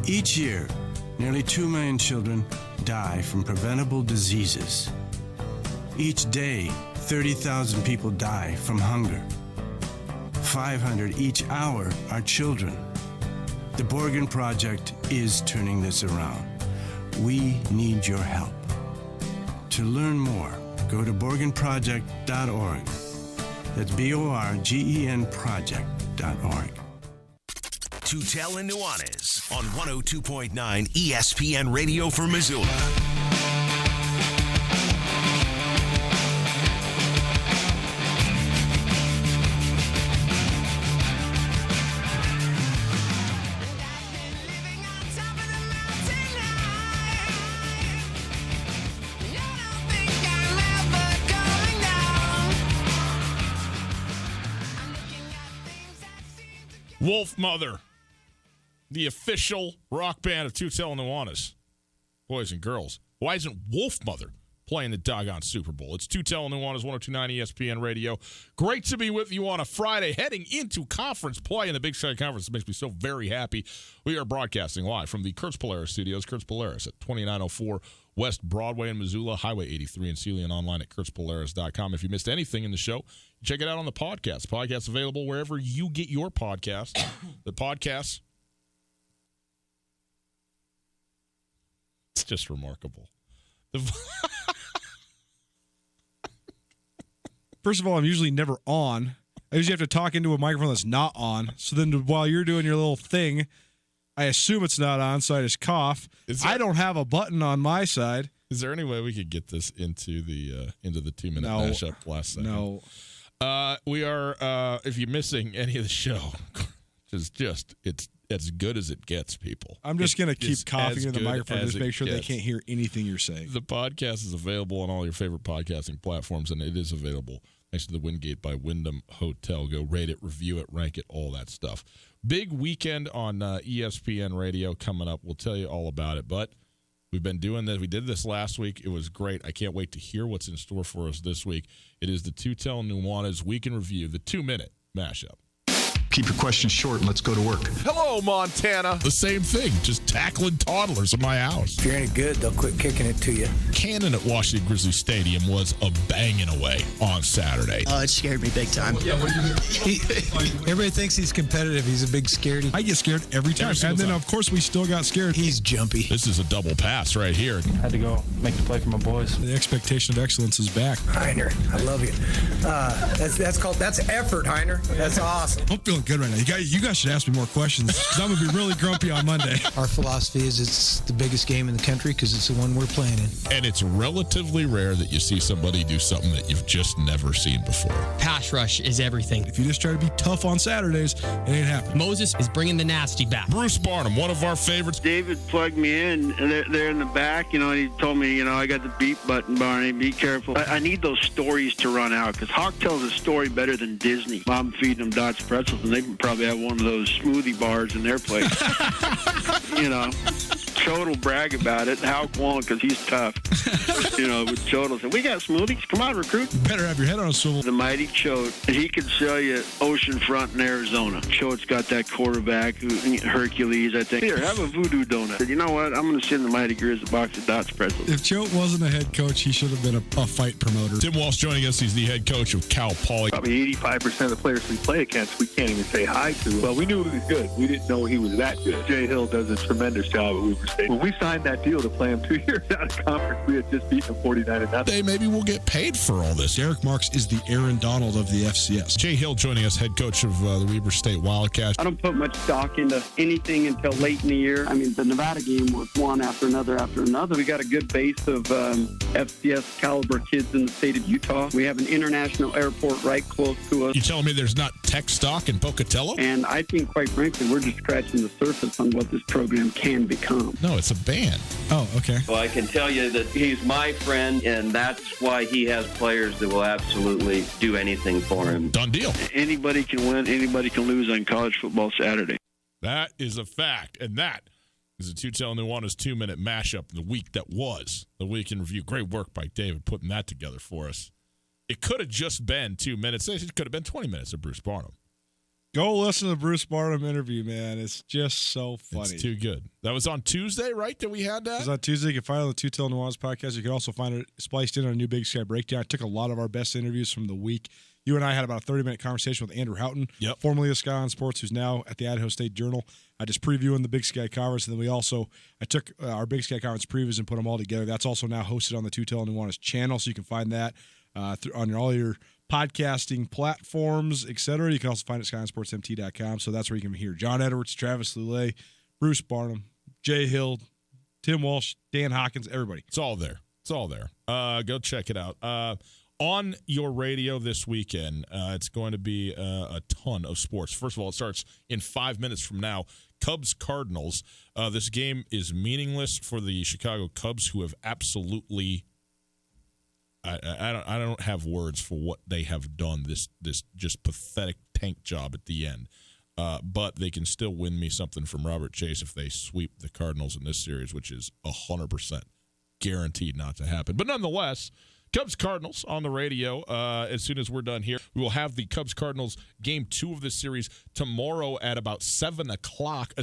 Each year, nearly 2 million children die from preventable diseases. Each day, 30,000 people die from hunger. 500 each hour are children. The Borgen Project is turning this around. We need your help. To learn more, go to BorgenProject.org. That's BORGEN project.org. Tutel and Nuanez on 102.9 ESPN Radio for Missoula. Wolfmother, the official rock band of Tutel and Nuanez. Boys and girls. Why isn't Wolfmother playing the doggone Super Bowl? It's Tutel and Nuanez, 102.9 ESPN Radio. Great to be with you on a Friday, heading into conference play in the Big Sky Conference. It makes me so very happy. We are broadcasting live from the Kurtz Polaris studios. Kurtz Polaris at 2904 West Broadway in Missoula, Highway 83 in Sealy, and online at kurtzpolaris.com. If you missed anything in the show, check it out on the podcast. Podcast available wherever you get your podcasts. The podcasts. It's just remarkable. First of all, I'm usually never on. I usually have to talk into a microphone that's not on. So then while you're doing your little thing, I assume it's not on, so I just cough. I don't have a button on my side. Is there any way we could get this into the 2-minute mashup last second? No. We are, if you're missing any of the show, it's as good as it gets, people. I'm just going to keep coughing into the microphone just to make sure they can't hear anything you're saying. The podcast is available on all your favorite podcasting platforms, and it is available next to the Wingate by Wyndham Hotel. Go rate it, review it, rank it, all that stuff. Big weekend on ESPN Radio coming up. We'll tell you all about it, but we've been doing this. We did this last week. It was great. I can't wait to hear what's in store for us this week. It is the Tutel and Nuanez Week in Review, the 2-minute mashup. Keep your questions short and let's go to work. Hello, Montana. The same thing, just tackling toddlers in my house. If you're any good, they'll quit kicking it to you. Cannon at Washington Grizzly Stadium was a banging away on Saturday. Oh, it scared me big time. Everybody thinks he's competitive. He's a big scaredy. I get scared every time. And then, of course, we still got scared. He's jumpy. This is a double pass right here. Had to go make the play for my boys. The expectation of excellence is back. Heiner, I love you. That's effort, Heiner. That's awesome. I'm feeling good right now. You guys should ask me more questions because I'm going to be really grumpy on Monday. Our philosophy is it's the biggest game in the country because it's the one we're playing in. And it's relatively rare that you see somebody do something that you've just never seen before. Pass rush is everything. If you just try to be tough on Saturdays, it ain't happening. Moses is bringing the nasty back. Bruce Barnum, one of our favorites. David plugged me in there in the back, and he told me, I got the beep button, Barney. Be careful. I need those stories to run out because Hawk tells a story better than Disney. I'm feeding them Dots pretzels, and they probably have one of those smoothie bars in their place. Choate will brag about it. Hawk won't because he's tough. But Choate will say, we got smoothies. Come on, recruit. You better have your head on a swivel. The mighty Choate, he can sell you oceanfront in Arizona. Choate's got that quarterback, Hercules, I think. Here, have a voodoo donut. You know what? I'm going to send the mighty Grizz a box of Dots pretzels. If Choate wasn't a head coach, he should have been a fight promoter. Tim Walsh joining us. He's the head coach of Cal Poly. Probably 85% of the players we play against, we can't even say hi to. Well, we knew he was good. We didn't know he was that good. Jay Hill does a tremendous job, but we State. When we signed that deal to play them 2 years out of conference, we had just beaten them 49-0. Hey, maybe we'll get paid for all this. Derek Marks is the Aaron Donald of the FCS. Jay Hill joining us, head coach of the Weber State Wildcats. I don't put much stock into anything until late in the year. I mean, the Nevada game was one after another after another. We got a good base of FCS caliber kids in the state of Utah. We have an international airport right close to us. You telling me there's not tech stock in Pocatello? And I think, quite frankly, we're just scratching the surface on what this program can become. No, it's a band. Oh, okay. Well, I can tell you that he's my friend, and that's why he has players that will absolutely do anything for him. Done deal. Anybody can win, anybody can lose on college football Saturday. That is a fact, and that is a Tutel Nuanez 2-minute mashup the week that was the Week in Review. Great work by David putting that together for us. It could have just been 2 minutes. It could have been 20 minutes of Bruce Barnum. Go listen to the Bruce Barnum interview, man. It's just so funny. It's too good. That was on Tuesday, right, that we had that? It was on Tuesday. You can find it on the Tutel Nuanez podcast. You can also find it spliced in on a new Big Sky Breakdown. I took a lot of our best interviews from the week. You and I had about a 30-minute conversation with Andrew Houghton, formerly of Sky on Sports, who's now at the Idaho State Journal. I just previewing the Big Sky Conference, and then I took our Big Sky Conference previews and put them all together. That's also now hosted on the Tutel Nuanez channel, so you can find that on all your podcasting platforms, etc. You can also find it at SkyOnSportsMT.com, so that's where you can hear John Edwards, Travis Lulay, Bruce Barnum, Jay Hill, Tim Walsh, Dan Hawkins, everybody. It's all there. It's all there. Go check it out. On your radio this weekend, it's going to be a ton of sports. First of all, it starts in 5 minutes from now. Cubs-Cardinals. This game is meaningless for the Chicago Cubs, who have absolutely I don't have words for what they have done, this just pathetic tank job at the end. But they can still win me something from Robert Chase if they sweep the Cardinals in this series, which is 100% guaranteed not to happen. But nonetheless, Cubs-Cardinals on the radio. As soon as we're done here, we will have the Cubs-Cardinals game 2 of this series tomorrow at about 5 o'clock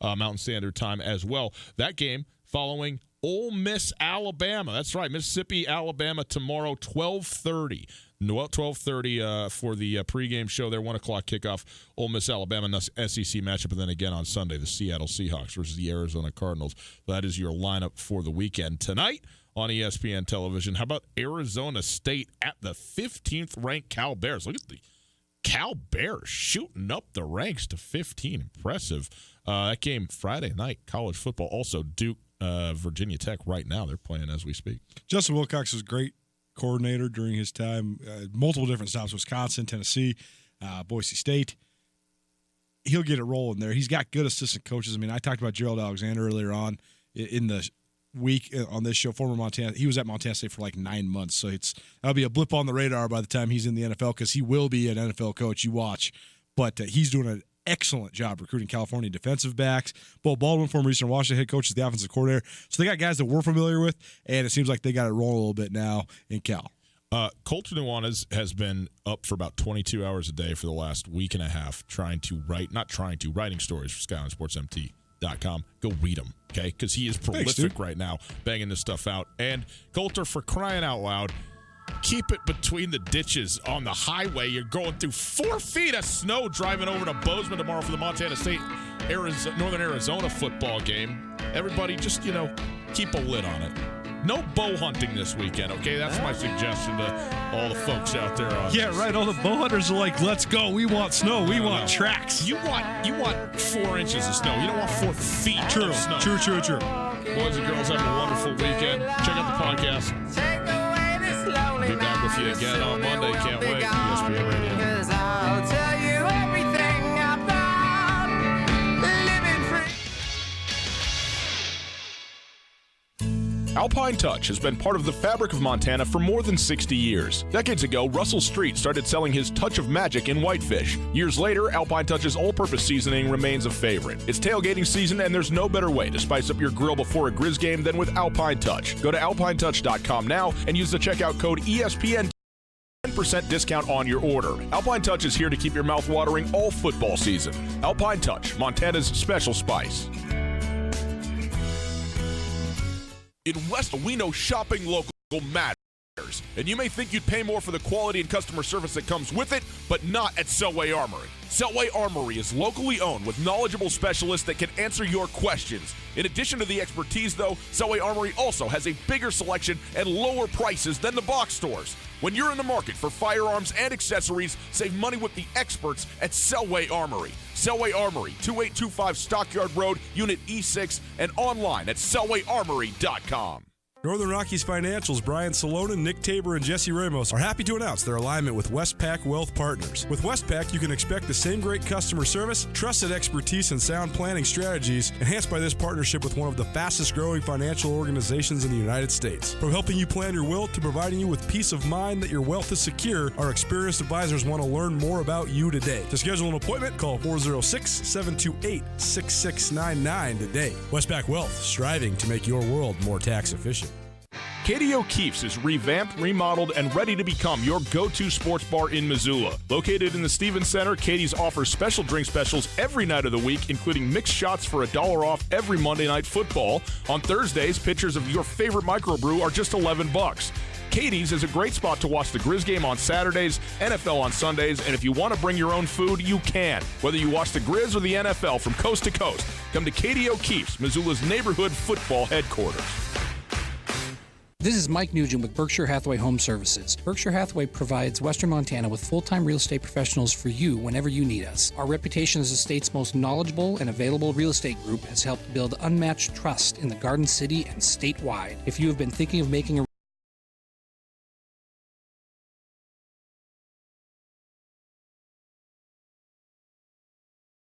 Mountain Standard Time as well. That game following Ole Miss, Alabama. That's right, Mississippi, Alabama tomorrow, 12:30. 12:30 for the pregame show there, 1 o'clock kickoff, Ole Miss, Alabama, SEC matchup, and then again on Sunday, the Seattle Seahawks versus the Arizona Cardinals. That is your lineup for the weekend. Tonight on ESPN television, how about Arizona State at the 15th-ranked Cal Bears? Look at the Cal Bears shooting up the ranks to 15. Impressive. That game Friday night, college football. Also, Duke, Virginia Tech right now. They're playing as we speak. Justin Wilcox was a great coordinator during his time. Multiple different stops, Wisconsin, Tennessee, Boise State. He'll get it rolling there. He's got good assistant coaches. I mean, I talked about Gerald Alexander earlier on in the week on this show, former Montana. He was at Montana State for like 9 months, so that'll be a blip on the radar by the time he's in the NFL, because he will be an NFL coach. You watch. But he's doing an excellent job recruiting California defensive backs. Bo Baldwin, former Eastern Washington head coach, is the offensive coordinator. So they got guys that we're familiar with, and it seems like they got it rolling a little bit now in Cal. Colter Nuanez has been up for about 22 hours a day for the last week and a half writing stories for SkyOnSportsMT.com. Go read them, okay? Because he is prolific right now, banging this stuff out. And Colter, for crying out loud, keep it between the ditches on the highway. You're going through 4 feet of snow driving over to Bozeman tomorrow for the Montana State Northern Arizona football game. Everybody just, keep a lid on it. No bow hunting this weekend, okay? That's my suggestion to all the folks out there. Right. All the bow hunters are like, let's go. We want snow. We want tracks. You want 4 inches of snow. You don't want 4 feet of snow. True. Boys and girls, have a wonderful weekend. Check out the podcast. Be back with you again on Monday. Can't wait. ESPN Radio. I'll tell you everything about living free. Alpine Touch has been part of the fabric of Montana for more than 60 years. Decades ago, Russell Street started selling his touch of magic in whitefish. Years later, Alpine Touch's all-purpose seasoning remains a favorite. It's tailgating season, and there's no better way to spice up your grill before a Grizz game than with Alpine Touch. Go to alpinetouch.com now and use the checkout code ESPN. 10% discount on your order. Alpine Touch is here to keep your mouth watering all football season. Alpine Touch, Montana's special spice. In West, we know shopping local matters. And you may think you'd pay more for the quality and customer service that comes with it, but not at Selway Armory. Selway Armory is locally owned with knowledgeable specialists that can answer your questions. In addition to the expertise, though, Selway Armory also has a bigger selection and lower prices than the box stores. When you're in the market for firearms and accessories, save money with the experts at Selway Armory. Selway Armory, 2825 Stockyard Road, Unit E6, and online at selwayarmory.com. Northern Rockies Financials Brian Salonen, Nick Tabor, and Jesse Ramos are happy to announce their alignment with Westpac Wealth Partners. With Westpac, you can expect the same great customer service, trusted expertise, and sound planning strategies enhanced by this partnership with one of the fastest-growing financial organizations in the United States. From helping you plan your will to providing you with peace of mind that your wealth is secure, our experienced advisors want to learn more about you today. To schedule an appointment, call 406-728-6699 today. Westpac Wealth, striving to make your world more tax efficient. Katie O'Keefe's is revamped, remodeled, and ready to become your go-to sports bar in Missoula. Located in the Stevens Center, Katie's offers special drink specials every night of the week, including mixed shots for $1 off every Monday Night Football. On Thursdays, pitchers of your favorite microbrew are just $11. Katie's is a great spot to watch the Grizz game on Saturdays, NFL on Sundays, and if you want to bring your own food, you can. Whether you watch the Grizz or the NFL from coast to coast, come to Katie O'Keefe's, Missoula's neighborhood football headquarters. This is Mike Nugent with Berkshire Hathaway Home Services. Berkshire Hathaway provides Western Montana with full-time real estate professionals for you whenever you need us. Our reputation as the state's most knowledgeable and available real estate group has helped build unmatched trust in the Garden City and statewide. If you have been thinking of making a